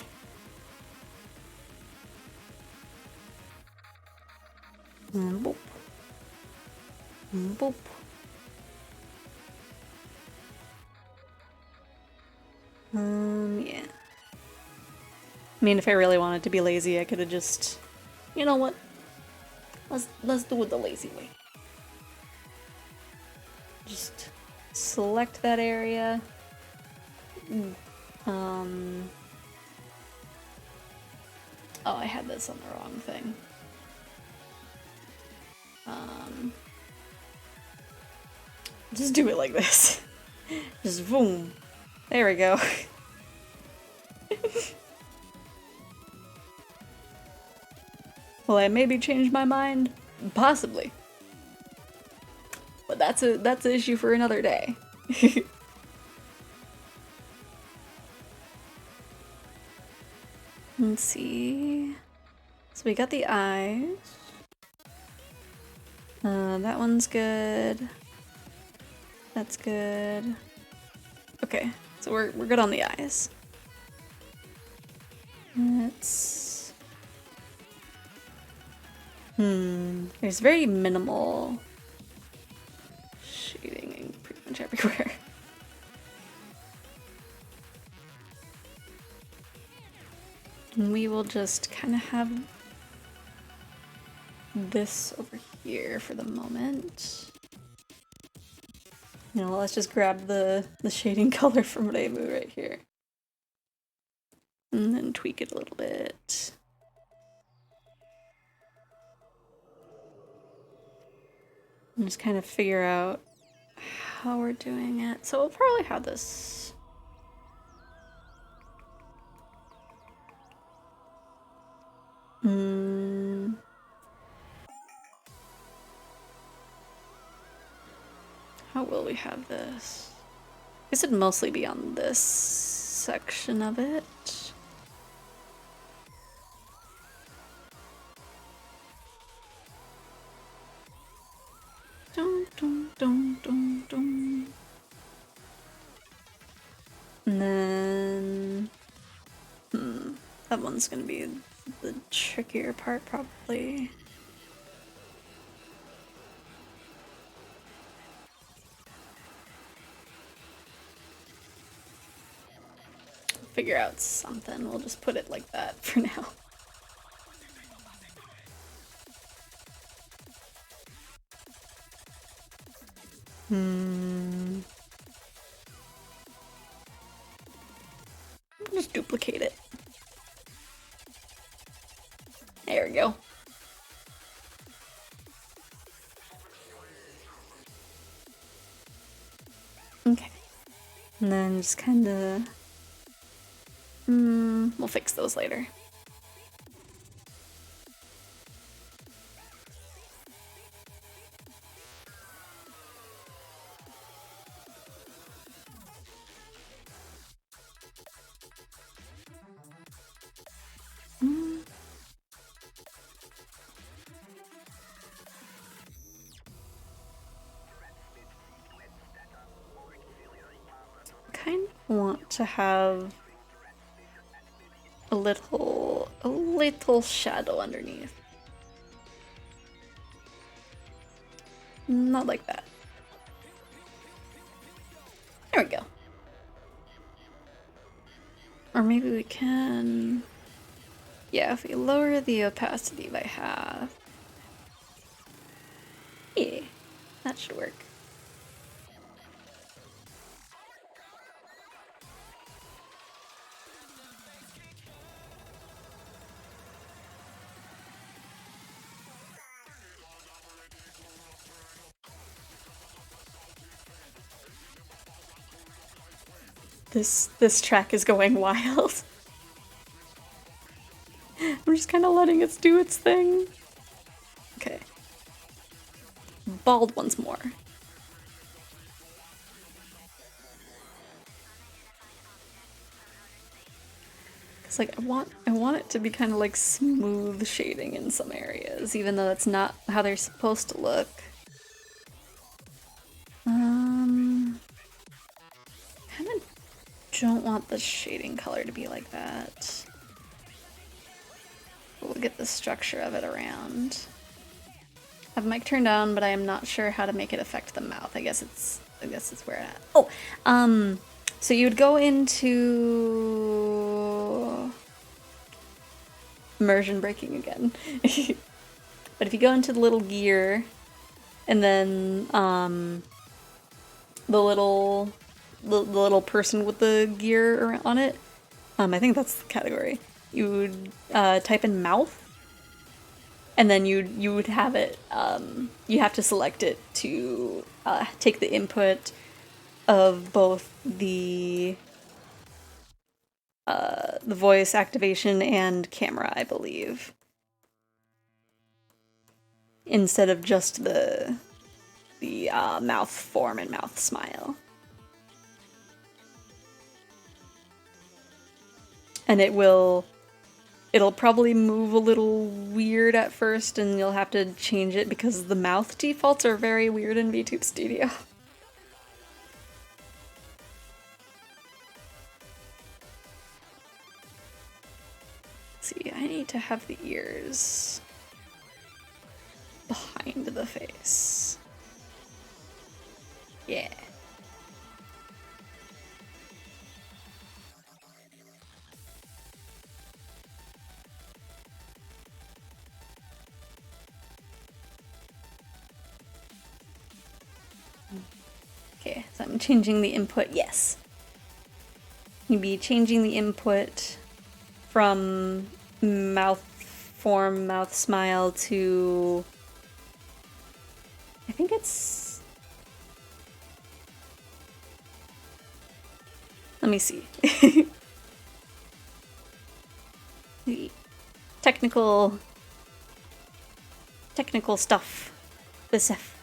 And boop. And boop. Yeah. I mean, if I really wanted to be lazy, I could have just, you know what? Let's do it the lazy way. Just select that area. Oh, I had this on the wrong thing. Just do it like this. Just boom. There we go. Will I maybe change my mind? Possibly. But that's an issue for another day. Let's see. So we got the eyes. That one's good. That's good. Okay, so we're good on the eyes. Let's... There's very minimal shading pretty much everywhere. And we will just kind of have this over here for the moment. You know, let's just grab the shading color from Reimu right here. And then tweak it a little bit. And just kind of figure out how we're doing it. So we'll probably have this. How will we have this? This would mostly be on this section of it. Dun, dun, dun, dun, dun. And then... that one's gonna be the trickier part, probably. Figure out something. We'll just put it like that for now. Just duplicate it. There we go. Okay. And then just kind of... we'll fix those later. Kind of want to have a little shadow underneath. Not like that. There we go. Or maybe we can... Yeah, if we lower the opacity by half. Yeah, that should work. This track is going wild. I'm just kind of letting it do its thing. Okay. Bald once more. Cause like I want it to be kind of like smooth shading in some areas, even though that's not how they're supposed to look. Kind of don't want the shading color to be like that. We'll get the structure of it around. I have mic turned down, but I am not sure how to make it affect the mouth. I guess it's where it at. Oh, so you would go into immersion breaking again. But if you go into the little gear, and then the little person with the gear on it, I think that's the category. You would type in mouth, and then you would have it. You have to select it to take the input of both the voice activation and camera, I believe, instead of just the mouth form and mouth smile. And it'll probably move a little weird at first, and you'll have to change it because the mouth defaults are very weird in VTube Studio. See, I need to have the ears behind the face. Yeah. Okay, so I'm changing the input, yes. You'd be changing the input from mouth form, mouth smile to, I think it's, let me see. The technical stuff. The stuff.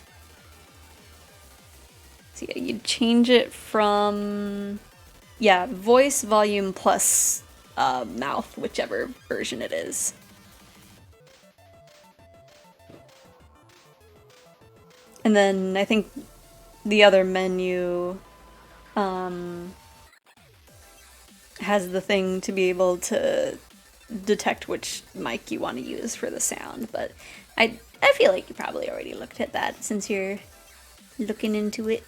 So yeah, you'd change it from, yeah, voice volume plus mouth, whichever version it is. And then I think the other menu has the thing to be able to detect which mic you want to use for the sound, but I feel like you probably already looked at that since you're looking into it.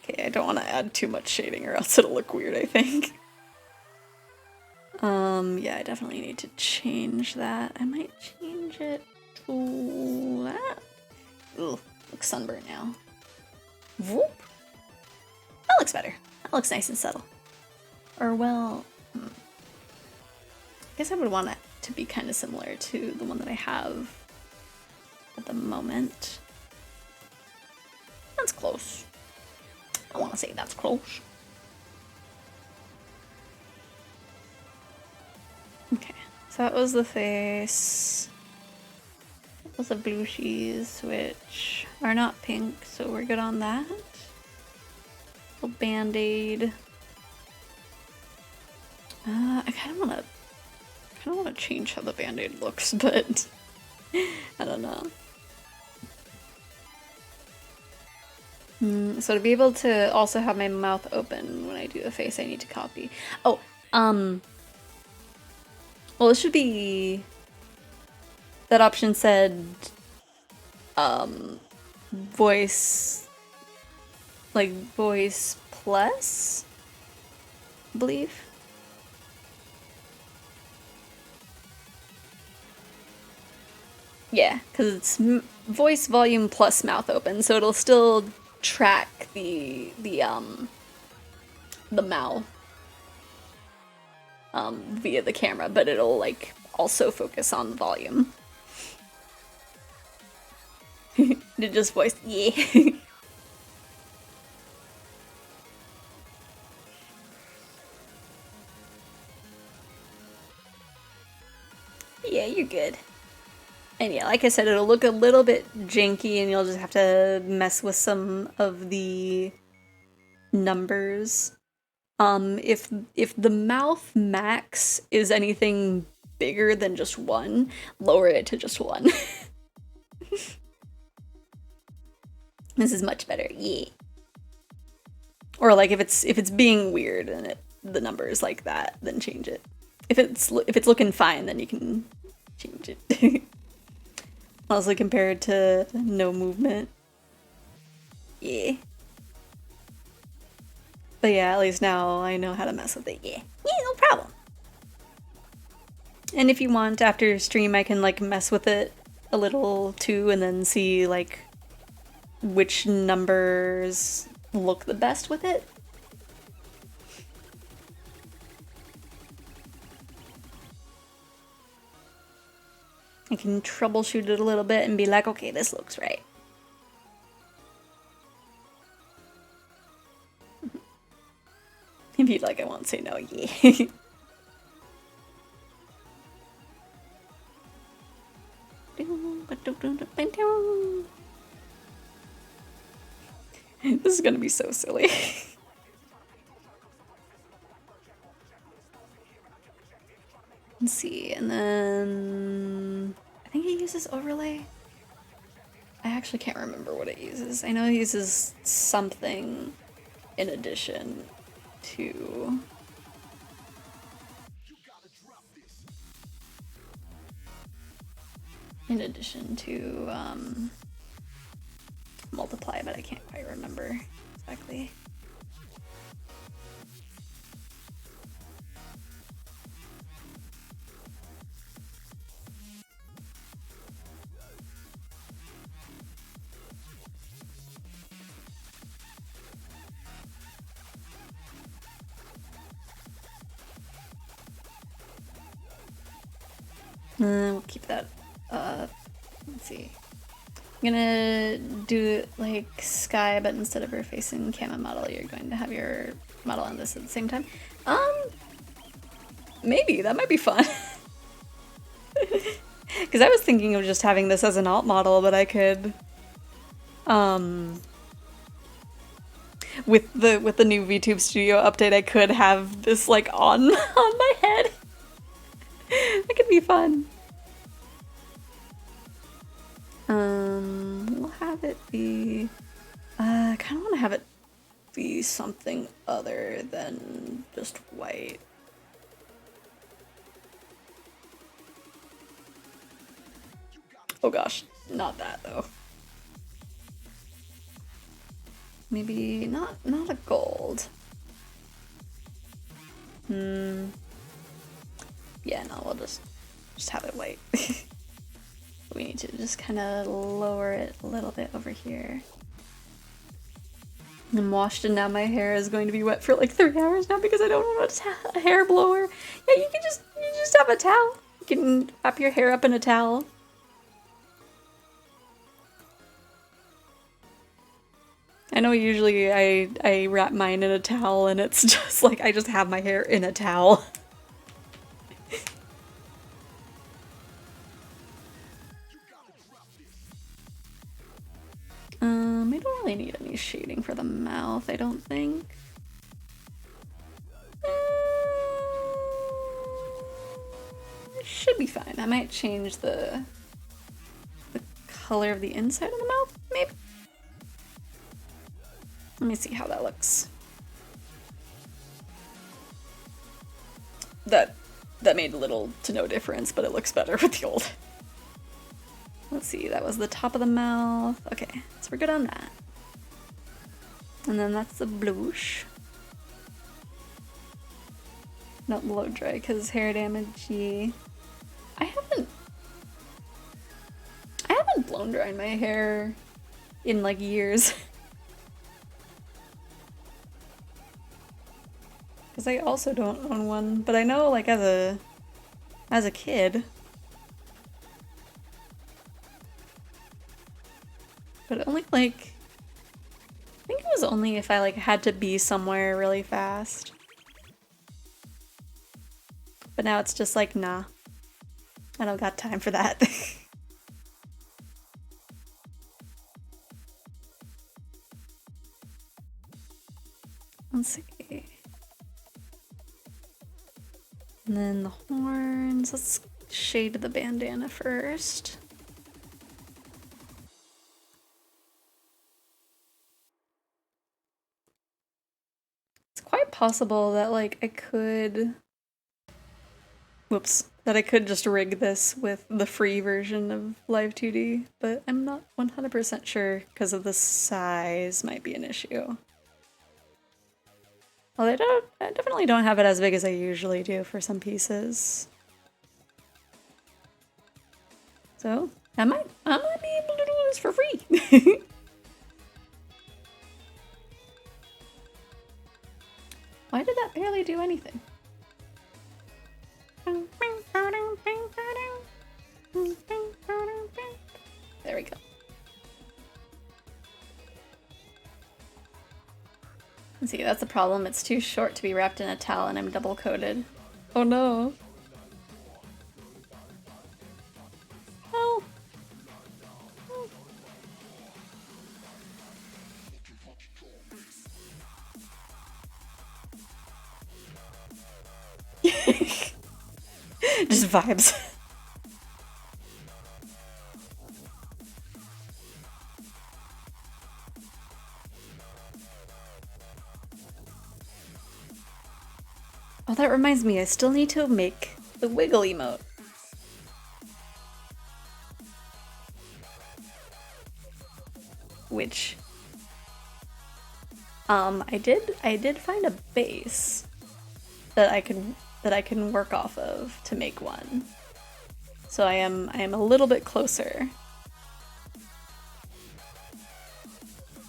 Okay, I don't want to add too much shading or else it'll look weird, I think. Yeah, I definitely need to change that. I might change it to that. Ooh, looks sunburnt now. Whoop. That looks better. That looks nice and subtle. Or, well, I guess I would want it to be kind of similar to the one that I have at the moment. That's close. I want to say that's close. Okay, so that was the face. That was the blushies, which are not pink, so we're good on that. Little band-aid. I kind of want to change how the band-aid looks, but I don't know. So to be able to also have my mouth open when I do the face, I need to copy. Oh, well, it should be, that option said, voice, like voice plus, I believe. Yeah, because it's voice volume plus mouth open, so it'll still track the mouth via the camera, but it'll like also focus on the volume. It just voiced, yeah. Yeah, you're good. And yeah, like I said, it'll look a little bit janky and you'll just have to mess with some of the numbers. If the mouth max is anything bigger than just 1, lower it to just 1. This is much better, yeah. Or like if it's being weird and the number is like that, then change it. If it's looking fine, then you can change it. Also compared to no movement. Yeah. But yeah, at least now I know how to mess with it. Yeah. Yeah, no problem. And if you want, after stream, I can like mess with it a little too and then see like which numbers look the best with it. I can troubleshoot it a little bit and be like, okay, this looks right. If you'd like, I won't say no, yeah. This is gonna be so silly. Let's see, and then I think he uses overlay. I actually can't remember what it uses. I know it uses something in addition to multiply, but I can't quite remember exactly. We'll keep that let's see. I'm gonna do it like sky, but instead of her facing camera model, you're going to have your model on this at the same time. Maybe, that might be fun. Because I was thinking of just having this as an alt model, but I could, with the new VTube Studio update, I could have this like on my head. That could be fun. We'll have it be, I kind of want to have it be something other than just white. Oh gosh, not that though. Maybe not a gold. Yeah, no, we'll just have it white. We need to just kind of lower it a little bit over here. I'm washed and now my hair is going to be wet for like 3 hours now because I don't have a hair blower. Yeah, you just have a towel. You can wrap your hair up in a towel. I know usually I wrap mine in a towel and it's just like I just have my hair in a towel. I don't really need any shading for the mouth, I don't think. It should be fine. I might change the color of the inside of the mouth, maybe? Let me see how that looks. That made little to no difference, but it looks better with the old. Let's see, that was the top of the mouth. Okay, so we're good on that. And then that's the blush. Not blow dry because hair damage. I haven't blown dried my hair in like years. Because I also don't own one, but I know like as a kid. But only like, I think it was only if I like had to be somewhere really fast. But now it's just like, nah, I don't got time for that. Let's see. And then the horns, let's shade the bandana first. It's quite possible that like I could, that I could just rig this with the free version of Live 2D, but I'm not 100% sure because of the size might be an issue. Well, I definitely don't have it as big as I usually do for some pieces. So, I might be able to do this for free. Why did that barely do anything? There we go. See, that's the problem. It's too short to be wrapped in a towel and I'm double coated. Oh no. Oh. Just vibes. Oh, that reminds me, I still need to make the wiggle emote. Which I did find a base that I can work off of to make one. So I am a little bit closer.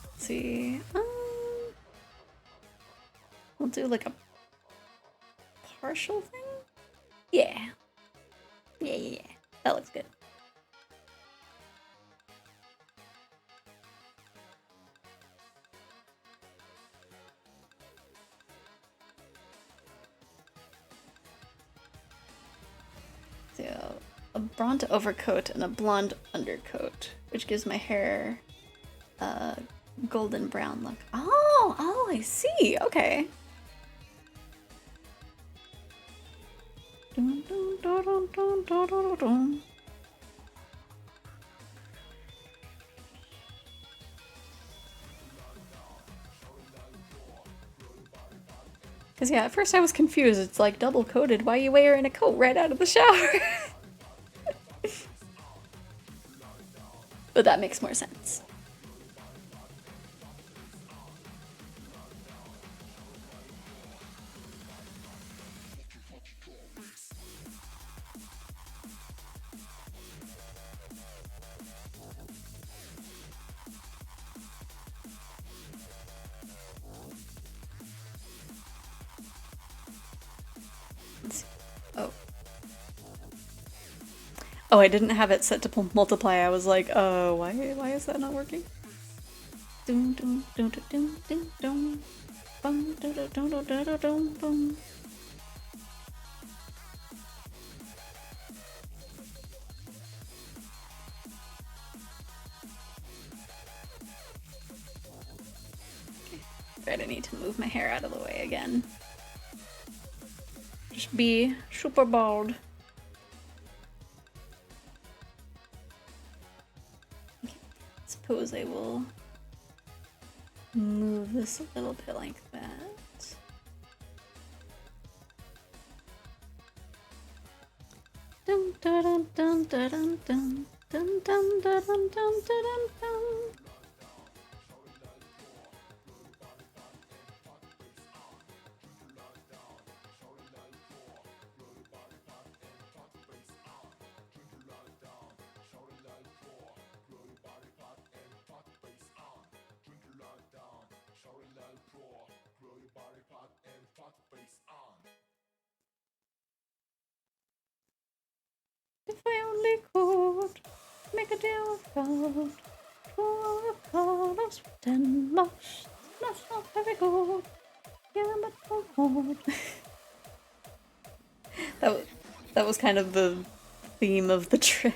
Let's see. We'll do like a partial thing? Yeah. Yeah. That looks good. So, a blonde overcoat and a blonde undercoat, which gives my hair a golden brown look. Oh, I see. Okay. Because yeah, at first I was confused. It's like double coated. Why are you wearing a coat right out of the shower? But that makes more sense. Oh. Oh, I didn't have it set to multiply. I was like, oh, why is that not working? Doom doom doom doom doom doom. Bum doom doom doom doom doom boom. Right, I need to move my hair out of the way again. Just be super bald. Okay. Suppose I will move this a little bit like that. Dun dun dun dun dun dun dun dun dun dun dun dun dun. If I only could make a deal with God, for a cloud of sweat and mush, that's not very good. Yeah, but don't that was kind of the theme of the trip.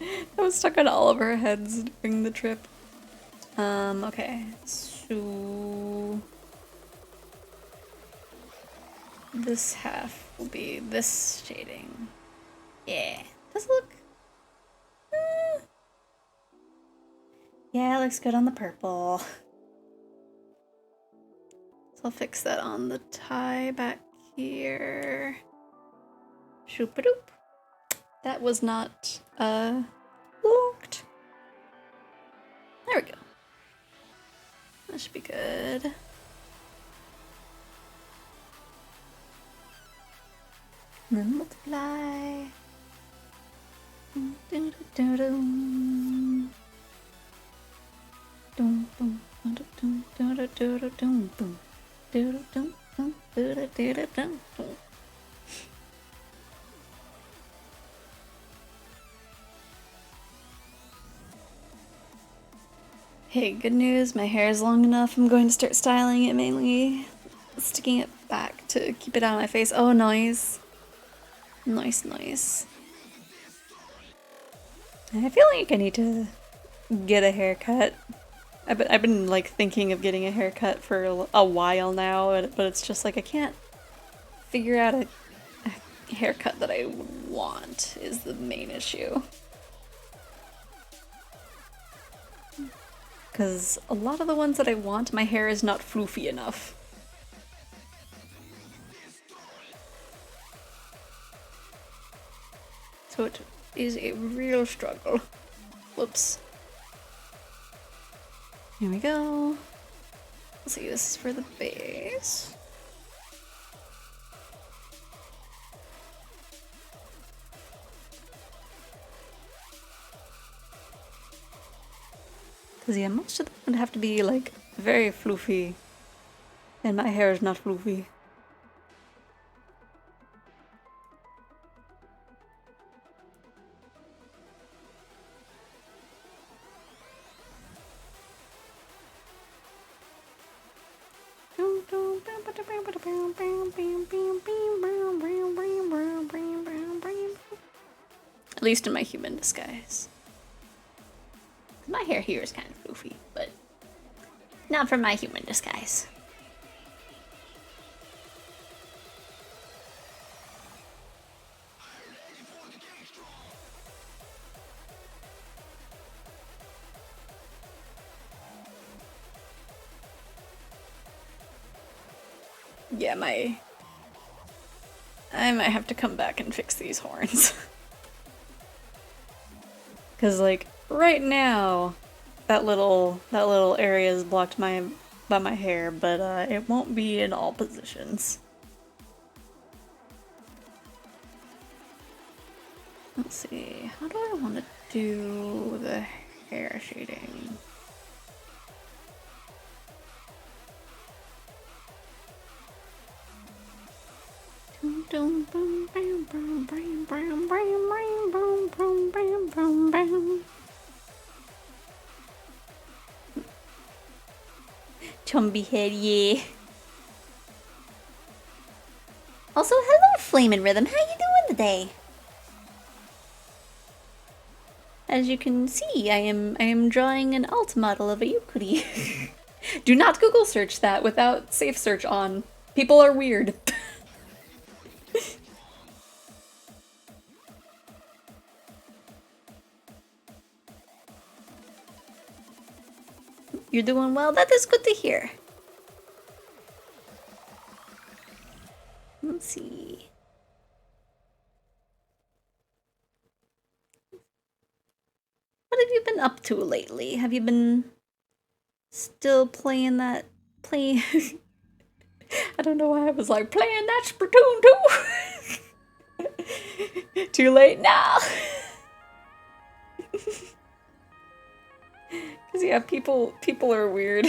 I was stuck on all of our heads during the trip. Okay, so this half will be this shading. Yeah, does it look? Yeah, it looks good on the purple. So I'll fix that on the tie back here. Shoop-a-doop. That was not, looked. There we go. That should be good. And then multiply. Dum, dum, dum, dum. Dum, dum, dum, dum, dum, dum, dum, dum, dum. Dum, dum, dum, dum, dum, dum. Hey, good news, my hair is long enough. I'm going to start styling it, mainly sticking it back to keep it out of my face. Oh, nice. Nice, nice. I feel like I need to get a haircut. I've been like thinking of getting a haircut for a while now, but it's just like I can't figure out a haircut that I want is the main issue. Because a lot of the ones that I want, my hair is not floofy enough. So it is a real struggle. Whoops. Here we go. Let's see, this is for the base. Because yeah, most of them would have to be like very floofy. And my hair is not floofy. At least in my human disguise. My hair here is kind of floofy, but not for my human disguise. Yeah, I might have to come back and fix these horns. Cause like right now, that little area is blocked by my hair, but it won't be in all positions. Let's see, how do I want to do the hair shading? Chumby head, yeah. Also, hello, Flamin' Rhythm. How you doing today? As you can see, I am drawing an alt model of a Yukuri. Do not Google search that without safe search on. People are weird. You're doing well. That is good to hear. Let's see. What have you been up to lately? Have you been still playing that I don't know why I was like playing that Splatoon 2. Too late now. Cause yeah, people are weird.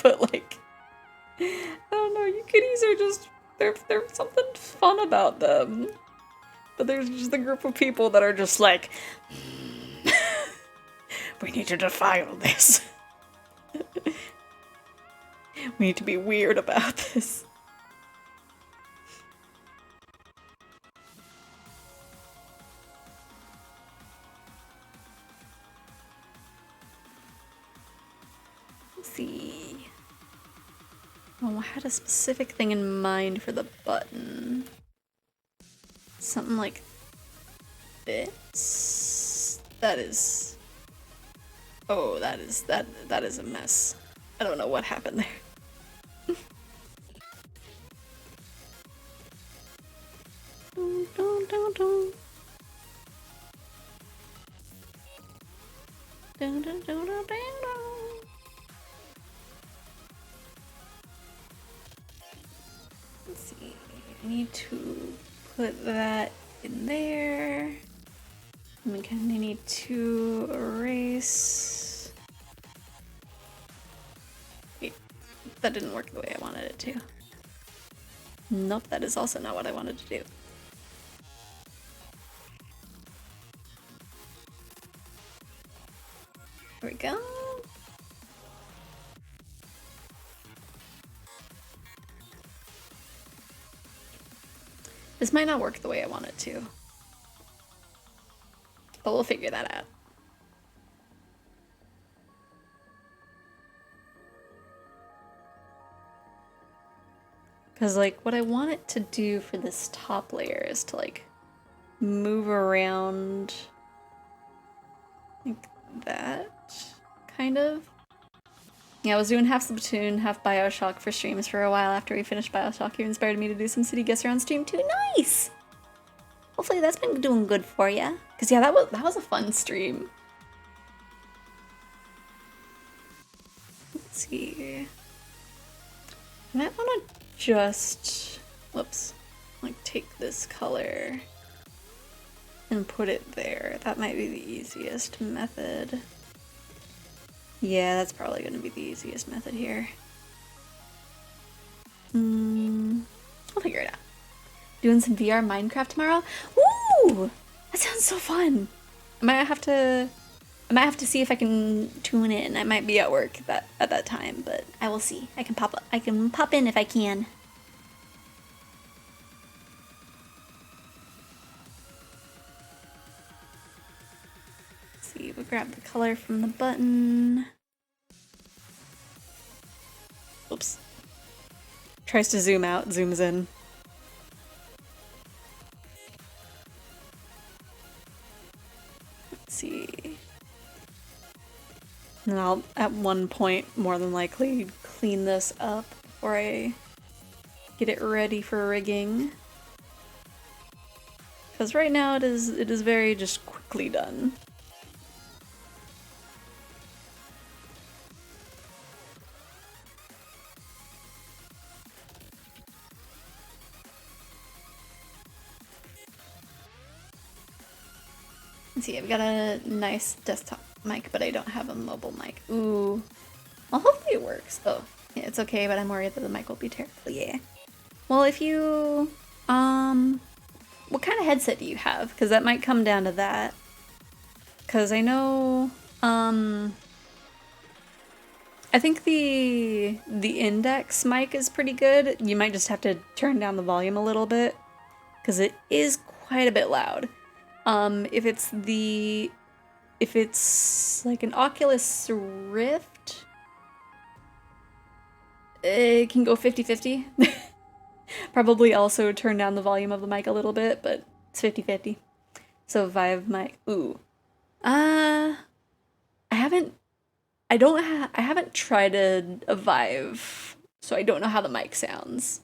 But like I don't know, you kitties are just there's something fun about them. But there's just a group of people that are just like we need to defile this. We need to be weird about this. Let's see. Oh, I had a specific thing in mind for the button. Something like this. That is... Oh, that is a mess. I don't know what happened there. Let's see. I need to put that in there. And we kind of need to erase. Wait, that didn't work the way I wanted it to. Nope, that is also not what I wanted to do. There we go. This might not work the way I want it to. But we'll figure that out. Because, like, what I want it to do for this top layer is to, like, move around like that, kind of. Yeah, I was doing half Splatoon, half Bioshock for streams for a while after we finished Bioshock. You inspired me to do some City Guesser on stream too. Nice! Hopefully that's been doing good for you. Because, yeah, that was a fun stream. Let's see. I might want to just, whoops, like take this color and put it there. That might be the easiest method. Yeah, that's probably going to be the easiest method here. I'll figure it out. Doing some VR Minecraft tomorrow? Ooh! That sounds so fun! I might have to see if I can tune in. I might be at work at that time, but I will see. I can pop in if I can. Let's see, we'll grab the color from the button. Oops. Tries to zoom out, zooms in. Let's see. And I'll, at one point, more than likely, clean this up before I get it ready for rigging. Because right now it is very just quickly done. Let's see, I've got a nice desktop mic, but I don't have a mobile mic. Ooh. Well, hopefully it works. Oh, yeah, it's okay, but I'm worried that the mic will be terrible. Yeah. Well, if you, what kind of headset do you have? Because that might come down to that. Because I know, I think the index mic is pretty good. You might just have to turn down the volume a little bit, because it is quite a bit loud. If it's like an Oculus Rift, it can go 50-50. Probably also turn down the volume of the mic a little bit, but it's 50-50. So Vive mic, ooh. I haven't tried a Vive, so I don't know how the mic sounds.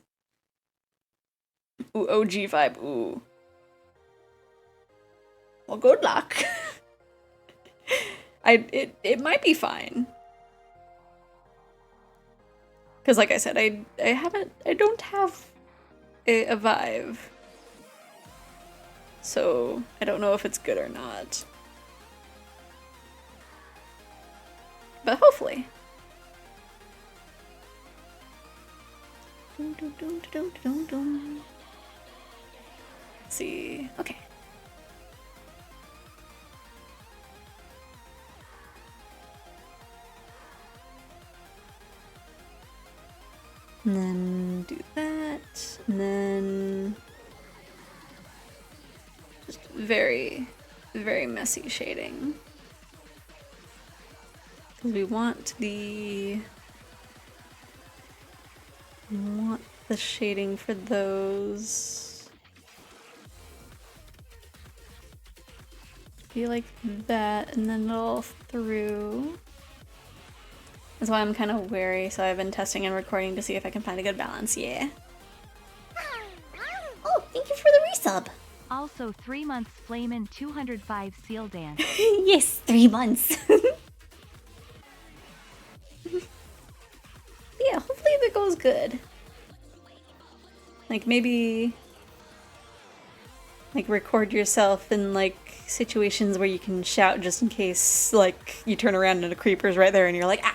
Ooh, OG Vibe, ooh. Well, good luck. It might be fine. Because like I said, I don't have a Vive. So I don't know if it's good or not. But hopefully. Let's see. Okay. And then do that, and then just very, very messy shading. Because we want the shading for those. Be like that, and then all through. That's why I'm kind of wary, so I've been testing and recording to see if I can find a good balance, yeah. Oh, thank you for the resub. Also 3 months Flamin' 205 Seal Dance. Yes, 3 months. Yeah, hopefully that goes good. Like maybe like record yourself in like situations where you can shout just in case like you turn around and a creeper's right there and you're like, ah!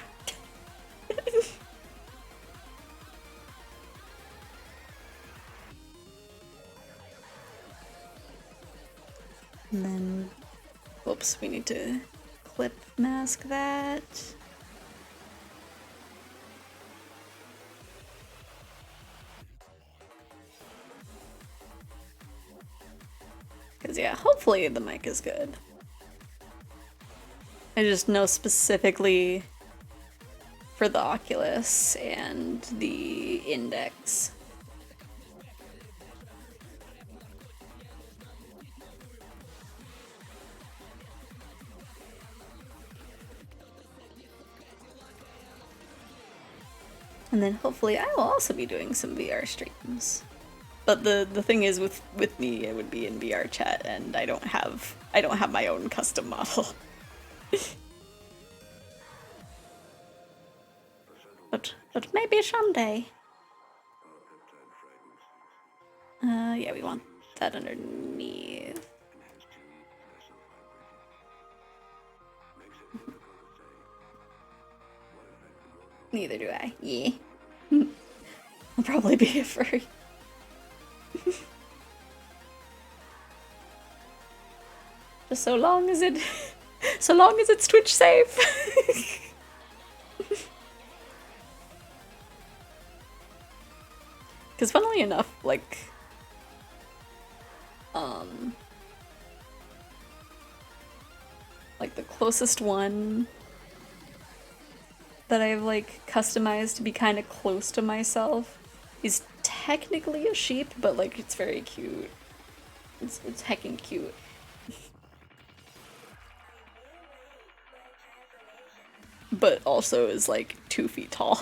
And then, whoops, we need to clip mask that. Because yeah, hopefully the mic is good. I just know specifically for the Oculus and the Index. And then hopefully I will also be doing some VR streams. But the thing is with me, it would be in VR chat, and I don't have my own custom model. but maybe someday. Yeah, we want that underneath. Neither do I. Yeah. I'll probably be a furry. Just so long as it's Twitch safe. Because funnily enough, like, the closest one that I've like customized to be kind of close to myself is technically a sheep, but like it's very cute. It's heckin' cute. But also is like 2 feet tall.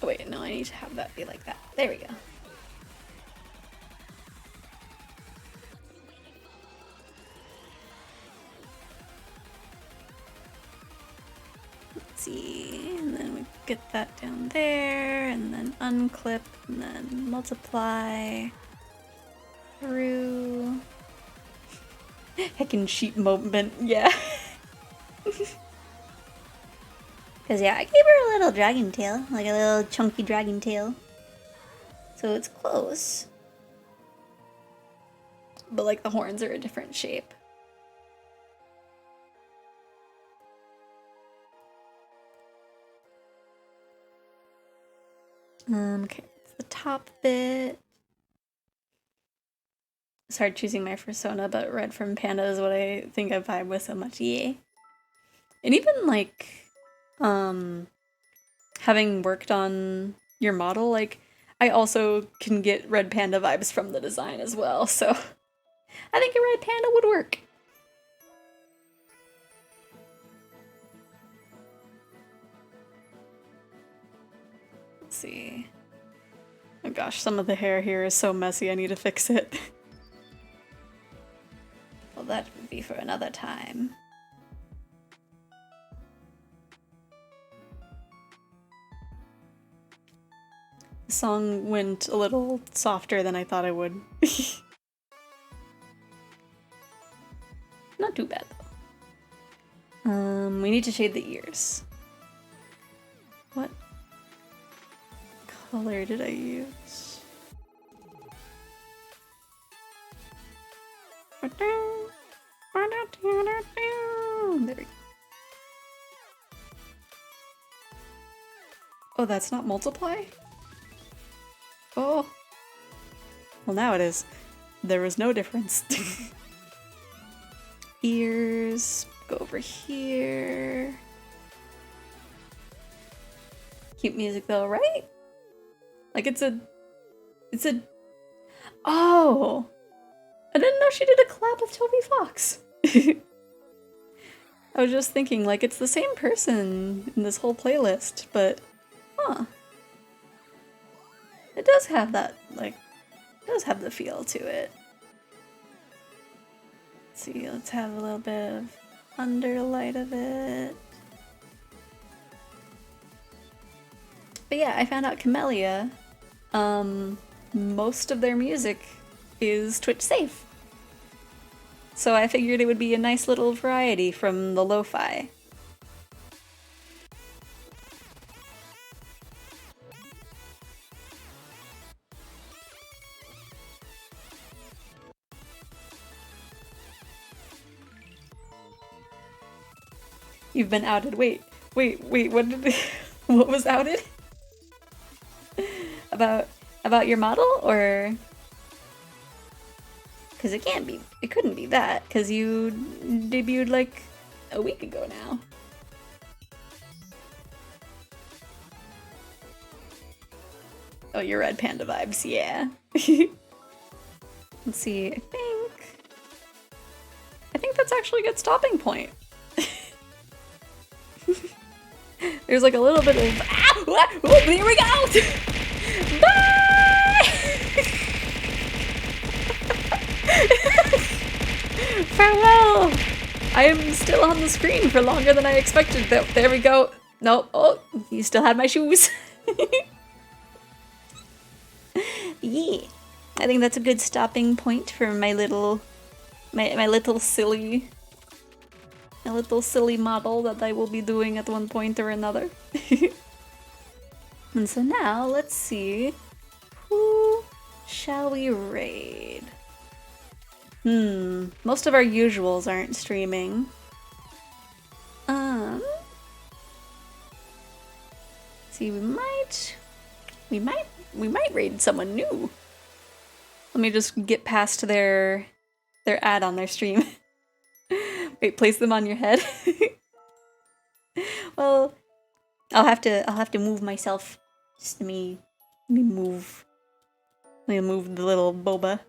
Oh wait, no, I need to have that be like that. There we go. Let's see, and then we get that down there, and then unclip, and then multiply through. Heckin' sheep moment, yeah. Because, yeah, I gave her a little dragon tail, like a little chunky dragon tail. So it's close. But, like, the horns are a different shape. Okay, it's the top bit. It's hard choosing my persona, but Red from Panda is what I think I vibe with so much, yeah. And even, like, having worked on your model, like, I also can get Red Panda vibes from the design as well, so I think a Red Panda would work. Let's see. Oh gosh, some of the hair here is so messy, I need to fix it. Well, that would be for another time. The song went a little softer than I thought it would. Not too bad though. We need to shade the ears. What color did I use? There we go. Oh, that's not multiply? Oh. Well, now it is. There was no difference. Ears. Go over here. Cute music though, right? Like it's a... Oh! I didn't know she did a collab with Toby Fox. I was just thinking, like, it's the same person in this whole playlist, but... Huh. It does have that, like... It does have the feel to it. Let's see, let's have a little bit of underlight of it. But yeah, I found out Camellia, most of their music is Twitch safe. So I figured it would be a nice little variety from the lo-fi. You've been outed. Wait, what did what was outed? About your model, or because it couldn't be that, because you debuted like a week ago now. Oh, your red panda vibes, yeah. Let's see, I think that's actually a good stopping point. There's like a little bit of oh, here we go! Bye! Farewell! I am still on the screen for longer than I expected. There we go. No, oh, you still had my shoes. Yeah, I think that's a good stopping point for my little silly model that I will be doing at one point or another. And so now let's see, who shall we raid? Most of our usuals aren't streaming. See, we might raid someone new. Let me just get past their ad on their stream. Wait, place them on your head? Well, I'll have to move myself. Just let me move. Let me move the little boba.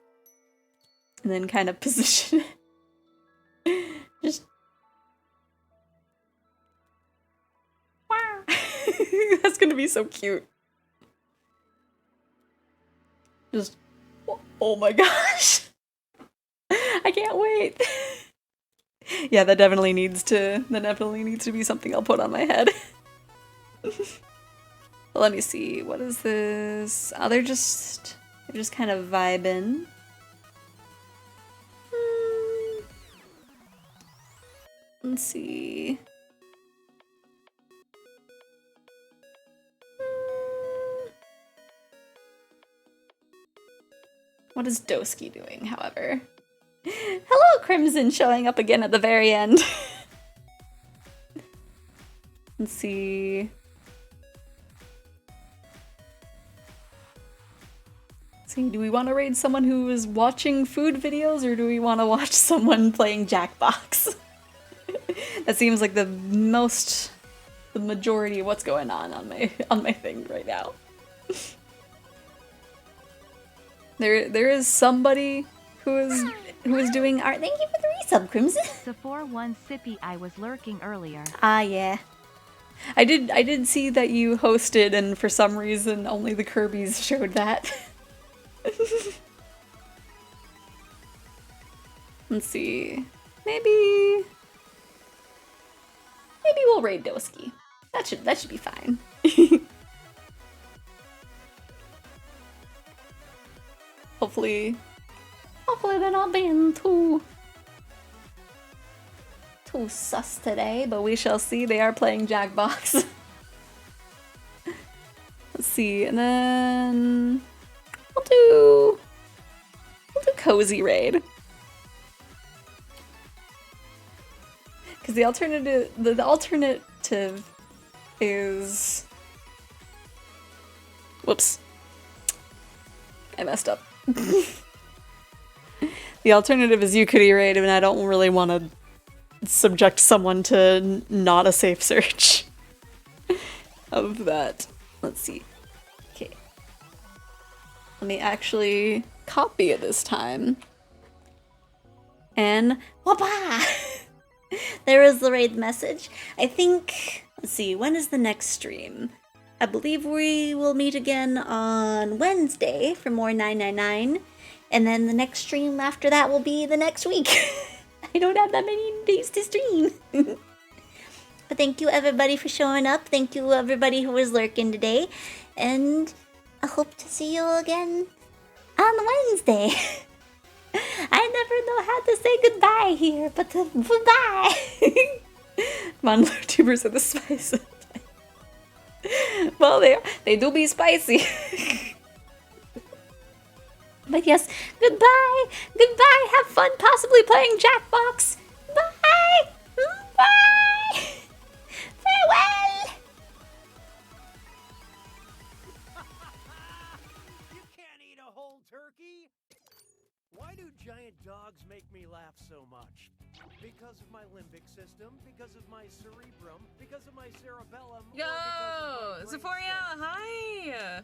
And then kind of position it. Just wow. That's gonna be so cute. Just oh my gosh. I can't wait. Yeah, that definitely needs to be something I'll put on my head. Let me see, what is this? Oh, they're just kind of vibing. Let's see. What is Doski doing, however? Hello, Crimson, showing up again at the very end. Let's see. Do we want to raid someone who is watching food videos, or do we want to watch someone playing Jackbox? That seems like the majority of what's going on my thing right now. There is somebody who is doing art. Thank you for the resub, Crimson. Xephoria 1 Sippy, I was lurking earlier. Ah, yeah. I did see that you hosted, and for some reason only the Kirbys showed that. Let's see. Maybe we'll raid Doski. That should be fine. Hopefully they're not being too sus today, but we shall see. They are playing Jackbox. Let's see, and then we'll do Cozy Raid. Because the alternative is... Whoops. I messed up. The alternative is Yukari Raid, and I don't really want to subject someone to not a safe search of that. Let's see. Okay. Let me actually copy it this time. And whoopah! There is the raid message. I think, let's see, when is the next stream? I believe we will meet again on Wednesday for more 999, and then the next stream after that will be the next week. I don't have that many days to stream. But thank you everybody for showing up. Thank you everybody who was lurking today, and I hope to see you again on Wednesday. I never know how to say goodbye here, but goodbye. Come on, YouTubers are the spice. Well, they do be spicy. But yes, goodbye. Goodbye. Have fun possibly playing Jackbox. Bye. Bye. cold turkey? Why do giant dogs make me laugh so much? Because of my limbic system, because of my cerebrum, because of my cerebellum, or Yo, because of my Xephoria, brainstem? hi!